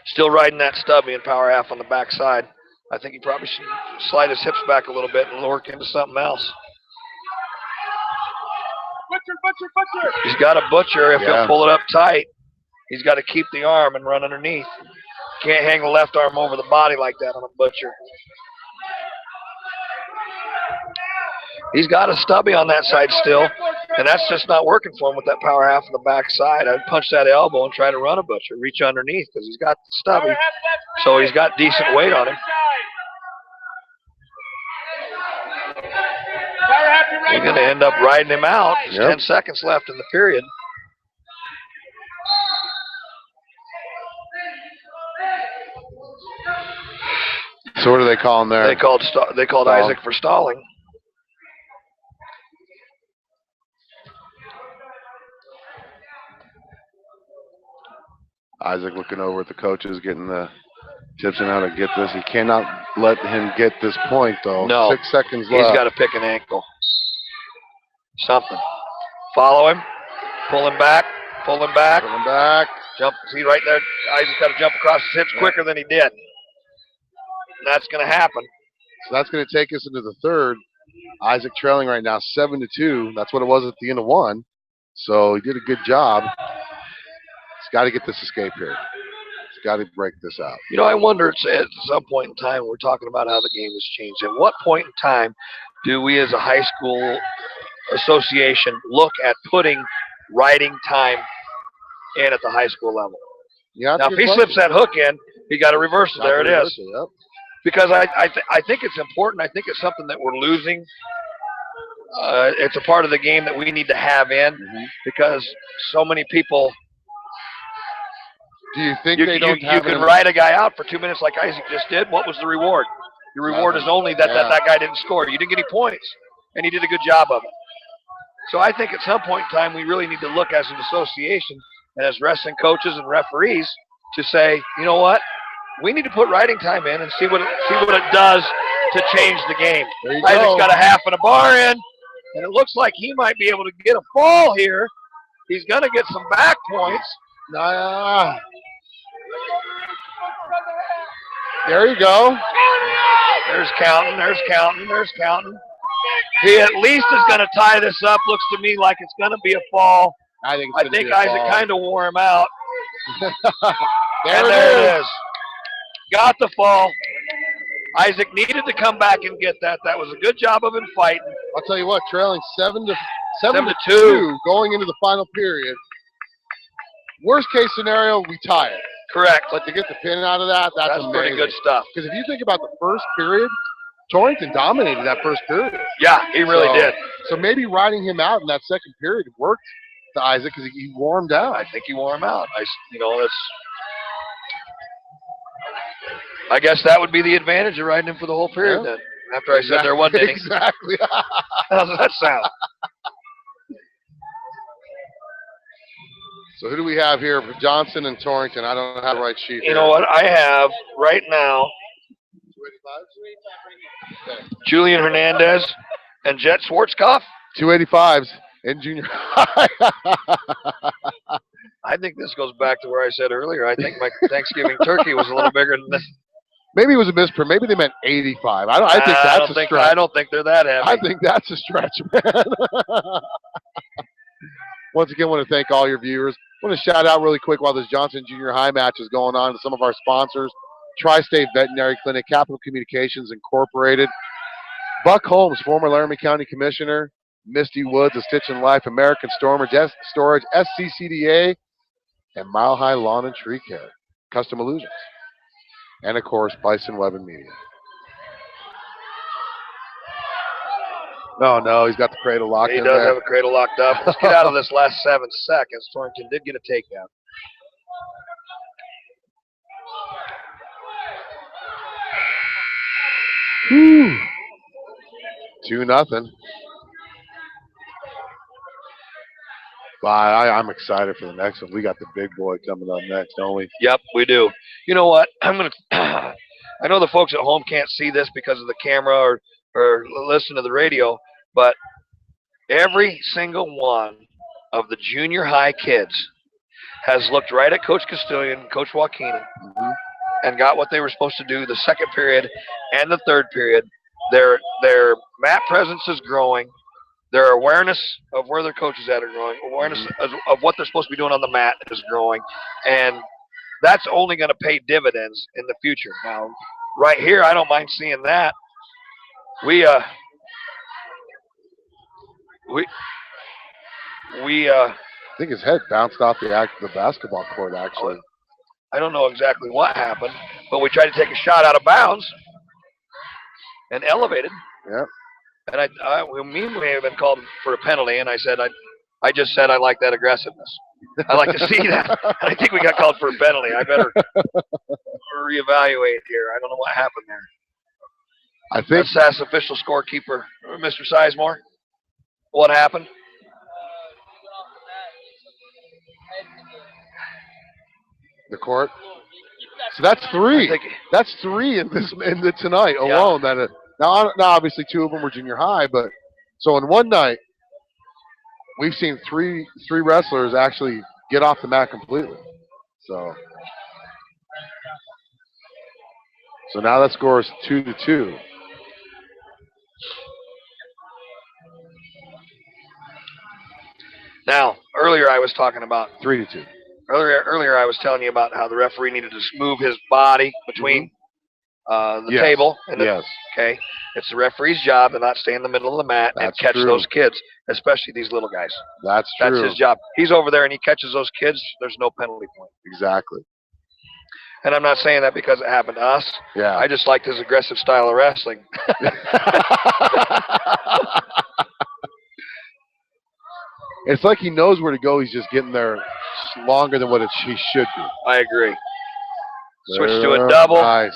Still riding that stubby and power half on the backside. I think he probably should slide his hips back a little bit and work into something else. Butcher. He's got a butcher if he'll pull it up tight. He's got to keep the arm and run underneath. Can't hang the left arm over the body like that on a butcher. He's got a stubby on that side still, and that's just not working for him with that power half on the back side. I'd punch that elbow and try to run a butcher, reach underneath, because he's got the stubby, so he's got decent weight on him. We're going to end up riding him out. There's 10 seconds left in the period. So what do they call him there? They called Isaac for stalling. Isaac looking over at the coaches, getting the tips on how to get this. He cannot let him get this point, though. No. 6 seconds left. He's got to pick an ankle. Something. Follow him. Pull him back. Pull him back. Pull him back. Jump. See right there? Isaac's got to jump across his hips quicker than he did. That's going to happen. So that's going to take us into the third. Isaac trailing right now 7-2. That's what it was at the end of one. So he did a good job. He's got to get this escape here. He's got to break this out. You know, I wonder at some point in time, we're talking about how the game has changed. At what point in time do we as a high school association look at putting riding time in at the high school level? Yeah, now, if he slips that hook in, he got a reversal. There it is. Yep. Because I think it's important. I think it's something that we're losing. It's a part of the game that we need to have in because so many people. Do you think they don't have you can ride a guy out for 2 minutes like Isaac just did? What was the reward? Your reward is only that guy didn't score. You didn't get any points, and he did a good job of it. So I think at some point in time we really need to look as an association and as wrestling coaches and referees to say, you know what? We need to put riding time in and see what it does to change the game. Isaac's got a half and a bar in, and it looks like he might be able to get a fall here. He's going to get some back points. There you go. There's counting. There's counting. There's counting. He at least is going to tie this up. Looks to me like it's going to be a fall. I think Isaac kind of wore him out. there it is. Got the fall. Isaac needed to come back and get that. That was a good job of him fighting. I'll tell you what, trailing 7-2 going into the final period. Worst case scenario, we tie it. Correct. But to get the pin out of that, that's amazing. Pretty good stuff. Because if you think about the first period, Torrington dominated that first period. Yeah, he really did. So maybe riding him out in that second period worked to Isaac because he wore him down. I think he wore him out. I guess that would be the advantage of riding him for the whole period then. After I said there wasn't any. Exactly. How does that sound? So who do we have here for Johnson and Torrington? I don't have the right sheet. You know what? I have right now Julian Hernandez and Jet Schwarzkopf. 285s in junior high. I think this goes back to where I said earlier. I think my Thanksgiving turkey was a little bigger than this. Maybe it was a misprint. Maybe they meant 85. I think that's a stretch. I don't think they're that heavy. I think that's a stretch, man. Once again, I want to thank all your viewers. I want to shout out really quick while this Johnson Junior High match is going on to some of our sponsors. Tri-State Veterinary Clinic, Capital Communications Incorporated, Buck Holmes, former Laramie County Commissioner, Misty Woods, A Stitch in Life, American Storage, SCCDA, and Mile High Lawn and Tree Care, Custom Illusions, and of course, Bison Web and Media. No, he's got the cradle locked in there. He does have a cradle locked up. Let's get out of this last 7 seconds. Torrington did get a takedown. Whew. 2-0. But I'm excited for the next one. We got the big boy coming up next, don't we? Yep, we do. You know what? I know the folks at home can't see this because of the camera or listen to the radio, but every single one of the junior high kids has looked right at Coach Castilian, Coach Joaquin, and got what they were supposed to do the second period and the third period. Their mat presence is growing. Their awareness of where their coaches at are growing, awareness of what they're supposed to be doing on the mat is growing, and that's only going to pay dividends in the future. Now, right here, I don't mind seeing that. I think his head bounced off the basketball court, actually. I don't know exactly what happened, but we tried to take a shot out of bounds and elevated. Yep. And we may have been called for a penalty, and I just said I like that aggressiveness. I like to see that. And I think we got called for a penalty. I better reevaluate here. I don't know what happened there. I think Let's ask official scorekeeper, Mr. Sizemore, what happened? The court. So that's 3. That's 3 in the tonight alone. Yeah. Now obviously 2 of them were junior high, but so in one night we've seen three wrestlers actually get off the mat completely. So now that score is 2-2. Now, earlier I was talking about 3-2. Earlier I was telling you about how the referee needed to move his body between the table and the okay. It's the referee's job to not stay in the middle of the mat and catch those kids, especially these little guys. That's true. That's his job. He's over there and he catches those kids, there's no penalty point. Exactly. And I'm not saying that because it happened to us. Yeah. I just liked his aggressive style of wrestling. It's like he knows where to go. He's just getting there longer than what he should be. I agree. Switch to a double. Nice.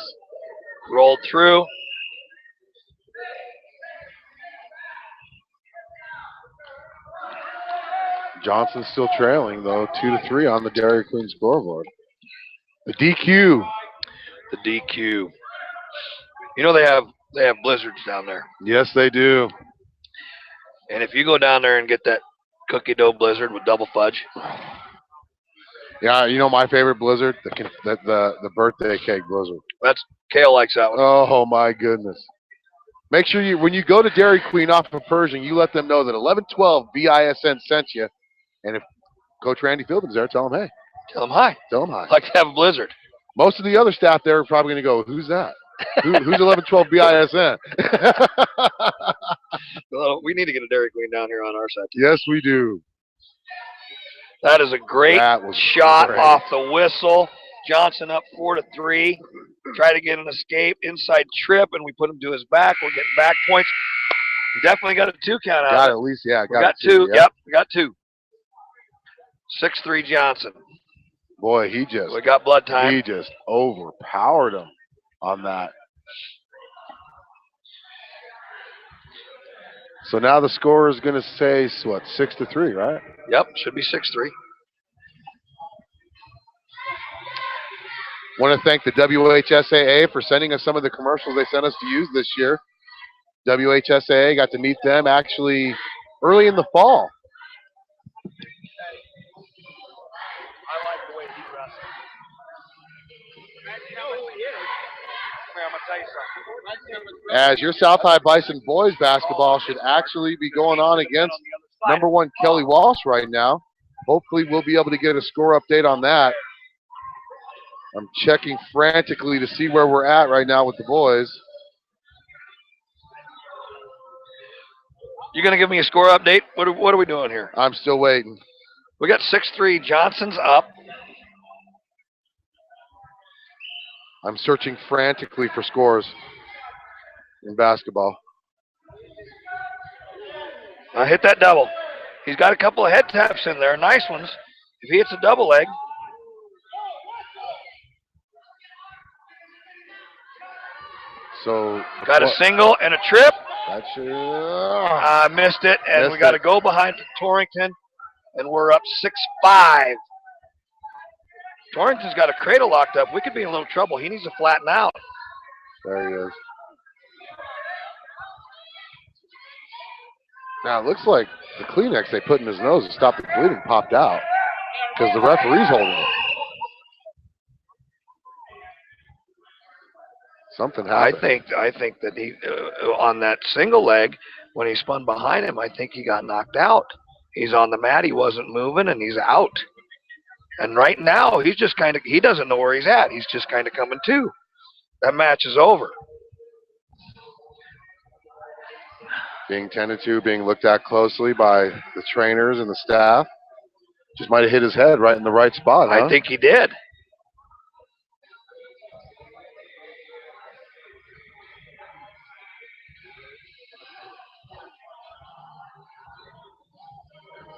Rolled through. Johnson's still trailing, though, 2-3 on the Dairy Queen scoreboard. The DQ. The DQ. You know they have blizzards down there. Yes, they do. And if you go down there and get that cookie dough blizzard with double fudge. Yeah, you know my favorite blizzard, the birthday cake blizzard. Kale likes that one. Oh my goodness! Make sure when you go to Dairy Queen off of Pershing, you let them know that 1112 BISN sent you, and if Coach Randy Fielding's there, tell him hey. Tell him hi. Tell him hi. I'd like to have a blizzard. Most of the other staff there are probably going to go, who's that? Who's 1112 BISN? Well, we need to get a Dairy Queen down here on our side. Yes, we do. That is a great shot off the whistle. Johnson up 4-3. Try to get an escape, inside trip, and we put him to his back. We're getting back points. We definitely got a 2 count out. Got at least, yeah. Got 2. Yep, we got 2. 6-3 Johnson. Boy, we got blood time. He just overpowered him on that. So now the score is going to say, what, 6-3, right? Yep, should be 6-3. Want to thank the WHSAA for sending us some of the commercials they sent us to use this year. WHSAA got to meet them actually early in the fall. I like the way he wrestles. Imagine how much he is. I'm going to tell you something. As your South High Bison boys basketball should actually be going on against number 1 Kelly Walsh right now. Hopefully we'll be able to get a score update on that. I'm checking frantically to see where we're at right now with the boys. You going to give me a score update? What are we doing here? I'm still waiting. We got 6-3. Johnson's up. I'm searching frantically for scores in basketball. Hit that double. He's got a couple of head taps in there, nice ones. If he hits a double leg. So got a single and a trip. That should, I missed it, and we got to go behind Torrington, and we're up 6-5. Torrington's got a cradle locked up. We could be in a little trouble. He needs to flatten out. There he is. Now it looks like the Kleenex they put in his nose to stop the bleeding popped out because the referee's holding it. Something happened. I think that he on that single leg, when he spun behind him, I think he got knocked out. He's on the mat. He wasn't moving, and he's out. And right now, he's just kind of – he doesn't know where he's at. He's just kind of coming to. That match is over. Being tended to, being looked at closely by the trainers and the staff. Just might have hit his head right in the right spot, huh? I think he did.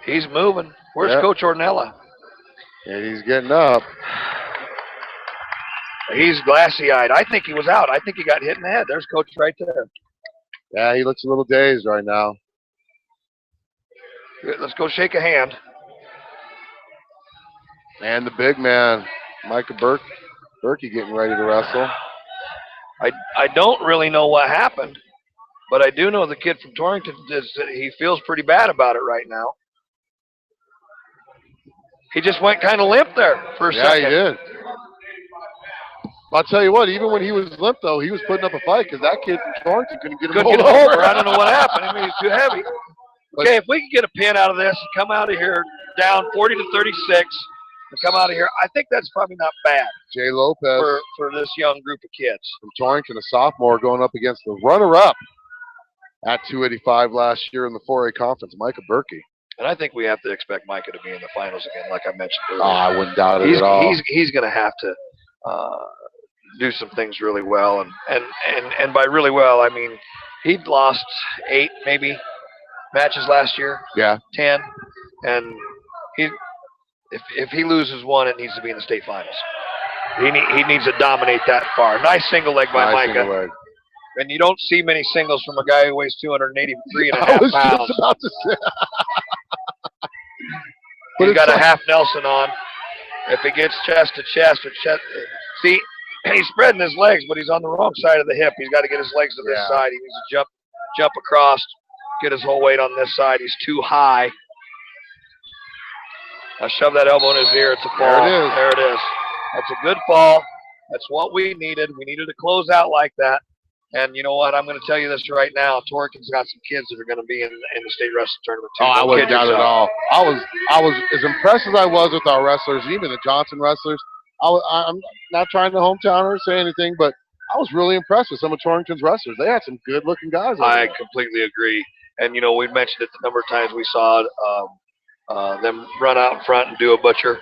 He's moving. Where's Coach Ornella? And he's getting up. He's glassy-eyed. I think he was out. I think he got hit in the head. There's Coach right there. Yeah, he looks a little dazed right now. Let's go shake a hand. And the big man, Micah Berkey, getting ready to wrestle. I don't really know what happened, but I do know the kid from Torrington, he feels pretty bad about it right now. He just went kind of limp there for a second. Yeah, he did. I'll tell you what, even when he was limp, though, he was putting up a fight because that kid from Torrington couldn't get him over. I don't know what happened. I mean, he's too heavy. Okay, if we can get a pin out of this and come out of here down 40 to 36 and come out of here, I think that's probably not bad. Jay Lopez for this young group of kids. From Torrington, a sophomore, going up against the runner-up at 285 last year in the 4A conference, Micah Berkey. And I think we have to expect Micah to be in the finals again, like I mentioned earlier. I wouldn't doubt it at all. He's going to have to do some things really well, and by really well, I mean he'd lost 8 maybe matches last year. Yeah, 10, and if he loses one, it needs to be in the state finals. He needs to dominate that far. Nice single leg by Micah. Single leg. And you don't see many singles from a guy who weighs 283 and a half I was pounds. just about to say. He's got a half Nelson on. If he gets chest to chest, see, he's spreading his legs, but he's on the wrong side of the hip. He's got to get his legs to this side. He needs to jump across, get his whole weight on this side. He's too high. Now shove that elbow in his ear. It's a fall. There it is. That's a good fall. That's what we needed. We needed to close out like that. And you know what? I'm going to tell you this right now. Torrington's got some kids that are going to be in the state wrestling tournament too. Oh, I wouldn't doubt it at all. I was as impressed as I was with our wrestlers, even the Johnson wrestlers. I'm not trying to hometown or say anything, but I was really impressed with some of Torrington's wrestlers. They had some good-looking guys. I completely agree. And, you know, we've mentioned it the number of times we saw them run out in front and do a butcher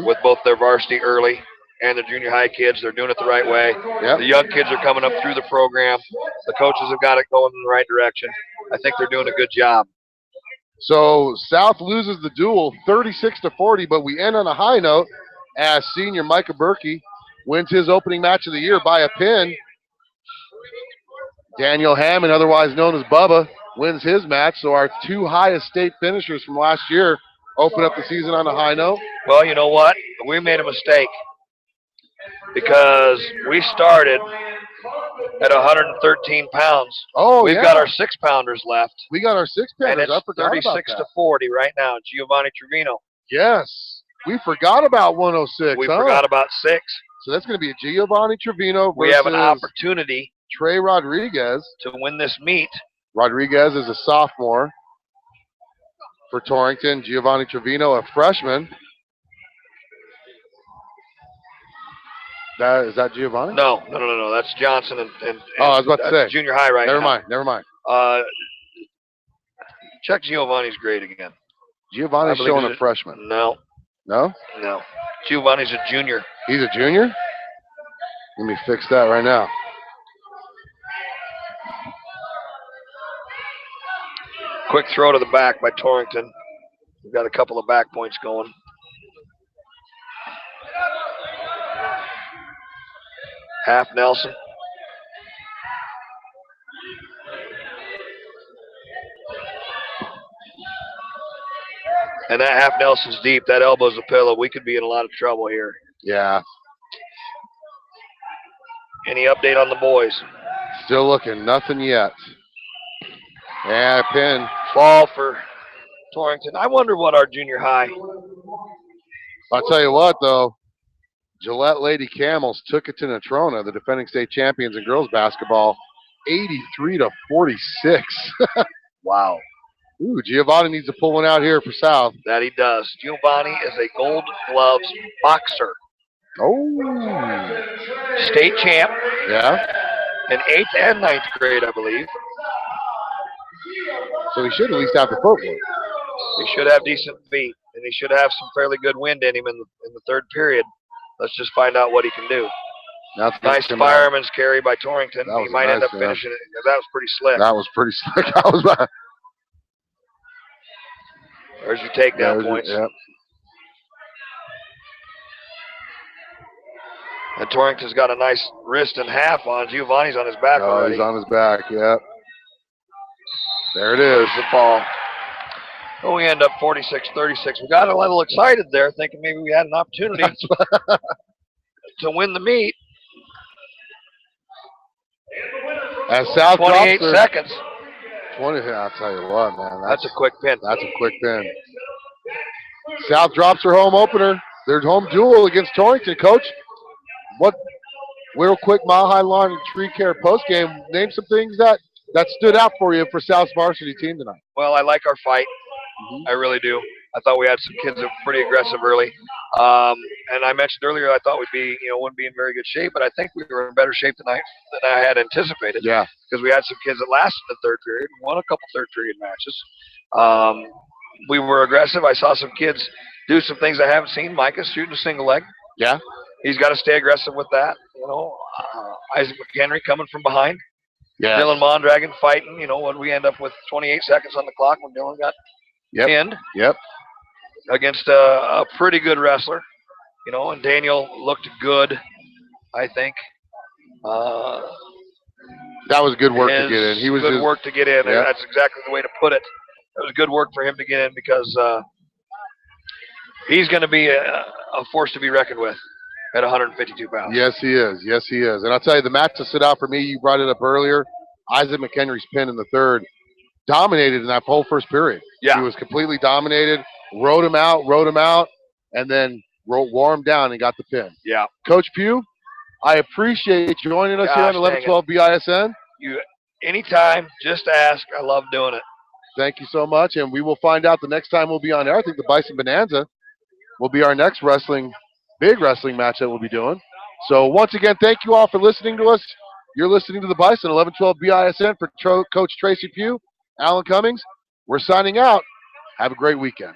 with both their varsity early and the junior high kids. They're doing it the right way. Yep. The young kids are coming up through the program. The coaches have got it going in the right direction. I think they're doing a good job. So South loses the duel 36-40, but we end on a high note as senior Micah Berkey wins his opening match of the year by a pin. Daniel Hammond, otherwise known as Bubba, wins his match. So our 2 highest state finishers from last year open up the season on a high note. Well, you know what? We made a mistake because we started at 113 pounds. Oh, We've got our 6-pounders left. We got our 6-pounders. And it's 36-40 right now. Giovanni Trevino. Yes. We forgot about 106. We forgot about 6. So that's going to be a Giovanni Trevino versus we have an opportunity Trey Rodriguez to win this meet. Rodriguez is a sophomore for Torrington. Giovanni Trevino, a freshman. Is that Giovanni? No. That's Johnson and oh, I was about to say junior high right now. Never mind. Check Giovanni's grade again. Giovanni's showing a freshman. No. Giovanni's a junior. He's a junior? Let me fix that right now. Quick throw to the back by Torrington. We've got a couple of back points going. Half Nelson. And that half Nelson's deep. That elbow's a pillow. We could be in a lot of trouble here. Yeah. Any update on the boys? Still looking. Nothing yet. Yeah, pin. Fall for Torrington. I wonder what our junior high. I'll tell you what, though. Gillette Lady Camels took it to Natrona, the defending state champions in girls basketball, 83-46. Wow. Ooh, Giovanni needs to pull one out here for South. That he does. Giovanni is a Gold Gloves boxer. Oh. State champ Yeah. in 8th and 9th grade, I believe. So he should at least have the footwork. He should have decent feet, and he should have some fairly good wind in him in the third period. Let's just find out what he can do. That's Nice fireman's carry by Torrington. That He was might end nice, up finishing it. That was pretty slick. That was pretty slick. That was There's your takedown points. Yep. And Torrington's got a nice wrist and half on. Giovanni's on his back Oh, already. he's on his back. Yep. There it is. There's the fall. Well, we end up 46-36. We got a little excited there, thinking maybe we had an opportunity to win the meet. As South 28 drops seconds. 20. I'll tell you what, man. That's a quick pin. That's a quick pin. South drops her home opener. Their home duel against Torrington. Coach, what? Real quick, Mile High Lawn and Tree Care post game. Name some things that stood out for you for South's varsity team tonight. Well, I like our fight. I really do. I thought we had some kids that were pretty aggressive early. And I mentioned earlier I thought wouldn't be in very good shape, but I think we were in better shape than I had anticipated. Yeah. Because we had some kids that lasted the third period, won a couple third period matches. We were aggressive. I saw some kids do some things I haven't seen. Micah shooting a single leg. Yeah. He's got to stay aggressive with that. Isaac McHenry coming from behind. Yeah. Dylan Mondragon fighting. When we end up with 28 seconds on the clock when Dylan got pinned. Yep. Against a pretty good wrestler, and Daniel looked good, I think. That was good work to get in. He was good work to get in. Yeah. That's exactly the way to put it. It was good work for him to get in because he's going to be a force to be reckoned with at 152 pounds. Yes, he is. Yes, he is. And I'll tell you, the match that stood out for me, you brought it up earlier, Isaac McHenry's pin in the third, dominated in that whole first period. Yeah. He was completely dominated, rode him out, and then wore him down and got the pin. Yeah. Coach Pugh, I appreciate you joining us here on 1112 BISN. Anytime, just ask. I love doing it. Thank you so much, and we will find out the next time we'll be on air. I think the Bison Bonanza will be our next big wrestling match that we'll be doing. So once again, thank you all for listening to us. You're listening to the Bison 1112 BISN for Coach Tracy Pugh, Alan Cummings. We're signing out. Have a great weekend.